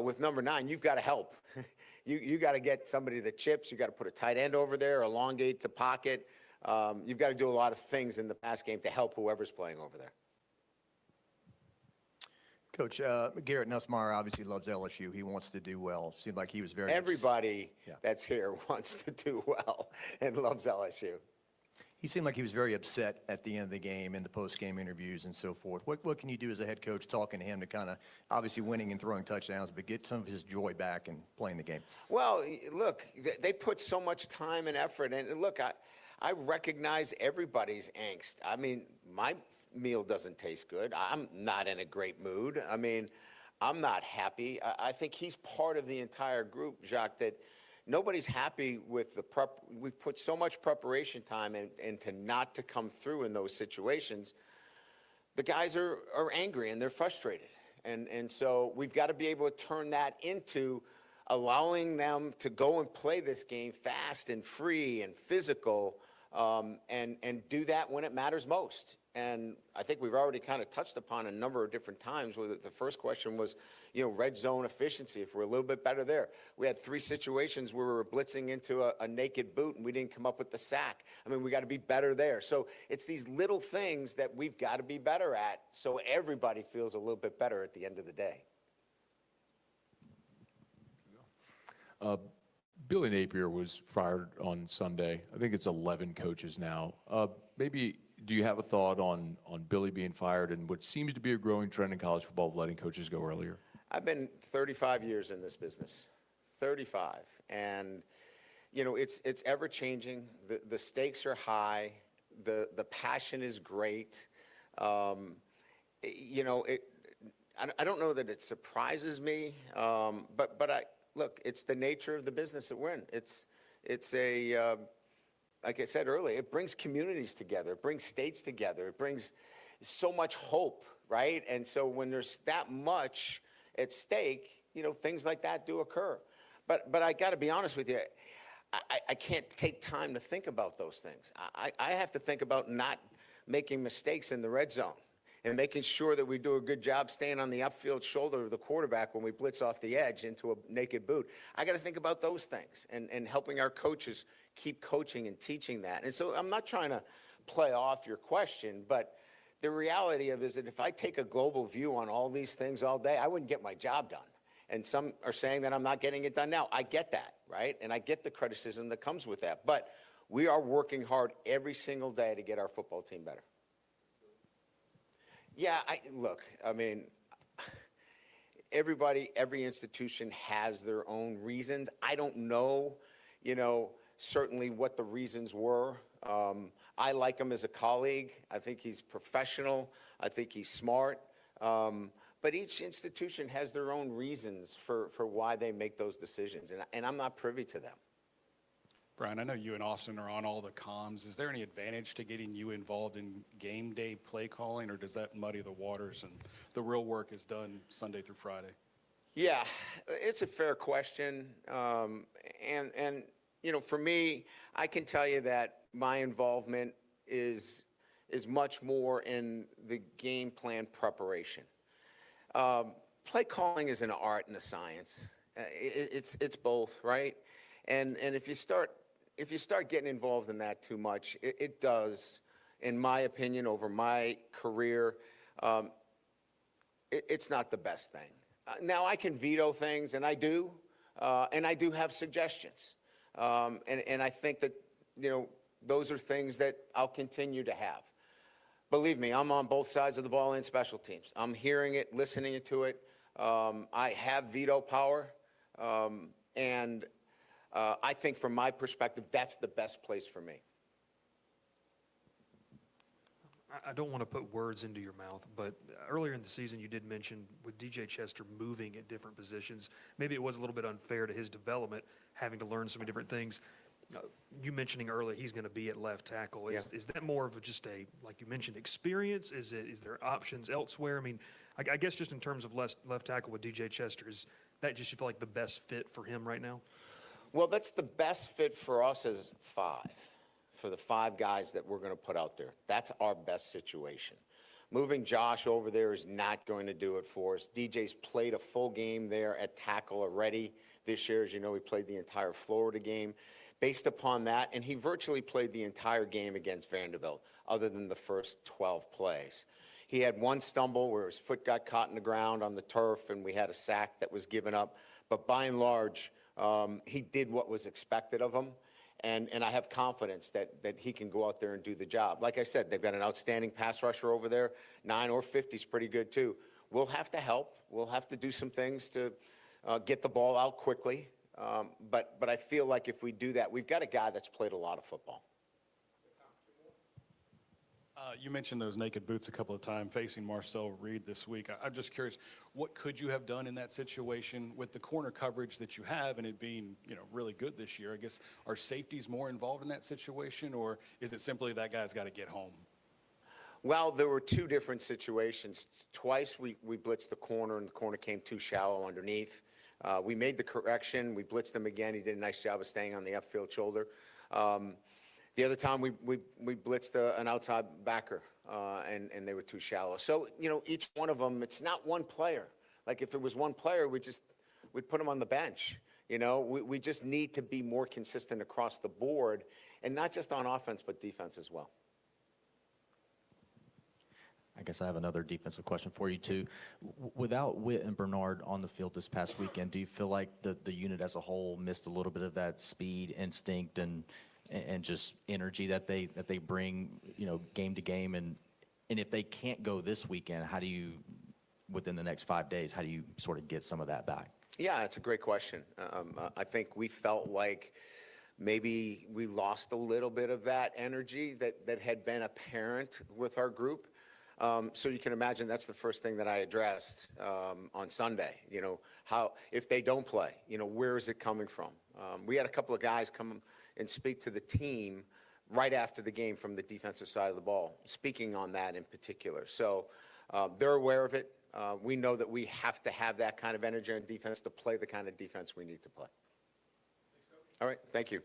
with number 9, you've got to help. You got to get somebody that chips. You got to put a tight end over there, elongate the pocket. You've got to do a lot of things in the pass game to help whoever's playing over there. Coach, Garrett Nussmeier obviously loves LSU. He wants to do well. Seemed like he was very. Everybody that's here wants to do well and loves LSU. He seemed like he was very upset at the end of the game in the post-game interviews and so forth. What can you do as a head coach talking to him to kind of, obviously winning and throwing touchdowns, but get some of his joy back and playing the game? Well, look, they put so much time and effort. And look, I recognize everybody's angst. I mean, my meal doesn't taste good. I'm not in a great mood. I mean, I'm not happy. I think he's part of the entire group, Jacques, that nobody's happy with the prep. We've put so much preparation time into not to come through in those situations. The guys are angry and they're frustrated. And so we've got to be able to turn that into allowing them to go and play this game fast and free and physical, and do that when it matters most. And I think we've already kind of touched upon a number of different times where the first question was, red zone efficiency, if we're a little bit better there. We had 3 situations where we were blitzing into a naked boot and we didn't come up with the sack. I mean, we got to be better there. So it's these little things that we've got to be better at so everybody feels a little bit better at the end of the day. Billy Napier was fired on Sunday. I think it's 11 coaches now. Maybe do you have a thought on Billy being fired and what seems to be a growing trend in college football of letting coaches go earlier? I've been 35 years in this business, 35. And, it's ever changing. The stakes are high. The passion is great. I don't know that it surprises me, but look, it's the nature of the business that we're in. It's like I said earlier, it brings communities together. It brings states together. It brings so much hope, right? And so when there's that much at stake, things like that do occur. But I got to be honest with you, I can't take time to think about those things. I have to think about not making mistakes in the red zone and making sure that we do a good job staying on the upfield shoulder of the quarterback when we blitz off the edge into a naked boot. I got to think about those things and helping our coaches keep coaching and teaching that. And so I'm not trying to play off your question, but the reality of it is that if I take a global view on all these things all day, I wouldn't get my job done. And some are saying that I'm not getting it done now. I get that, right? And I get the criticism that comes with that. But we are working hard every single day to get our football team better. Yeah, every institution has their own reasons. I don't know, certainly what the reasons were. I like him as a colleague. I think he's professional. I think he's smart. But each institution has their own reasons for why they make those decisions, and I'm not privy to them. Brian, I know you and Austin are on all the comms. Is there any advantage to getting you involved in game day play calling, or does that muddy the waters and the real work is done Sunday through Friday? Yeah, it's a fair question. And for me, I can tell you that my involvement is much more in the game plan preparation. Play calling is an art and a science. It's both, right? And if you start getting involved in that too much, it does, in my opinion, over my career, it's not the best thing. Now I can veto things, and I do have suggestions, and I think that those are things that I'll continue to have. Believe me, I'm on both sides of the ball in special teams. I'm hearing it, listening to it. I have veto power, and I think from my perspective, that's the best place for me. I don't want to put words into your mouth, but earlier in the season you did mention with DJ Chester moving at different positions, maybe it was a little bit unfair to his development, having to learn so many different things. You mentioning earlier he's going to be at left tackle. Is that more of just a, like you mentioned, experience? Is there options elsewhere? I mean, I guess just in terms of left tackle with DJ Chester, is that just you feel like the best fit for him right now? Well, that's the best fit for us as 5, for the 5 guys that we're going to put out there. That's our best situation. Moving Josh over there is not going to do it for us. DJ's played a full game there at tackle already this year. As you know, he played the entire Florida game. Based upon that, and he virtually played the entire game against Vanderbilt, other than the first 12 plays. He had one stumble where his foot got caught in the ground on the turf, and we had a sack that was given up. But by and large, he did what was expected of him. And I have confidence that he can go out there and do the job. Like I said, they've got an outstanding pass rusher over there. 9 or 50 is pretty good, too. We'll have to help. We'll have to do some things to get the ball out quickly. But I feel like if we do that, we've got a guy that's played a lot of football. You mentioned those naked boots a couple of times facing Marcel Reed this week. I'm just curious, what could you have done in that situation with the corner coverage that you have and it being, really good this year? I guess, are safeties more involved in that situation, or is it simply that guy's got to get home? Well, there were 2 different situations. Twice we blitzed the corner, and the corner came too shallow underneath. We made the correction. We blitzed him again. He did a nice job of staying on the upfield shoulder. The other time we blitzed an outside backer, and they were too shallow. So, each one of them, it's not one player. Like if it was one player, we'd put him on the bench. We just need to be more consistent across the board, and not just on offense, but defense as well. I guess I have another defensive question for you, too. Without Witt and Bernard on the field this past weekend, do you feel like the unit as a whole missed a little bit of that speed, instinct, and just energy that they bring, game to game? And if they can't go this weekend, how do you, within the next 5 days, how do you sort of get some of that back? Yeah, it's a great question. I think we felt like maybe we lost a little bit of that energy that had been apparent with our group. So you can imagine that's the first thing that I addressed on Sunday. How, if they don't play, where is it coming from? We had a couple of guys come and speak to the team right after the game from the defensive side of the ball, speaking on that in particular. So they're aware of it. We know that we have to have that kind of energy on defense to play the kind of defense we need to play. All right, thank you.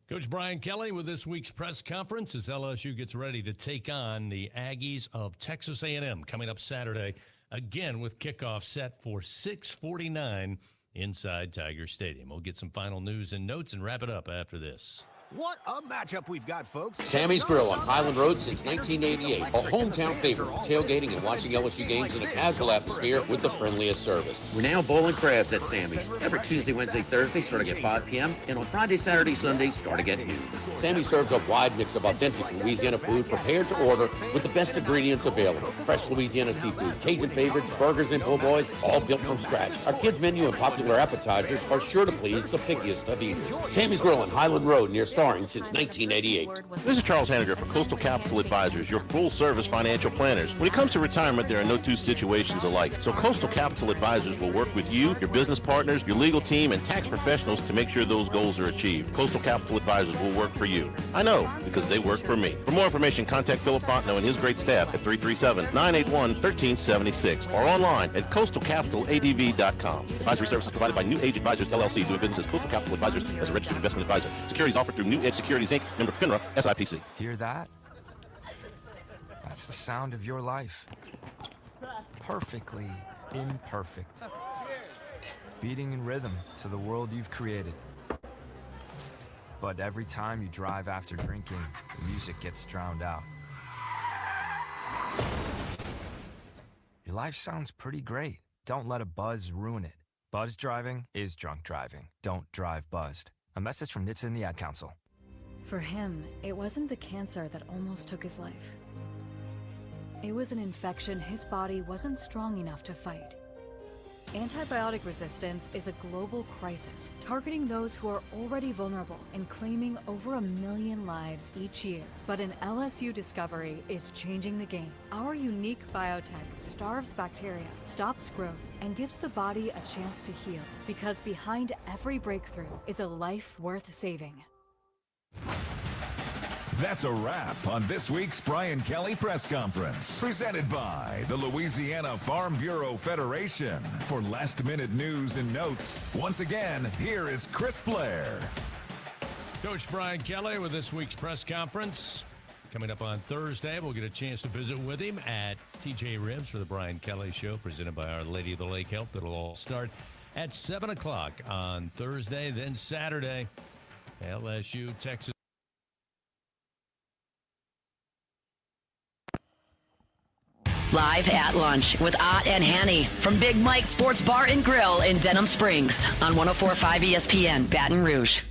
Coach Brian Kelly with this week's press conference as LSU gets ready to take on the Aggies of Texas A&M coming up Saturday, again with kickoff set for 6:49 inside Tiger Stadium. We'll get some final news and notes and wrap it up after this. What a matchup we've got, folks. Sammy's Grill on Highland Road since 1988. A hometown favorite for tailgating and watching LSU games in a casual atmosphere with the friendliest service. We're now bowling crabs at Sammy's. Every Tuesday, Wednesday, Thursday, starting at 5 p.m. And on Friday, Saturday, Sunday, starting at noon. Sammy serves a wide mix of authentic Louisiana food prepared to order with the best ingredients available. Fresh Louisiana seafood, Cajun favorites, burgers, and po' boys, all built from scratch. Our kids' menu and popular appetizers are sure to please the pickiest of eaters. Sammy's Grill on Highland Road near Starring since 1988. This is Charles Hanniger for Coastal Capital Advisors, your full-service financial planners. When it comes to retirement, there are no 2 situations alike. So Coastal Capital Advisors will work with you, your business partners, your legal team, and tax professionals to make sure those goals are achieved. Coastal Capital Advisors will work for you. I know, because they work for me. For more information, contact Philip Fontenot and his great staff at 337-981-1376 or online at coastalcapitaladv.com. Advisory services provided by New Age Advisors, LLC, doing business as Coastal Capital Advisors as a registered investment advisor. Securities offered through New Edge Securities, Inc., member FINRA, SIPC. Hear that? That's the sound of your life. Perfectly imperfect. Beating in rhythm to the world you've created. But every time you drive after drinking, the music gets drowned out. Your life sounds pretty great. Don't let a buzz ruin it. Buzz driving is drunk driving. Don't drive buzzed. A message from NHTSA and the Ad Council. For him, it wasn't the cancer that almost took his life. It was an infection his body wasn't strong enough to fight. Antibiotic resistance is a global crisis, targeting those who are already vulnerable and claiming over 1 million lives each year. But an LSU discovery is changing the game. Our unique biotech starves bacteria, stops growth, and gives the body a chance to heal. Because behind every breakthrough is a life worth saving. That's a wrap on this week's Brian Kelly press conference, presented by the Louisiana Farm Bureau Federation. For last-minute news and notes, once again, here is Chris Blair. Coach Brian Kelly with this week's press conference. Coming up on Thursday, we'll get a chance to visit with him at TJ Ribs for the Brian Kelly Show, presented by Our Lady of the Lake Health. It'll all start at 7 o'clock on Thursday, then Saturday, LSU, Texas. Live at lunch with Ott and Hanny from Big Mike's Sports Bar and Grill in Denham Springs on 104.5 ESPN, Baton Rouge.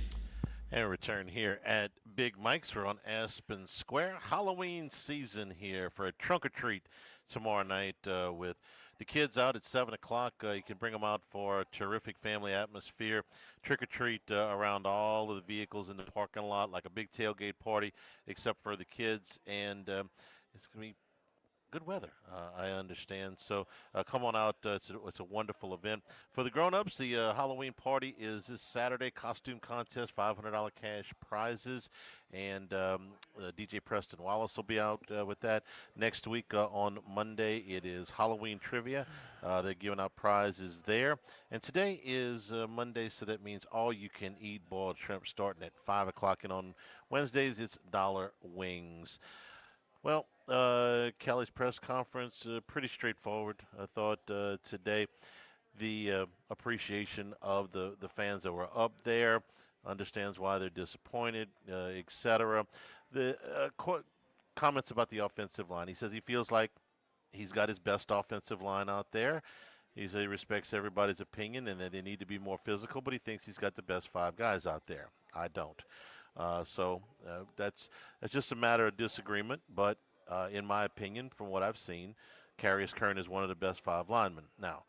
And return here at Big Mike's. We're on Aspen Square. Halloween season here for a trunk or treat tomorrow night with the kids out at 7 o'clock. You can bring them out for a terrific family atmosphere. Trick or treat around all of the vehicles in the parking lot, like a big tailgate party, except for the kids. And it's going to be good weather, I understand. So come on out. It's a wonderful event. For the grown-ups, the Halloween party is this Saturday. Costume contest, $500 cash prizes. And DJ Preston Wallace will be out with that. Next week on Monday, it is Halloween trivia. They're giving out prizes there. And today is Monday, so that means all-you-can-eat boiled shrimp starting at 5 o'clock. And on Wednesdays, it's dollar wings. Well, Kelly's press conference, pretty straightforward. I thought today the appreciation of the fans that were up there, understands why they're disappointed, etc. The comments about the offensive line. He says he feels like he's got his best offensive line out there. He says he respects everybody's opinion and that they need to be more physical, but he thinks he's got the best 5 guys out there. I don't. So that's just a matter of disagreement. But in my opinion, from what I've seen, Carius Kern is one of the best 5 linemen. Now,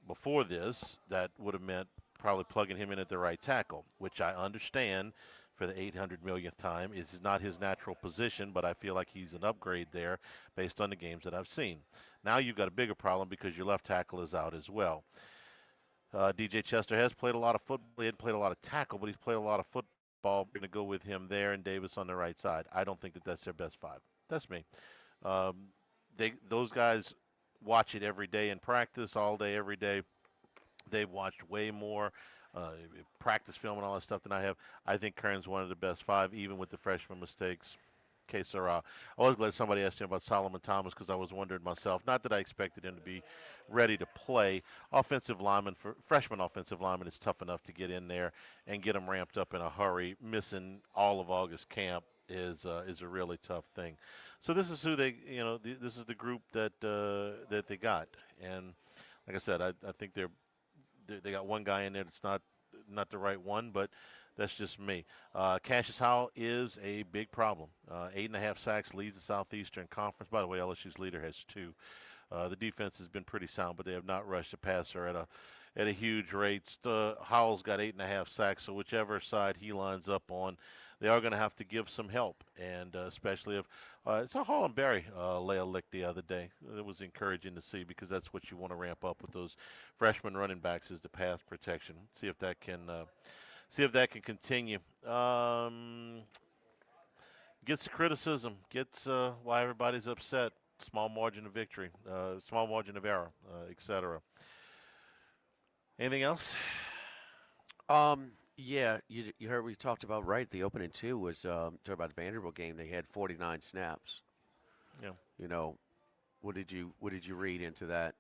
before this, that would have meant probably plugging him in at the right tackle, which I understand for the 800 millionth time is not his natural position, but I feel like he's an upgrade there based on the games that I've seen. Now you've got a bigger problem because your left tackle is out as well. DJ Chester has played a lot of football. He hadn't played a lot of tackle, but he's played a lot of football. We're going to go with him there and Davis on the right side. I don't think that that's their best 5. That's me. Those guys watch it every day in practice, all day, every day. They've watched way more practice film and all that stuff than I have. I think Kern's one of the best 5, even with the freshman mistakes. Que sera. I was glad somebody asked me about Solomon Thomas because I was wondering myself. Not that I expected him to be ready to play. Freshman offensive lineman, it's tough enough to get in there and get them ramped up in a hurry. Missing all of August camp is a really tough thing. So this is who this is the group that they got. And like I said, I think they got one guy in there that's not the right one, but that's just me. Cassius Howell is a big problem. 8.5 sacks, leads the Southeastern Conference. By the way, LSU's leader has 2. The defense has been pretty sound, but they have not rushed the passer at a huge rate. Howell's got 8.5 sacks, so whichever side he lines up on, they are going to have to give some help, and especially if it's a Hall and Berry lay a lick the other day. It was encouraging to see because that's what you want to ramp up with those freshman running backs is the pass protection. See if that can continue. Gets criticism, gets why everybody's upset. Small margin of victory, small margin of error, etc. Anything else? Yeah, you heard we talked about, right? The opening 2 was talking about the Vanderbilt game. They had 49 snaps. Yeah. What did you read into that?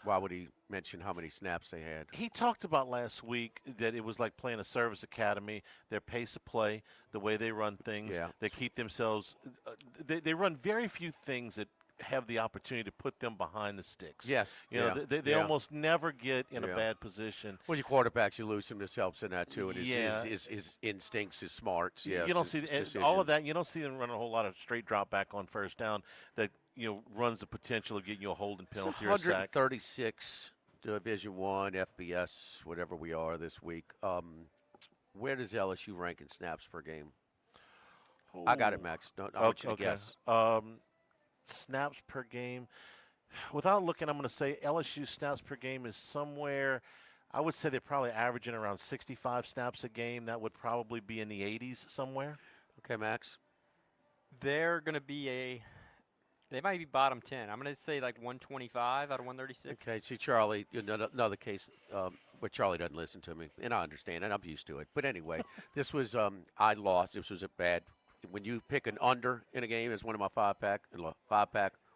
Why would he mention how many snaps they had? He talked about last week that it was like playing a service academy, their pace of play, the way they run things. Yeah. They keep themselves they run very few things that have the opportunity to put them behind the sticks. Yes. They almost never get in a bad position. Well, your quarterbacks, you lose him. This helps in that too. And his instincts, his smarts. Yes, you don't see all of that. You don't see them run a whole lot of straight drop back on first down that runs the potential of getting you a holding penalty or a sack. 136 Division I, FBS, whatever we are this week. Where does LSU rank in snaps per game? I got it, Max. I want you to guess. Snaps per game. Without looking, I'm going to say LSU snaps per game is somewhere, I would say they're probably averaging around 65 snaps a game. That would probably be in the 80s somewhere. Okay, Max. They're going to be they might be bottom 10. I'm going to say like 125 out of 136. Okay, see, Charlie, another case where Charlie doesn't listen to me, and I understand, and I'm used to it. But anyway, this was, I lost. This was a bad. When you pick an under in a game, it's one of my 5-pack,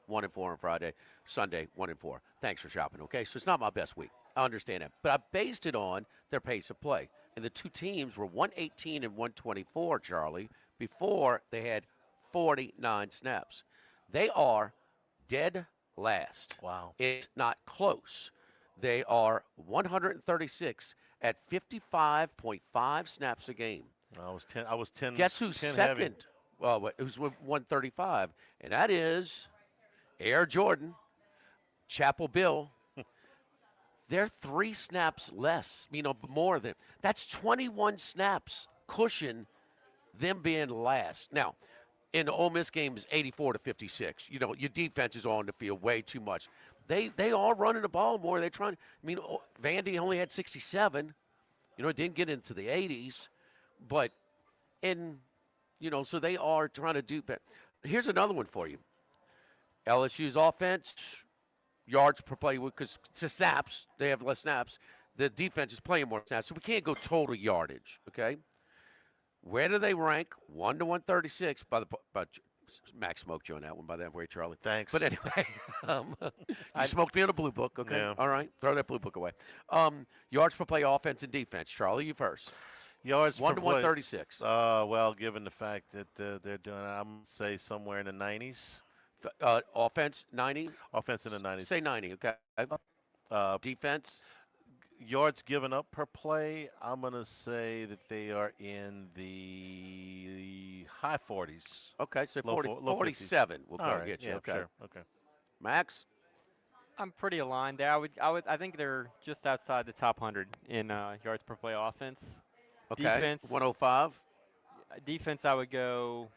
1-4 on Friday, Sunday, 1-4. Thanks for shopping, okay? So it's not my best week. I understand that. But I based it on their pace of play. And the two teams were 118 and 124, Charlie, before they had 49 snaps. They are dead last. Wow. It's not close. They are 136 at 55.5 snaps a game. I was 10. Guess who's 10 second? heavy. Well, it was 135, and that is Air Jordan, Chapel Bill. They're 3 snaps less, more than. That's 21 snaps cushion them being last. Now, in the Ole Miss game is 84 to 56. Your defense is on the field way too much. They are running the ball more. They're trying. Vandy only had 67. It didn't get into the 80s, but so they are trying to do better. Here's another one for you. LSU's offense, yards per play, because it's snaps. They have less snaps. The defense is playing more snaps, so we can't go total yardage. Okay. Where do they rank? 1 to 136 by Max smoked you on that one, by that way, Charlie. Thanks. But anyway, you smoked me on a blue book, okay? Yeah. All right, throw that blue book away. Yards per play, offense and defense. Charlie, you first. Yards 1 per to play. 136. Well, given the fact that they're doing, I'm going to say somewhere in the 90s. Offense, 90? Offense in the 90s. Say 90, okay. Defense? Yards given up per play, I'm going to say that they are in the high 40s. Okay, so Low 47 will All right, get you. yeah, Okay. Sure. Okay. Max? I'm pretty aligned there. I think they're just outside the top 100 in yards per play offense. Okay, Defense, 105. Defense, I would go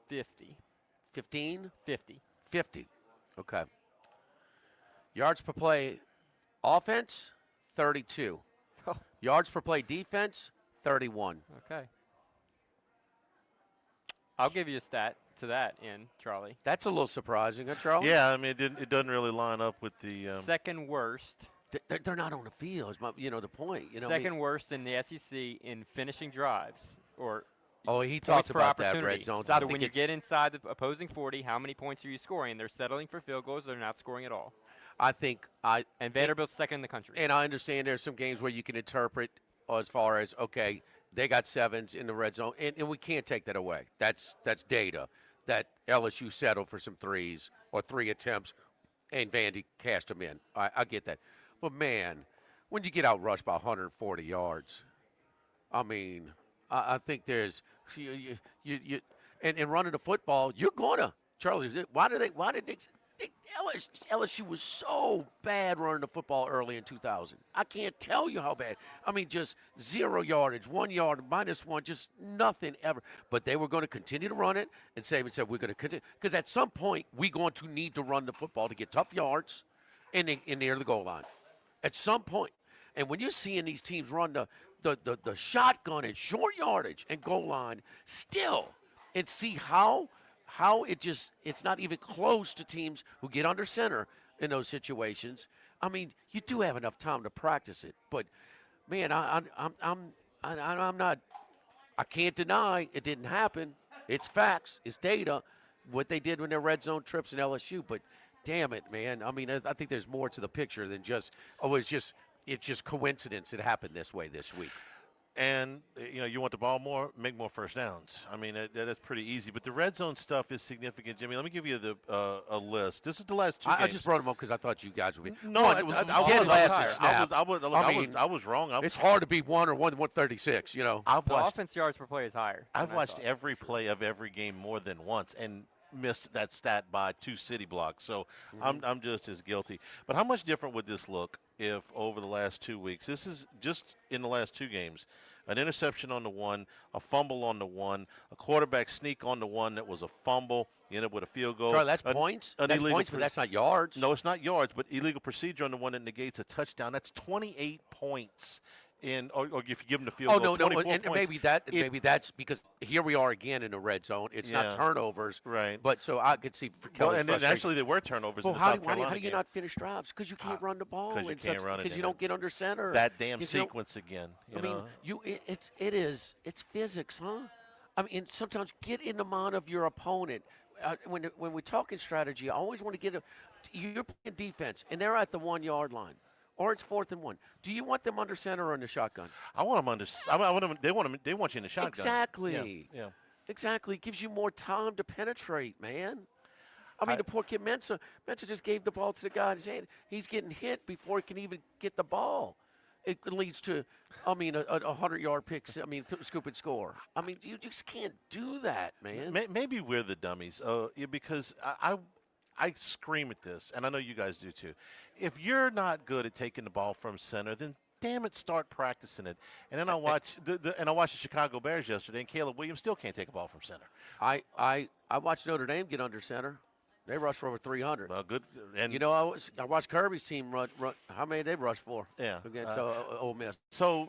50. 15? 50. 50. Okay. Yards per play offense, 32. Oh. Yards per play defense, 31. Okay. I'll give you a stat to that in, Charlie. That's a little surprising, huh, Charlie? Yeah, I mean, it doesn't really line up with the. Second worst. They're not on the field, is the point. Second worst in the SEC in finishing drives. He points talked per about that, opportunity. red zones. So when you get inside the opposing 40, how many points are you scoring? They're settling for field goals. They're not scoring at all. And Vanderbilt's second in the country. And I understand there's some games where you can interpret as far as, okay, they got 7s in the red zone, and we can't take that away. That's data that LSU settled for some 3s or 3 attempts, and Vandy cashed them in. I get that. But, man, when you get out rushed by 140 yards, I think there's and running the football, you're going to. Charlie, why did LSU was so bad running the football early in 2000. I can't tell you how bad. Just 0 yardage, 1 yard, -1, just nothing ever. But they were going to continue to run it, and Saban said, we're going to continue. Because at some point, we're going to need to run the football to get tough yards and near the goal line. At some point. And when you're seeing these teams run the shotgun and short yardage and goal line still, and see how it's not even close to teams who get under center in those situations. You do have enough time to practice it, but man, I'm not. I can't deny it didn't happen. It's facts. It's data. What they did when their red zone trips in LSU, but damn it, man. I think there's more to the picture than just it's just coincidence it happened this way this week. And, you want the ball more, make more first downs. That's pretty easy. But the red zone stuff is significant, Jimmy. Let me give you a list. This is the last 2 games. I just brought them up because I thought you guys would be. No, I was wrong. It's hard to be 1 or 136, I've The watched offense yards per play is higher. I've watched every play of every game more than once and missed that stat by 2 city blocks. So I'm just as guilty. But how much different would this look if over the last 2 weeks, this is just in the last 2 games, an interception on the 1, a fumble on the 1, a quarterback sneak on the 1 that was a fumble, you end up with a field goal. Sorry, that's points? That's points, but that's not yards. No, it's not yards, but illegal procedure on the 1 that negates a touchdown. That's 28 points. Or if you give them the field goal, 24 and points. maybe that's because here we are again in the red zone. It's not turnovers, right? But so I could see for Kelly's and then actually there were turnovers. Well, in the how South Carolina do you game. not finish drives? Because you can't run the ball. Because you can't run it. Because you don't get under center. That damn sequence again. It's physics, huh? Sometimes get in the mind of your opponent. When we're talking strategy, I always want to you're playing defense, and they're at the 1 yard line. Or it's 4th and 1. Do you want them under center or in the shotgun? I want them under. They want you in the shotgun. Exactly. Yeah. Exactly. It gives you more time to penetrate, man. I mean, the poor kid Mensa just gave the ball to the guy in his hand. He's getting hit before he can even get the ball. It leads to, a 100-yard pick. Scoop and score. I mean, you just can't do that, man. Maybe we're the dummies, because I scream at this, and I know you guys do too. If you're not good at taking the ball from center, then damn it, start practicing it. And then I watched the Chicago Bears yesterday, and Caleb Williams still can't take a ball from center. I watched Notre Dame get under center. They rushed for over 300. Well, good. And I watched Kirby's team run. How many they rushed for? Yeah. Against Ole Miss. So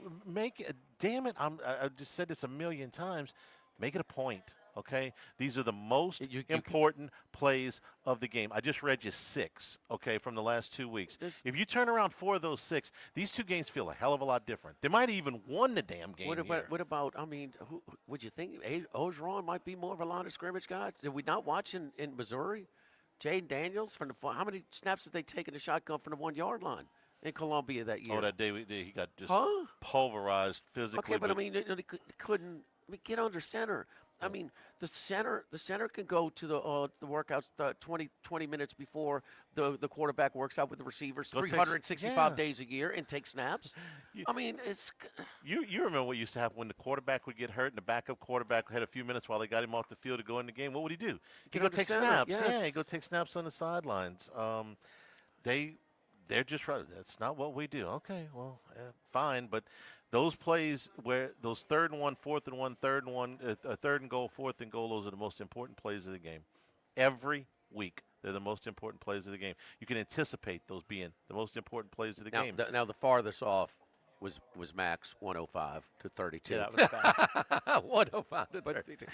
damn it, I just said this a million times. Make it a point. Okay, these are the most important plays of the game. I just read you 6, okay, from the last 2 weeks. If you turn around 4 of those 6, these 2 games feel a hell of a lot different. They might even won the damn game. What about? Who would you think? Ogeron might be more of a line of scrimmage guy? Did we not watch in Missouri? Jaden Daniels from how many snaps did they take in the shotgun from the 1-yard line in Columbia that year? Oh, that day he got just pulverized physically. Okay, but they couldn't. Get under center. I mean, the center can go to the workouts 20 minutes before the quarterback works out with the receivers 365 days a year and take snaps. It's you remember what used to happen when the quarterback would get hurt and the backup quarterback had a few minutes while they got him off the field to go in the game. What would he do? He'd go take snaps. Yes. Yeah, he'd go take snaps on the sidelines. They're just right. That's not what we do. Okay, well, fine, but those plays where those 3rd and 1, 4th and 1, 3rd and 1, 3rd and goal, 4th and goal, those are the most important plays of the game. Every week, they're the most important plays of the game. You can anticipate those being the most important plays of the game. Now the farthest off was Max 105 to 32. Yeah, that was bad. 105 to 32.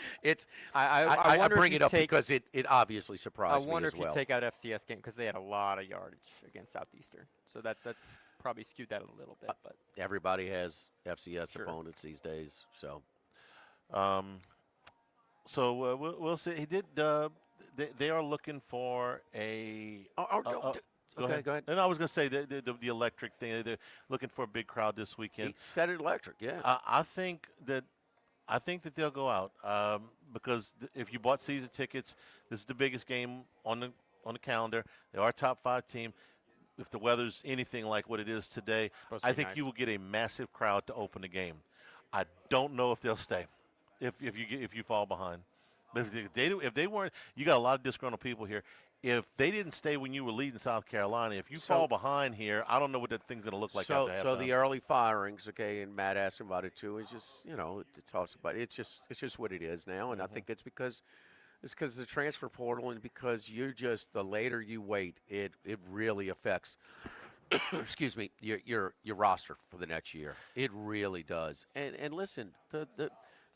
I wonder bring if it you up take, because it obviously surprised me I wonder as if well. you take out FCS game because they had a lot of yardage against Southeastern. So that's probably skewed that a little bit. But everybody has FCS opponents these days, so. We'll see. He did. They are looking for a. Go ahead. And I was going to say the electric thing. They're looking for a big crowd this weekend. He said it electric, yeah. I think that they'll go out because if you bought season tickets, this is the biggest game on the calendar. They are a top 5 team. If the weather's anything like what it is today, I think you will get a massive crowd to open the game. I don't know if they'll stay if you fall behind. But if they weren't, you got a lot of disgruntled people here. If they didn't stay when you were leading South Carolina, if you fall behind here, I don't know what that thing's going to look like after halftime. So the early firings, okay, and Matt asked about it too. Is just it talks about it. It's just what it is now, and I think it's because of the transfer portal, and because the later you wait, it really affects. excuse me, your roster for the next year. It really does. And listen, the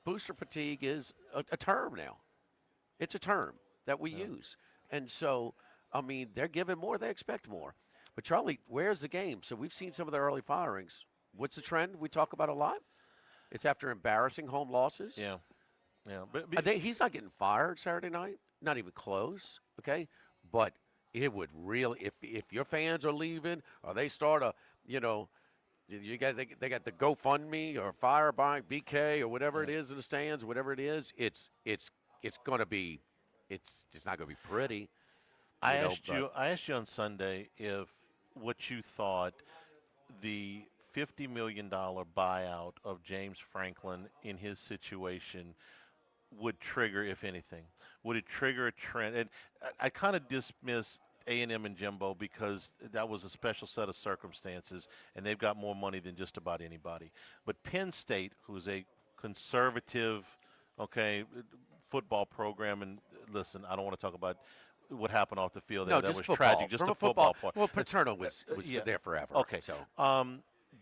booster fatigue is a term now. It's a term that we use. And so, they're giving more, they expect more. But, Charlie, where's the game? So we've seen some of the early firings. What's the trend we talk about a lot? It's after embarrassing home losses. Yeah. But he's not getting fired Saturday night, not even close, okay? But it would really, if your fans are leaving or they start they got the GoFundMe or fire by BK or whatever it is in the stands, whatever it is, it's going to be. It's just not going to be pretty. I asked you on Sunday if what you thought the $50 million buyout of James Franklin in his situation would trigger, if anything. Would it trigger a trend? And I kind of dismiss A&M and Jimbo because that was a special set of circumstances, and they've got more money than just about anybody. But Penn State, who's a conservative, football program, and listen, I don't want to talk about what happened off the field there. No, that just was football. tragic. Just From a a football part. Well, Paterno was there forever. Okay. So.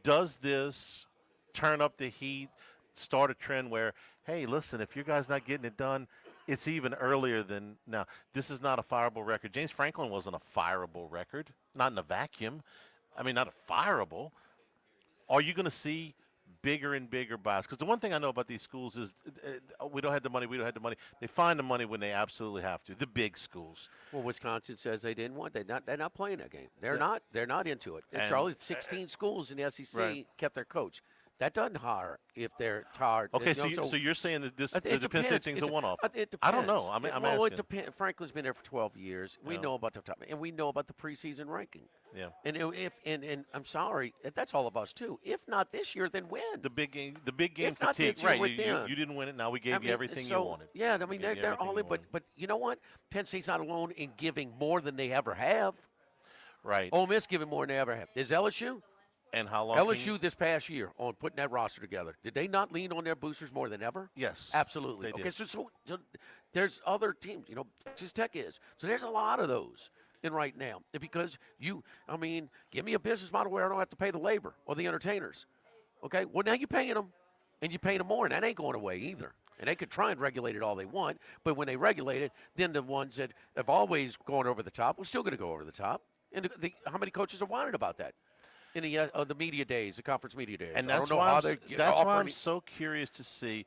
Does this turn up the heat, start a trend where, hey, listen, if you guys not getting it done, it's even earlier than now. This is not a fireable record. James Franklin wasn't a fireable record, not in a vacuum. Not a fireable. Are you going to see bigger and bigger buys? Because the one thing I know about these schools is we don't have the money. They find the money when they absolutely have to. The big schools. Well, Wisconsin says they didn't want. They're not playing that game. They're not into it. And Charlie, 16 schools in the SEC kept their coach. That doesn't hire if they're tired. Okay, You know, so you're saying that this it the Penn State depends. thing's It a de- one-off? It I don't know. depends. I'm Well, it asking. depends. Franklin's been there for 12 years. We Yeah. know about the top, and we know about the preseason ranking. Yeah. And and I'm sorry, that's all of us too. If not this year, then when? The big game If not fatigue. this year, Right. with You them. didn't win it. Now we gave you everything you so, wanted. Yeah, I We mean gave you they're everything all you in, wanted. but you know what? Penn State's not alone in giving more than they ever have. Right. Ole Miss giving more than they ever have. Is LSU? And how long? can you- LSU this past year on putting that roster together, did they not lean on their boosters more than ever? Yes. Absolutely. They Okay, did. so there's other teams, Texas Tech is. So there's a lot of those in right now. Because give me a business model where I don't have to pay the labor or the entertainers. Okay, well, now you're paying them, and you're paying them more, and that ain't going away either. And they could try and regulate it all they want, but when they regulate it, then the ones that have always gone over the top, we're still going to go over the top. And how many coaches are whining about that? In the media days, the conference media days. And I that's don't know why how I'm, they that's offer why I'm any- so curious to see.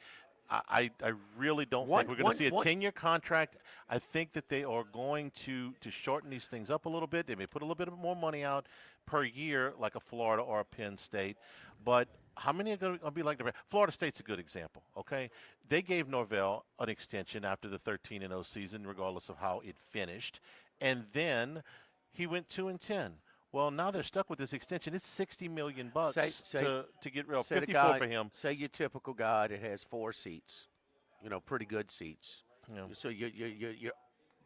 I really don't One- think we're going to see a one- 10-year contract. I think that they are going to shorten these things up a little bit. They may put a little bit more money out per year, like a Florida or a Penn State. But how many are going to be like the Florida State's a good example, okay? They gave Norvell an extension after the 13-0 season, regardless of how it finished. And then he went 2-10. Well, now they're stuck with this extension. It's $60 million to get rid of. say the 54 guy- for him. Say your typical guy that has 4 seats, pretty good seats. Yeah. So your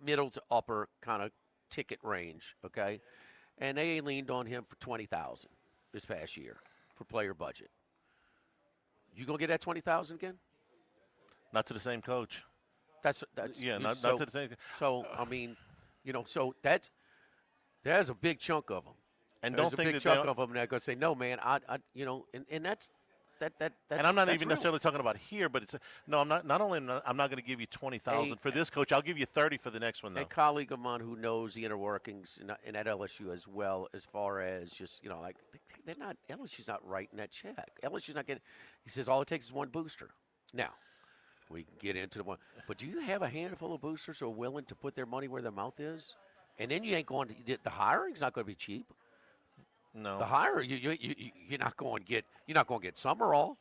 middle to upper kind of ticket range, okay? And they leaned on him for $20,000 this past year for player budget. You gonna get that $20,000 again? Not to the same coach. That's Yeah, not so, to the same. So so that's there's a big chunk of them. And There's don't a think big that chunk they- of them that are gonna say no, man. And that's that. And I'm not that's even real. necessarily talking about here, but it's no. I'm not. Not only I'm not going to give you 20,000 for this coach. I'll give you 30 for the next one, though. A colleague of mine who knows the inner workings in at LSU as well, as far as just they're not LSU's not writing that check. LSU's not getting. He says all it takes is one booster. Now, we can get into the one, but do you have a handful of boosters who are willing to put their money where their mouth is? And then you ain't going to the hiring's not going to be cheap. No, the hire you're not going to get Summerall.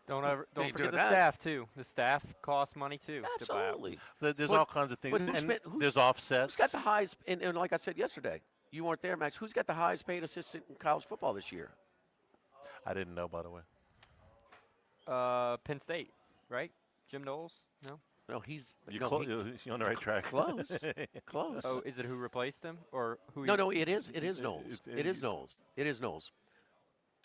Don't Ain't forget doing the that. staff too. The staff costs money too. Absolutely. There's all kinds of things. But And there's offsets. Who's got the highest? And like I said yesterday, you weren't there, Max. Who's got the highest paid assistant in college football this year? I didn't know, by the way. Penn State, right? Jim Knowles? No. No, he's You're on the right track. Close, close. Oh, is it who replaced him or who? No, it is Knowles. It is Knowles. It is Knowles.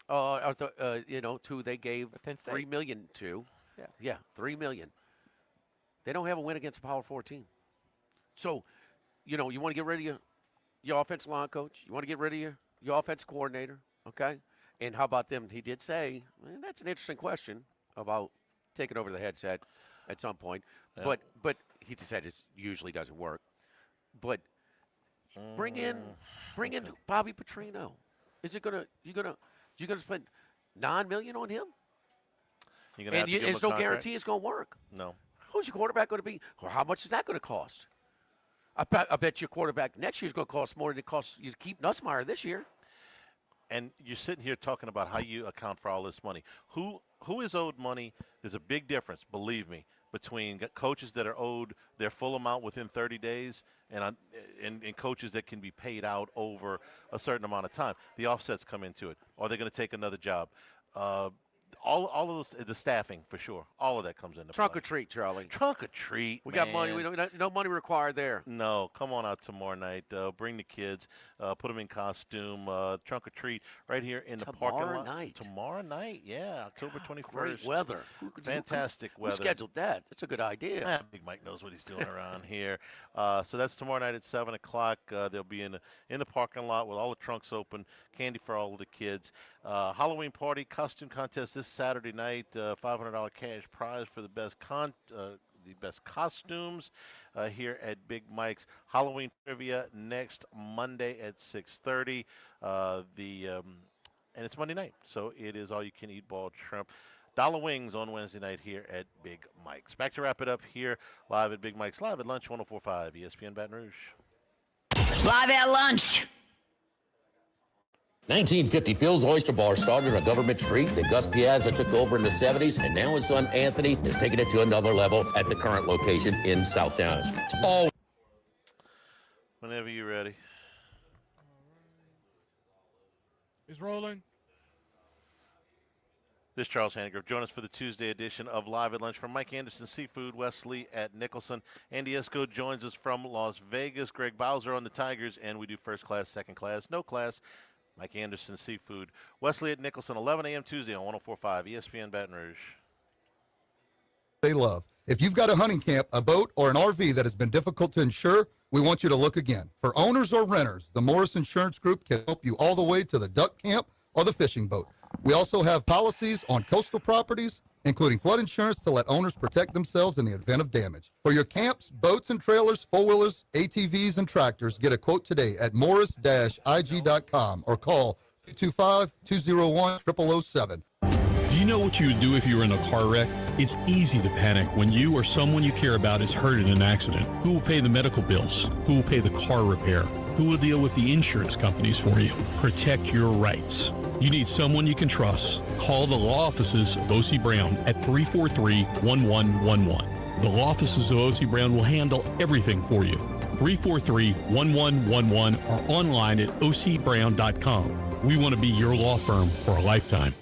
Who they gave $3 million to. Yeah, $3 million. They don't have a win against a Power 4 team. So, you want to get rid of your offensive line coach. You want to get rid of your offensive coordinator. Okay. And how about them? He did say, that's an interesting question about taking over the headset at some point. Yeah. But he just said it usually doesn't work. But bring in Bobby Petrino. Is it you gonna spend $9 million on him? You're gonna have to give him there's a no contract? guarantee it's going to work. No. Who's your quarterback going to be? Or how much is that going to cost? I bet your quarterback next year is going to cost more than it costs you to keep Nussmeier this year. And you're sitting here talking about how you account for all this money. Who is owed money? There's a big difference, believe me, between coaches that are owed their full amount within 30 days and coaches that can be paid out over a certain amount of time. The offsets come into it. Are they going to take another job? All of those, the staffing for sure. All of that comes into Trunk play. or treat, Charlie. Trunk or treat. We got money. man. We don't, no money required there. No, come on out tomorrow night. Bring the kids. Put them in costume. Trunk or treat right here in the parking lot. Tomorrow night, yeah, October 21st. Great weather. Fantastic Who weather. scheduled that? That's a good idea. Big Mike knows what he's doing around here. So that's tomorrow night at 7 o'clock. They'll be in the parking lot with all the trunks open, candy for all of the kids. Halloween party, costume contest this Saturday night. $500 cash prize for the best costumes here at Big Mike's. Halloween trivia next Monday at 6:30. And it's Monday night, so it is all-you-can-eat ball shrimp. Dollar wings on Wednesday night here at Big Mike's. Back to wrap it up here live at Big Mike's, live at lunch 104.5 ESPN Baton Rouge. Live at lunch. 1950 Phil's Oyster Bar started on Government Street, then Gus Piazza took over in the 70s, and now his son Anthony has taken it to another level at the current location in South Dallas. It's all. Whenever you're ready. It's rolling. This is Charles Hannigrove. Join us for the Tuesday edition of Live at Lunch from Mike Anderson Seafood, Wesley at Nicholson. Andy Esco joins us from Las Vegas. Greg Bowser on the Tigers, and we do first class, second class, no class. Mike Anderson Seafood, Wesley at Nicholson, 11 a.m. Tuesday on 104.5 ESPN Baton Rouge. They love. If you've got a hunting camp, a boat, or an RV that has been difficult to insure, we want you to look again. For owners or renters, the Morris Insurance Group can help you all the way to the duck camp or the fishing boat. We also have policies on coastal properties, including flood insurance to let owners protect themselves in the event of damage. For your camps, boats and trailers, four-wheelers, ATVs, and tractors, get a quote today at morris-ig.com or call 225-201-0007. Do you know what you would do if you were in a car wreck? It's easy to panic when you or someone you care about is hurt in an accident. Who will pay the medical bills? Who will pay the car repair? Who will deal with the insurance companies for you? Protect your rights. You need someone you can trust. Call the law offices of O.C. Brown at 343-1111. The law offices of O.C. Brown will handle everything for you. 343-1111 or online at ocbrown.com. We want to be your law firm for a lifetime.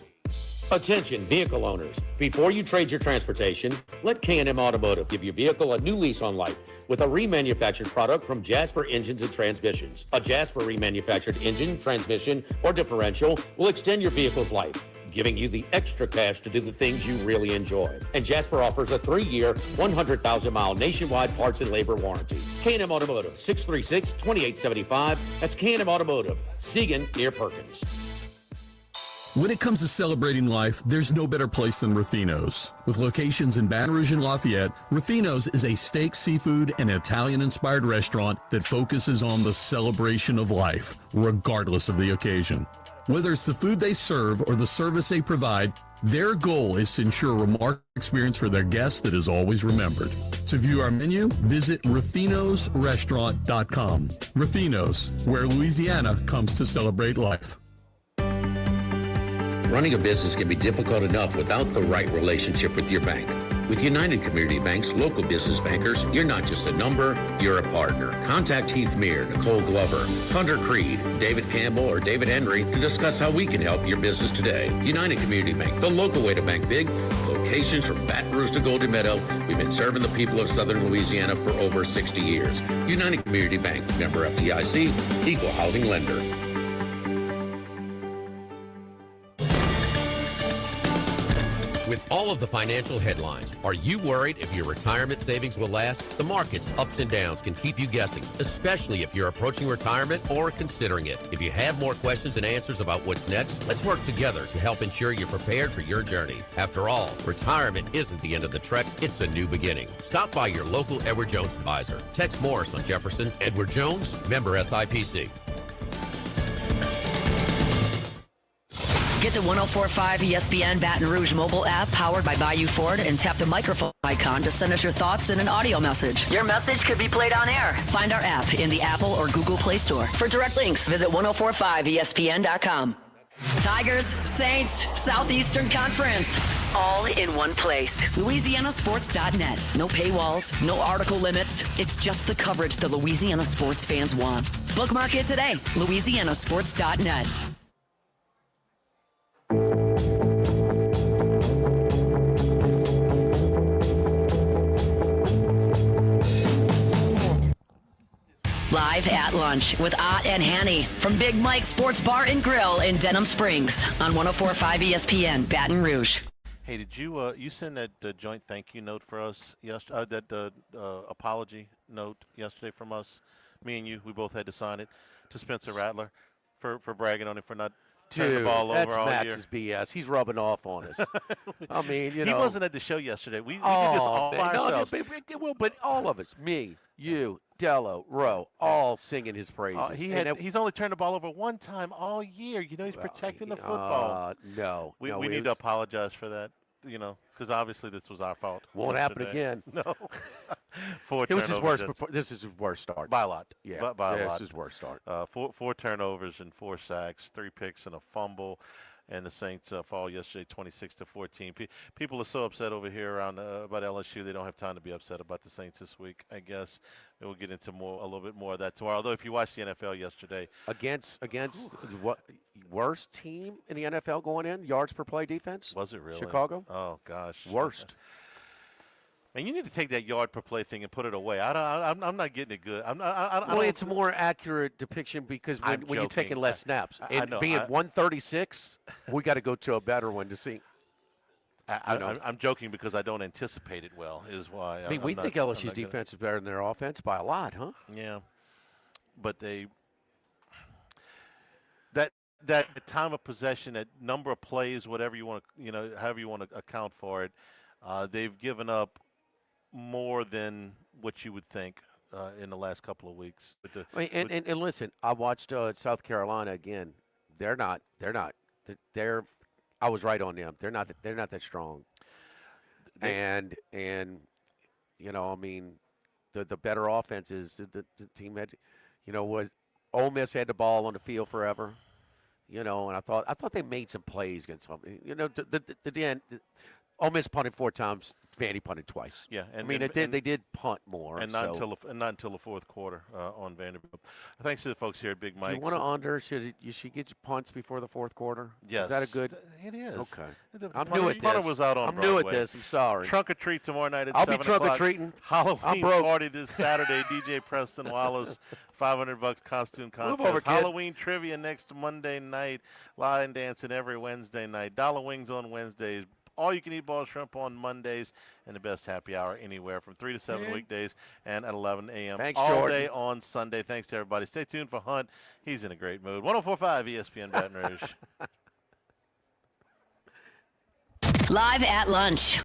Attention, vehicle owners. Before you trade your transportation, let K&M Automotive give your vehicle a new lease on life with a remanufactured product from Jasper Engines and Transmissions. A Jasper remanufactured engine, transmission, or differential will extend your vehicle's life, giving you the extra cash to do the things you really enjoy. And Jasper offers a 3-year, 100,000-mile nationwide parts and labor warranty. K&M Automotive, 636-2875. That's K&M Automotive, Siegen near Perkins. When it comes to celebrating life, there's no better place than Ruffino's. With locations in Baton Rouge and Lafayette, Ruffino's is a steak, seafood, and Italian-inspired restaurant that focuses on the celebration of life, regardless of the occasion. Whether it's the food they serve or the service they provide, their goal is to ensure a remarkable experience for their guests that is always remembered. To view our menu, visit ruffinosrestaurant.com. Ruffino's, where Louisiana comes to celebrate life. Running a business can be difficult enough without the right relationship with your bank. With United Community Bank's local business bankers, you're not just a number, you're a partner. Contact Heath Meir, Nicole Glover, Hunter Creed, David Campbell, or David Henry to discuss how we can help your business today. United Community Bank, the local way to bank big. Locations from Baton Rouge to Golden Meadow. We've been serving the people of Southern Louisiana for over 60 years. United Community Bank, member FDIC, equal housing lender. With all of the financial headlines, are you worried if your retirement savings will last? The market's ups and downs can keep you guessing, especially if you're approaching retirement or considering it. If you have more questions and answers about what's next, let's work together to help ensure you're prepared for your journey. After all, retirement isn't the end of the trek, it's a new beginning. Stop by your local Edward Jones advisor. Text Morris on Jefferson. Edward Jones, member SIPC. Get the 104.5 ESPN Baton Rouge mobile app powered by Bayou Ford and tap the microphone icon to send us your thoughts in an audio message. Your message could be played on air. Find our app in the Apple or Google Play Store. For direct links, visit 1045ESPN.com. Tigers, Saints, Southeastern Conference, all in one place. LouisianaSports.net. No paywalls, no article limits. It's just the coverage the Louisiana sports fans want. Bookmark it today. LouisianaSports.net. Live at lunch with Ott and Hanny from Big Mike's Sports Bar and Grill in Denham Springs on 104.5 ESPN Baton Rouge. Hey, did you you send that joint thank you note for us yesterday? That apology note yesterday from us, me and you, we both had to sign it to Spencer Rattler for bragging on him for not turning the ball over all year. That's BS. He's rubbing off on us. I mean, you know. He wasn't at the show yesterday. We did this all by ourselves. But all of us, me, you, Dello, Rowe, all singing his praises. He's only turned the ball over one time all year. You know, he's protecting the football. No. We need to apologize for that, you know, because obviously this was our fault. Won't happen again. No. Four It was his turnovers. worst. This is his worst start By a lot. Yeah, By a this lot. is his worst start. Four turnovers and 4 sacks, 3 picks and a fumble. And the Saints fall yesterday 26-14. People are so upset over here around about LSU. They don't have time to be upset about the Saints this week, I guess. We'll get into a little bit more of that tomorrow. Although if you watched the NFL yesterday. Against what worst team in the NFL going in, yards per play defense? Was it really? Chicago? Oh, gosh. Worst. And you need to take that yard per play thing and put it away. I'm not getting it good. Well, it's a more accurate depiction because when you're taking less snaps. And know, being 136, we got to go to a better one to see. I'm joking because I don't anticipate it well, is why. I mean, we think LSU's defense is better than their offense by a lot, huh? Yeah. But that time of possession, that number of plays, whatever you want to, however you want to account for it, they've given up more than what you would think in the last couple of weeks. And listen, I watched South Carolina again. I was right on them. They're not that strong. And I mean, the better offense is the team had, what Ole Miss had the ball on the field forever. And I thought they made some plays against them. The end. Ole Miss punted 4 times. Vandy punted twice. Yeah, they did punt more, and not until the fourth quarter on Vanderbilt. Thanks to the folks here at Big Mike. If you want to under, should get your punts before the fourth quarter? Yes, is that a good? It is. Okay, I'm new at this. Was out on I'm new at this. I'm sorry. Trunk or treat tomorrow night at I'll 7 be trunk or o'clock. treating. Halloween party this Saturday. DJ Preston Wallace, $500 costume contest. Move over, kid. Halloween trivia next Monday night. Line dancing every Wednesday night. Dollar Wings on Wednesdays. All you can eat ball shrimp on Mondays, and the best happy hour anywhere from 3 to 7 weekdays and at 11 a.m. Thanks, all Jordan. day on Sunday. Thanks to everybody. Stay tuned for Hunt. He's in a great mood. 104.5 ESPN Baton Rouge. Live at lunch.